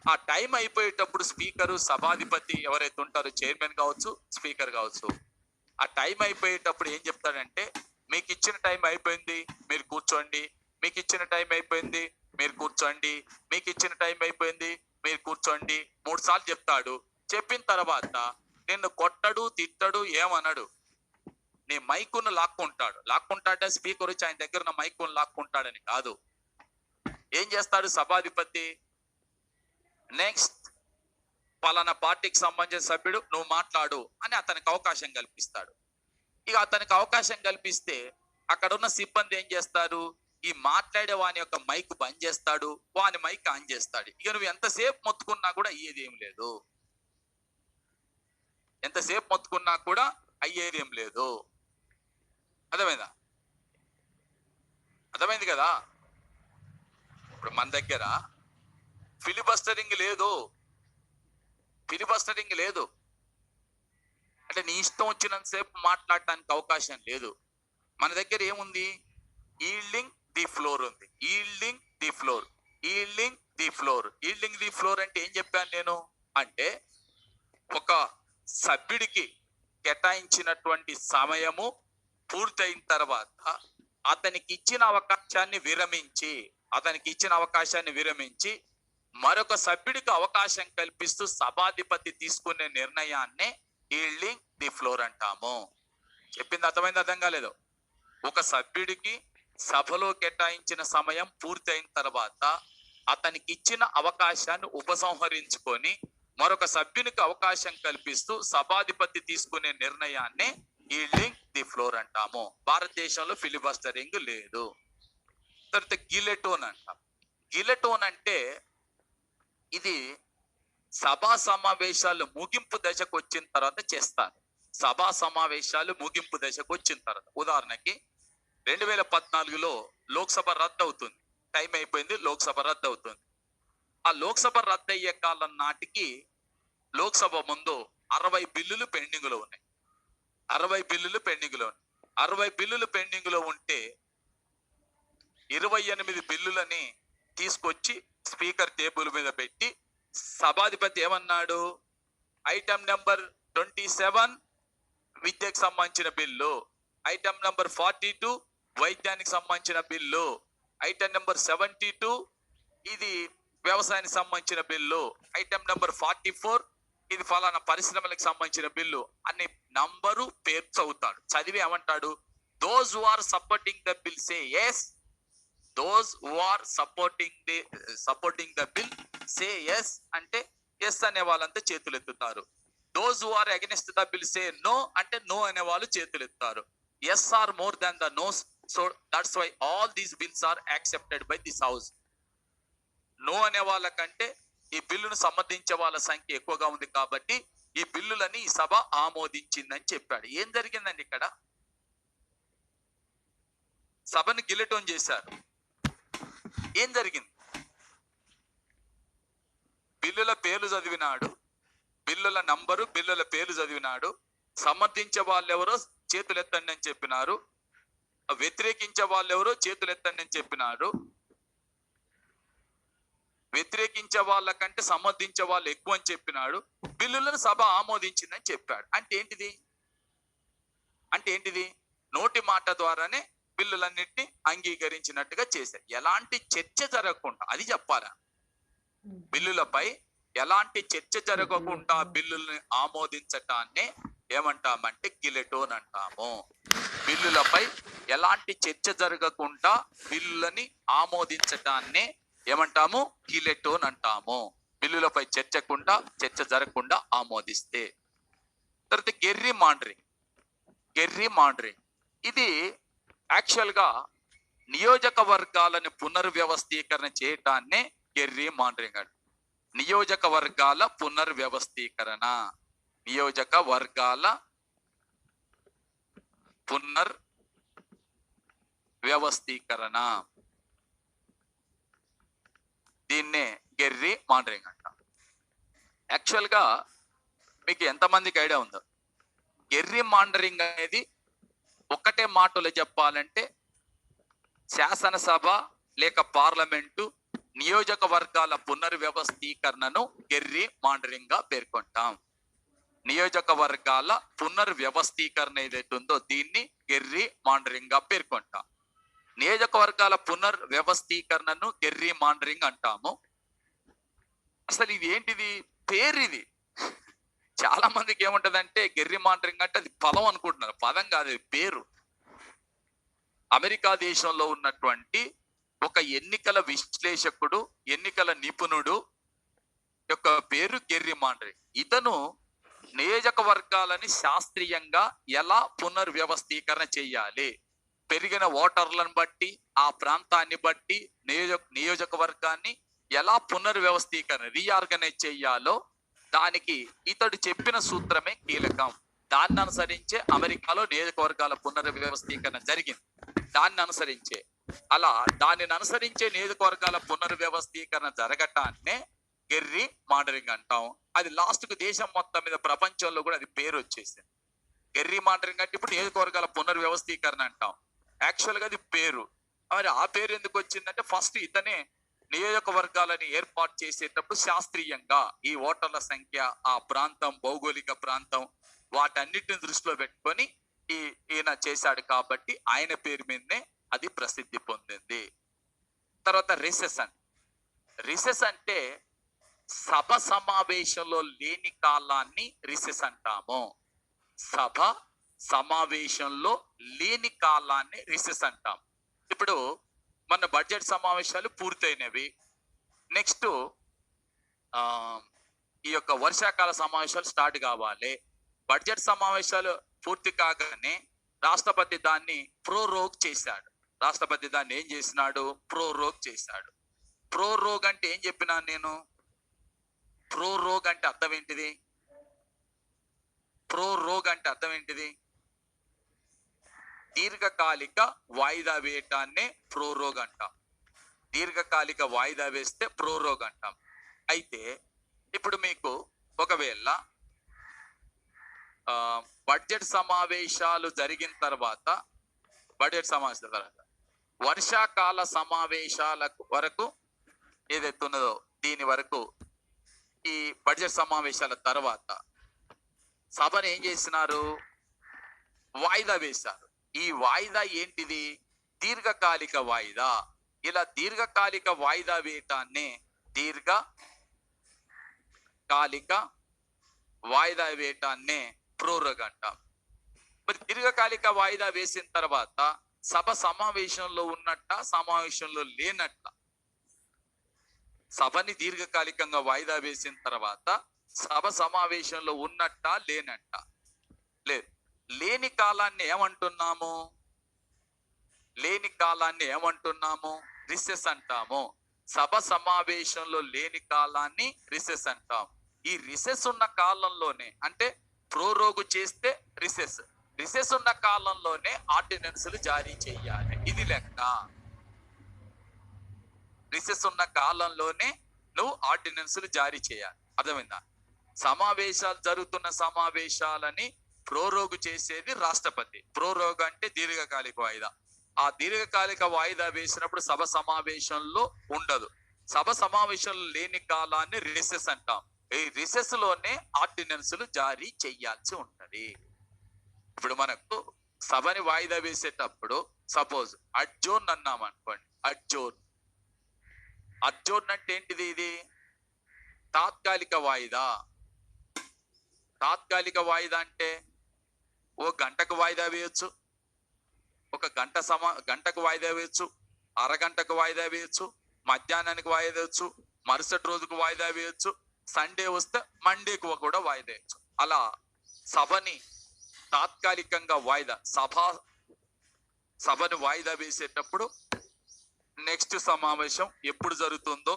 Speaker 1: ఆ టైం అయిపోయేటప్పుడు స్పీకరు, సభాధిపతి ఎవరైతే ఉంటారో, చైర్మన్ కావచ్చు, స్పీకర్ కావచ్చు, ఆ టైం అయిపోయేటప్పుడు ఏం చెప్తాడంటే, మీకు ఇచ్చిన టైం అయిపోయింది, మీరు కూర్చోండి. మీకు ఇచ్చిన టైం అయిపోయింది, మీరు కూర్చోండి. మీకు ఇచ్చిన టైం అయిపోయింది, మీరు కూర్చోండి. 3 సార్లు చెప్తాడు. చెప్పిన తర్వాత నిన్ను కొట్టడు, తిట్టడు, ఏమనడు. నీ మైకును లాక్కుంటాడే స్పీకర్ వచ్చి ఆయన దగ్గర ఉన్న మైకును లాక్కుంటాడని కాదు. ఏం చేస్తాడు సభాధిపతి? నెక్స్ట్ పలానా పార్టీకి సంబంధించిన సభ్యుడు నువ్వు మాట్లాడు అని అతనికి అవకాశం కల్పిస్తాడు. ఇక అతనికి అవకాశం కల్పిస్తే అక్కడ ఉన్న సిబ్బంది ఏం చేస్తారు? ఈ మాట్లాడే వాని యొక్క మైక్ బంద్ చేస్తాడు, వాని మైక్ ఆన్ చేస్తాడు. ఇక నువ్వు ఎంతసేపు మొత్తుకున్నా కూడా అయ్యేదేం లేదు. ఎంతసేపు మొత్తుకున్నా కూడా అయ్యేదేం లేదు. అర్థమైంది కదా? ఇప్పుడు మన దగ్గర ఫిలిబస్టరింగ్ లేదు. అంటే నీ ఇష్టం వచ్చినంత సేపు మాట్లాడటానికి అవకాశం లేదు. మన దగ్గర ఏముంది? ఈల్డింగ్ ది ఫ్లోర్ ఉంది. Yielding the floor. Yielding the floor. Yielding the floor అంటే ఏం చెప్పాను నేను? అంటే ఒక సభ్యుడికి కేటాయించినటువంటి సమయము పూర్తయిన తర్వాత అతనికి ఇచ్చిన అవకాశాన్ని విరమించి మరొక సభ్యుడికి అవకాశం కల్పిస్తూ సభాధిపతి తీసుకునే నిర్ణయాన్నే ఈల్డింగ్ ది ఫ్లోర్ అంటాము. చెప్పింది అర్థమైంది? అర్థం కాలేదు? ఒక సభ్యుడికి సభలో కేటాయించిన సమయం పూర్తయిన తర్వాత అతనికి ఇచ్చిన అవకాశాన్ని ఉపసంహరించుకొని మరొక సభ్యునికి అవకాశం కల్పిస్తూ సభాధిపతి తీసుకునే నిర్ణయాన్నే ఈల్డింగ్ ది ఫ్లోర్ అంటాము. భారతదేశంలో ఫిలిబస్టరింగ్ లేదు. తర్వాత గిలెటోన్ అంటాం. గిలెటోన్ అంటే ఇది సభా సమావేశాలు ముగింపు దశకు వచ్చిన తర్వాత చేస్తారు. సభా సమావేశాలు ముగింపు దశకు వచ్చిన తర్వాత, ఉదాహరణకి 2014లో లోక్సభ రద్దు అవుతుంది. టైం అయిపోయింది, లోక్సభ రద్దు అవుతుంది. ఆ లోక్సభ రద్దు అయ్యే కాలం నాటికి లోక్సభ ముందు 60 బిల్లులు పెండింగ్లో ఉన్నాయి. 60 బిల్లులు పెండింగ్లో ఉంటే 28 బిల్లులని తీసుకొచ్చి స్పీకర్ టేబుల్ మీద పెట్టి సభాధిపతి ఏమన్నాడు? ఐటమ్ నెంబర్ 27 విద్యకు సంబంధించిన బిల్లు, ఐటమ్ నెంబర్ 42 వైద్యానికి సంబంధించిన బిల్లు, ఐటమ్ నెంబర్ 72 ఇది వ్యవసాయానికి సంబంధించిన బిల్లు, ఐటమ్ నెంబర్ 44 ఇది ఫలానా పరిశ్రమలకు సంబంధించిన బిల్లు అనే నంబరు పేరు చదువుతాడు. చదివి ఏమంటాడు? Those who are supporting the bill say yes. Those who are supporting the bill say yes అంటే ఎస్ అనే వాళ్ళంతా చేతులు ఎత్తుతారు. Those who are against the bill say no అంటే నో అనే వాళ్ళు చేతులు ఎత్తుతారు. Yes are more than the noes. So that's why all these bills are accepted by this house. No అనే వాళ్ళకంటే ఈ బిల్లును సమర్థించే వాళ్ళ సంఖ్య ఎక్కువగా ఉంది కాబట్టి ఈ బిల్లులని ఈ సభ ఆమోదించిందని చెప్పాడు. ఏం జరిగిందండి ఇక్కడ? సభను గిలెటోన్ చేశారు. ఏం జరిగింది? బిల్లుల పేర్లు చదివినాడు, బిల్లుల నంబరు, బిల్లుల పేర్లు చదివినాడు. సమర్థించే వాళ్ళెవరో చేతులు ఎత్తండి అని చెప్పినారు, వ్యతిరేకించే వాళ్ళెవరో చేతులు ఎత్తండి అని చెప్పినారు. వ్యతిరేకించే వాళ్ళకంటే సమర్థించే వాళ్ళు ఎక్కువ అని చెప్పినాడు. బిల్లులను సభ ఆమోదించిందని చెప్పాడు. అంటే ఏంటిది? నోటి మాట ద్వారానే బిల్లులన్నింటినీ అంగీకరించినట్టుగా చేశారు. ఎలాంటి చర్చ జరగకుండా, అది చెప్పాలా? బిల్లులపై ఎలాంటి చర్చ జరగకుండా బిల్లుల్ని ఆమోదించటాన్నే ఏమంటామంటే గిలెటోన్ అంటాము. బిల్లులపై ఎలాంటి చర్చ జరగకుండా బిల్లులని ఆమోదించటాన్నే ఏమంటాము? గిలెటోన్ అంటాము. బిల్లులపై చర్చ జరగకుండా ఆమోదిస్తే. తర్వాత గెర్రీ మాండరింగ్ ఇది యాక్చువల్గా నియోజకవర్గాలను పునర్వ్యవస్థీకరణ చేయటాన్నే గెర్రీ మాండరింగ్ అంట. నియోజకవర్గాల పునర్వ్యవస్థీకరణ దీన్నే గెర్రీ మాండరింగ్ అంట. యాక్చువల్గా మీకు ఎంతమందికి ఐడియా ఉందో, గెర్రీ మాండరింగ్ అనేది ఒక్కటే మాటలో చెప్పాలంటే శాసనసభ లేక పార్లమెంటు నియోజకవర్గాల పునర్వ్యవస్థీకరణను గెర్రీ మాండరింగ్ గా పేర్కొంటాం. నియోజకవర్గాల పునర్వ్యవస్థీకరణ ఏదైతే ఉందో దీన్ని గెర్రీ మాండరింగ్ గా పేర్కొంటాం. నియోజకవర్గాల పునర్వ్యవస్థీకరణను గెర్రీ మాండరింగ్ అంటాము. అసలు ఇది ఏంటిది? పేరు ఇది. చాలా మందికి ఏముంటదంటే గెర్రీ మాండరింగ్ అంటే అది పదం అనుకుంటున్నారు. పదం కాదు, అది పేరు. అమెరికా దేశంలో ఉన్నటువంటి ఒక ఎన్నికల విశ్లేషకుడు, ఎన్నికల నిపుణుడు యొక్క పేరు గెర్రీ మాండరింగ్. ఇతను నియోజకవర్గాలని శాస్త్రీయంగా ఎలా పునర్వ్యవస్థీకరణ చేయాలి, పెరిగిన ఓటర్లను బట్టి ఆ ప్రాంతాన్ని బట్టి నియోజకవర్గాన్ని ఎలా పునర్వ్యవస్థీకరణ రీఆర్గనైజ్ చేయాలో దానికి ఇతడు చెప్పిన సూత్రమే కీలకం. దాన్ని అనుసరించే అమెరికాలో నియోజకవర్గాల పునర్వ్యవస్థీకరణ జరిగింది. దాన్ని అనుసరించే నియోజకవర్గాల పునర్వ్యవస్థీకరణ జరగటాన్నే గెర్రీ మాండరింగ్ అంటాం. అది లాస్ట్ కు దేశం మొత్తం మీద ప్రపంచంలో కూడా అది పేరు వచ్చేసింది. గెర్రీ మాండరింగ్ అంటే ఇప్పుడు నియోజకవర్గాల పునర్వ్యవస్థీకరణ అంటాం. యాక్చువల్ గా అది పేరు. మరి ఆ పేరు ఎందుకు వచ్చిందంటే ఫస్ట్ ఇతనే నియోజకవర్గాలని ఏర్పాటు చేసేటప్పుడు శాస్త్రీయంగా ఈ ఓటర్ల సంఖ్య, ఆ ప్రాంతం, భౌగోళిక ప్రాంతం, వాటన్నిటిని దృష్టిలో పెట్టుకొని ఈయన చేశాడు కాబట్టి ఆయన పేరు మీదనే అది ప్రసిద్ధి పొందింది. తర్వాత రిసెస్ అంటే సభ సమావేశంలో లేని కాలాన్ని రిసెస్ అంటాము. సభ సమావేశంలో లేని కాలాన్ని రిసెస్ అంటాం. ఇప్పుడు మన బడ్జెట్ సమావేశాలు పూర్తయినవి. నెక్స్ట్ ఈ యొక్క వర్షాకాల సమావేశాలు స్టార్ట్ కావాలి. బడ్జెట్ సమావేశాలు పూర్తి కాగానే రాష్ట్రపతి దాన్ని ప్రోరోగ్ చేశాడు. రాష్ట్రపతి దాన్ని ఏం చేసినాడు? ప్రోరోగ్ చేశాడు. ప్రోరోగ్ అంటే ఏం చెప్పినా నేను? ప్రోరోగ్ అంటే అర్థం ఏంటిది? దీర్ఘకాలిక వాయిదా వేయటాన్నే ప్రోరోగ్ అంటాం. దీర్ఘకాలిక వాయిదా వేస్తే ప్రోరోగ్ అంటాం. అయితే ఇప్పుడు మీకు ఒకవేళ బడ్జెట్ సమావేశాలు జరిగిన తర్వాత వర్షాకాల సమావేశాల వరకు ఏదైతే ఉన్నదో దీని వరకు ఈ బడ్జెట్ సమావేశాల తర్వాత సభను ఏం చేసినారు? వాయిదా వేశారు. ఈ వాయిదా ఏంటిది? దీర్ఘకాలిక వాయిదా. ఇలా దీర్ఘకాలిక వాయిదా వేయటాన్నే ప్రోరోగ్ అంటాం. మరి దీర్ఘకాలిక వాయిదా వేసిన తర్వాత సభ సమావేశంలో ఉన్నట్ట, సమావేశంలో లేనట్ట? సభని దీర్ఘకాలికంగా వాయిదా వేసిన తర్వాత సభ సమావేశంలో ఉన్నట్ట, లేనట్ట? లేదు. లేని కాలాన్ని ఏమంటున్నాము? రిసెస్ అంటాము. సభ సమావేశంలో లేని కాలాన్ని రిసెస్ అంటాం. ఈ రిసెస్ ఉన్న కాలంలోనే, అంటే ప్రోరోగు చేస్తే రిసెస్ ఉన్న కాలంలోనే ఆర్డినెన్సులు జారీ చేయాలి. ఇది లెక్క. రిసెస్ ఉన్న కాలంలోనే నువ్వు ఆర్డినెన్సులు జారీ చేయాలి. అర్థమైందా? సమావేశాలు జరుగుతున్న సమావేశాలని ప్రోరోగు చేసేది రాష్ట్రపతి. ప్రోరోగు అంటే దీర్ఘకాలిక వాయిదా. ఆ దీర్ఘకాలిక వాయిదా వేసినప్పుడు సభ సమావేశంలో ఉండదు. సభ సమావేశంలో లేని కాలాన్ని రిసెస్ అంటాం. ఈ రిసెస్ లోనే ఆర్డినెన్సులు జారీ చేయాల్సి ఉంటది. ఇప్పుడు మనకు సభని వాయిదా వేసేటప్పుడు సపోజ్ అడ్జోర్న్ అన్నాం అనుకోండి. అడ్జోర్న్ అంటే ఏంటిది? ఇది తాత్కాలిక వాయిదా. తాత్కాలిక వాయిదా అంటే ఓ గంటకు వాయిదా వేయొచ్చు, ఒక గంటకు వాయిదా వేయొచ్చు, అరగంటకు వాయిదా వేయొచ్చు, మధ్యాహ్నానికి వాయిదా వేయొచ్చు, మరుసటి రోజుకు వాయిదా వేయొచ్చు, సండే వస్తే మండేకు కూడా వాయిదా వేయొచ్చు. అలా సభని తాత్కాలికంగా సభను వాయిదా వేసేటప్పుడు నెక్స్ట్ సమావేశం ఎప్పుడు జరుగుతుందో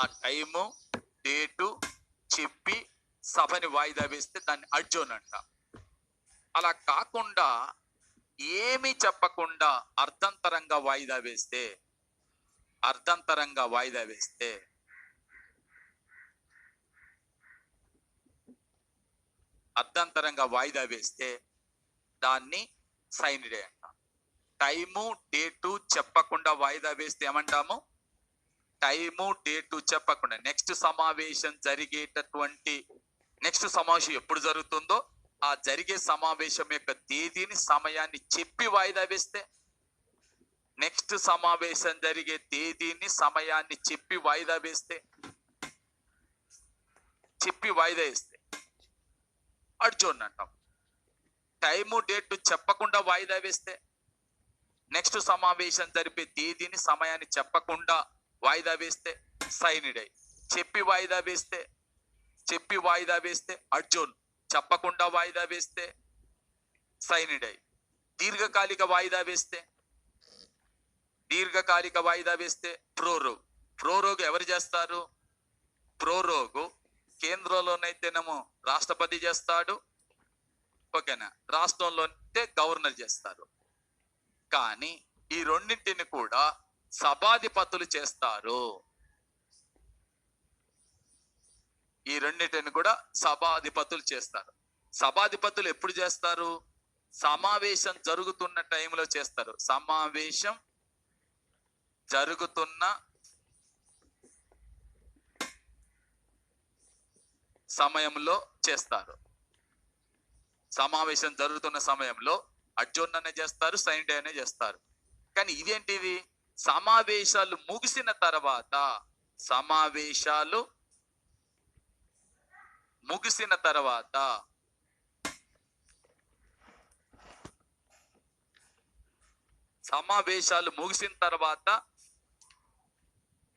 Speaker 1: ఆ టైము డేటు చెప్పి సభని వాయిదా వేస్తే దాన్ని అడ్జోన్ అంటాం. అలా కాకుండా ఏమీ చెప్పకుండా అర్ధంతరంగా వాయిదా వేస్తే దాన్ని సైన్ డే అంటాం. టైము డేటు చెప్పకుండా వాయిదా వేస్తే ఏమంటాము? టైము డేటు చెప్పకుండా నెక్స్ట్ సమావేశం ఎప్పుడు జరుగుతుందో ఆ జరిగే సమావేశం యొక్క తేదీని సమయాన్ని చెప్పి వాయిదా వేస్తే, నెక్స్ట్ సమావేశం జరిగే తేదీని సమయాన్ని చెప్పి వాయిదా వేస్తే అడ్జోన్ అంటాం. టైము డేటు చెప్పకుండా వాయిదా వేస్తే, నెక్స్ట్ సమావేశం జరిపే తేదీని సమయాన్ని చెప్పకుండా వాయిదా వేస్తే సైన్ డే. చెప్పి వాయిదా వేస్తే అడ్జోన్, చెప్పకుండా వాయిదా వేస్తే సైన్ డే. దీర్ఘకాలిక వాయిదా వేస్తే ప్రోరోగ్ ఎవరు చేస్తారు? ప్రోరోగు కేంద్రంలోనైతేనేమో రాష్ట్రపతి చేస్తాడు, ఓకేనా, రాష్ట్రంలో అయితే గవర్నర్ చేస్తారు. కానీ ఈ రెండింటిని కూడా సభాధిపతులు చేస్తారు. సభాధిపతులు ఎప్పుడు చేస్తారు? సమావేశం జరుగుతున్న టైంలో చేస్తారు. సమావేశం జరుగుతున్న సమయంలో చేస్తారు. సమావేశం జరుగుతున్న సమయంలో అడ్జోర్న్ అనే చేస్తారు, సైన్ డే అనే చేస్తారు. కానీ ఇదేంటిది? సమావేశాలు ముగిసిన తర్వాత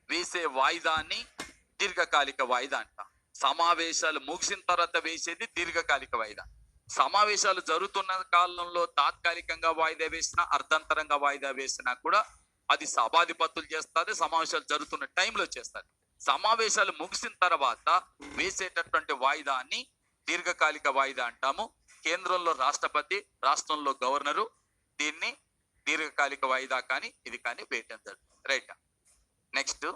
Speaker 1: వేసే వాయిదాన్ని దీర్ఘకాలిక వాయిదా అంటాం. సమావేశాలు ముగిసిన తర్వాత వేసేది దీర్ఘకాలిక వాయిదా. సమావేశాలు జరుగుతున్న కాలంలో తాత్కాలికంగా వాయిదా వేసినా, అర్ధంతరంగా వాయిదా వేసినా కూడా అది సభాధిపతులు చేస్తారు. సమావేశాలు జరుగుతున్న టైంలో చేస్తారు. సమావేశాలు ముగిసిన తర్వాత వేసేటటువంటి వాయిదాన్ని దీర్ఘకాలిక వాయిదా అంటాము. కేంద్రంలో రాష్ట్రపతి, రాష్ట్రంలో గవర్నరు దీన్ని దీర్ఘకాలిక వాయిదా కానీ ఇది కానీ వేయటం జరుగుతుంది. రైట్. నెక్స్ట్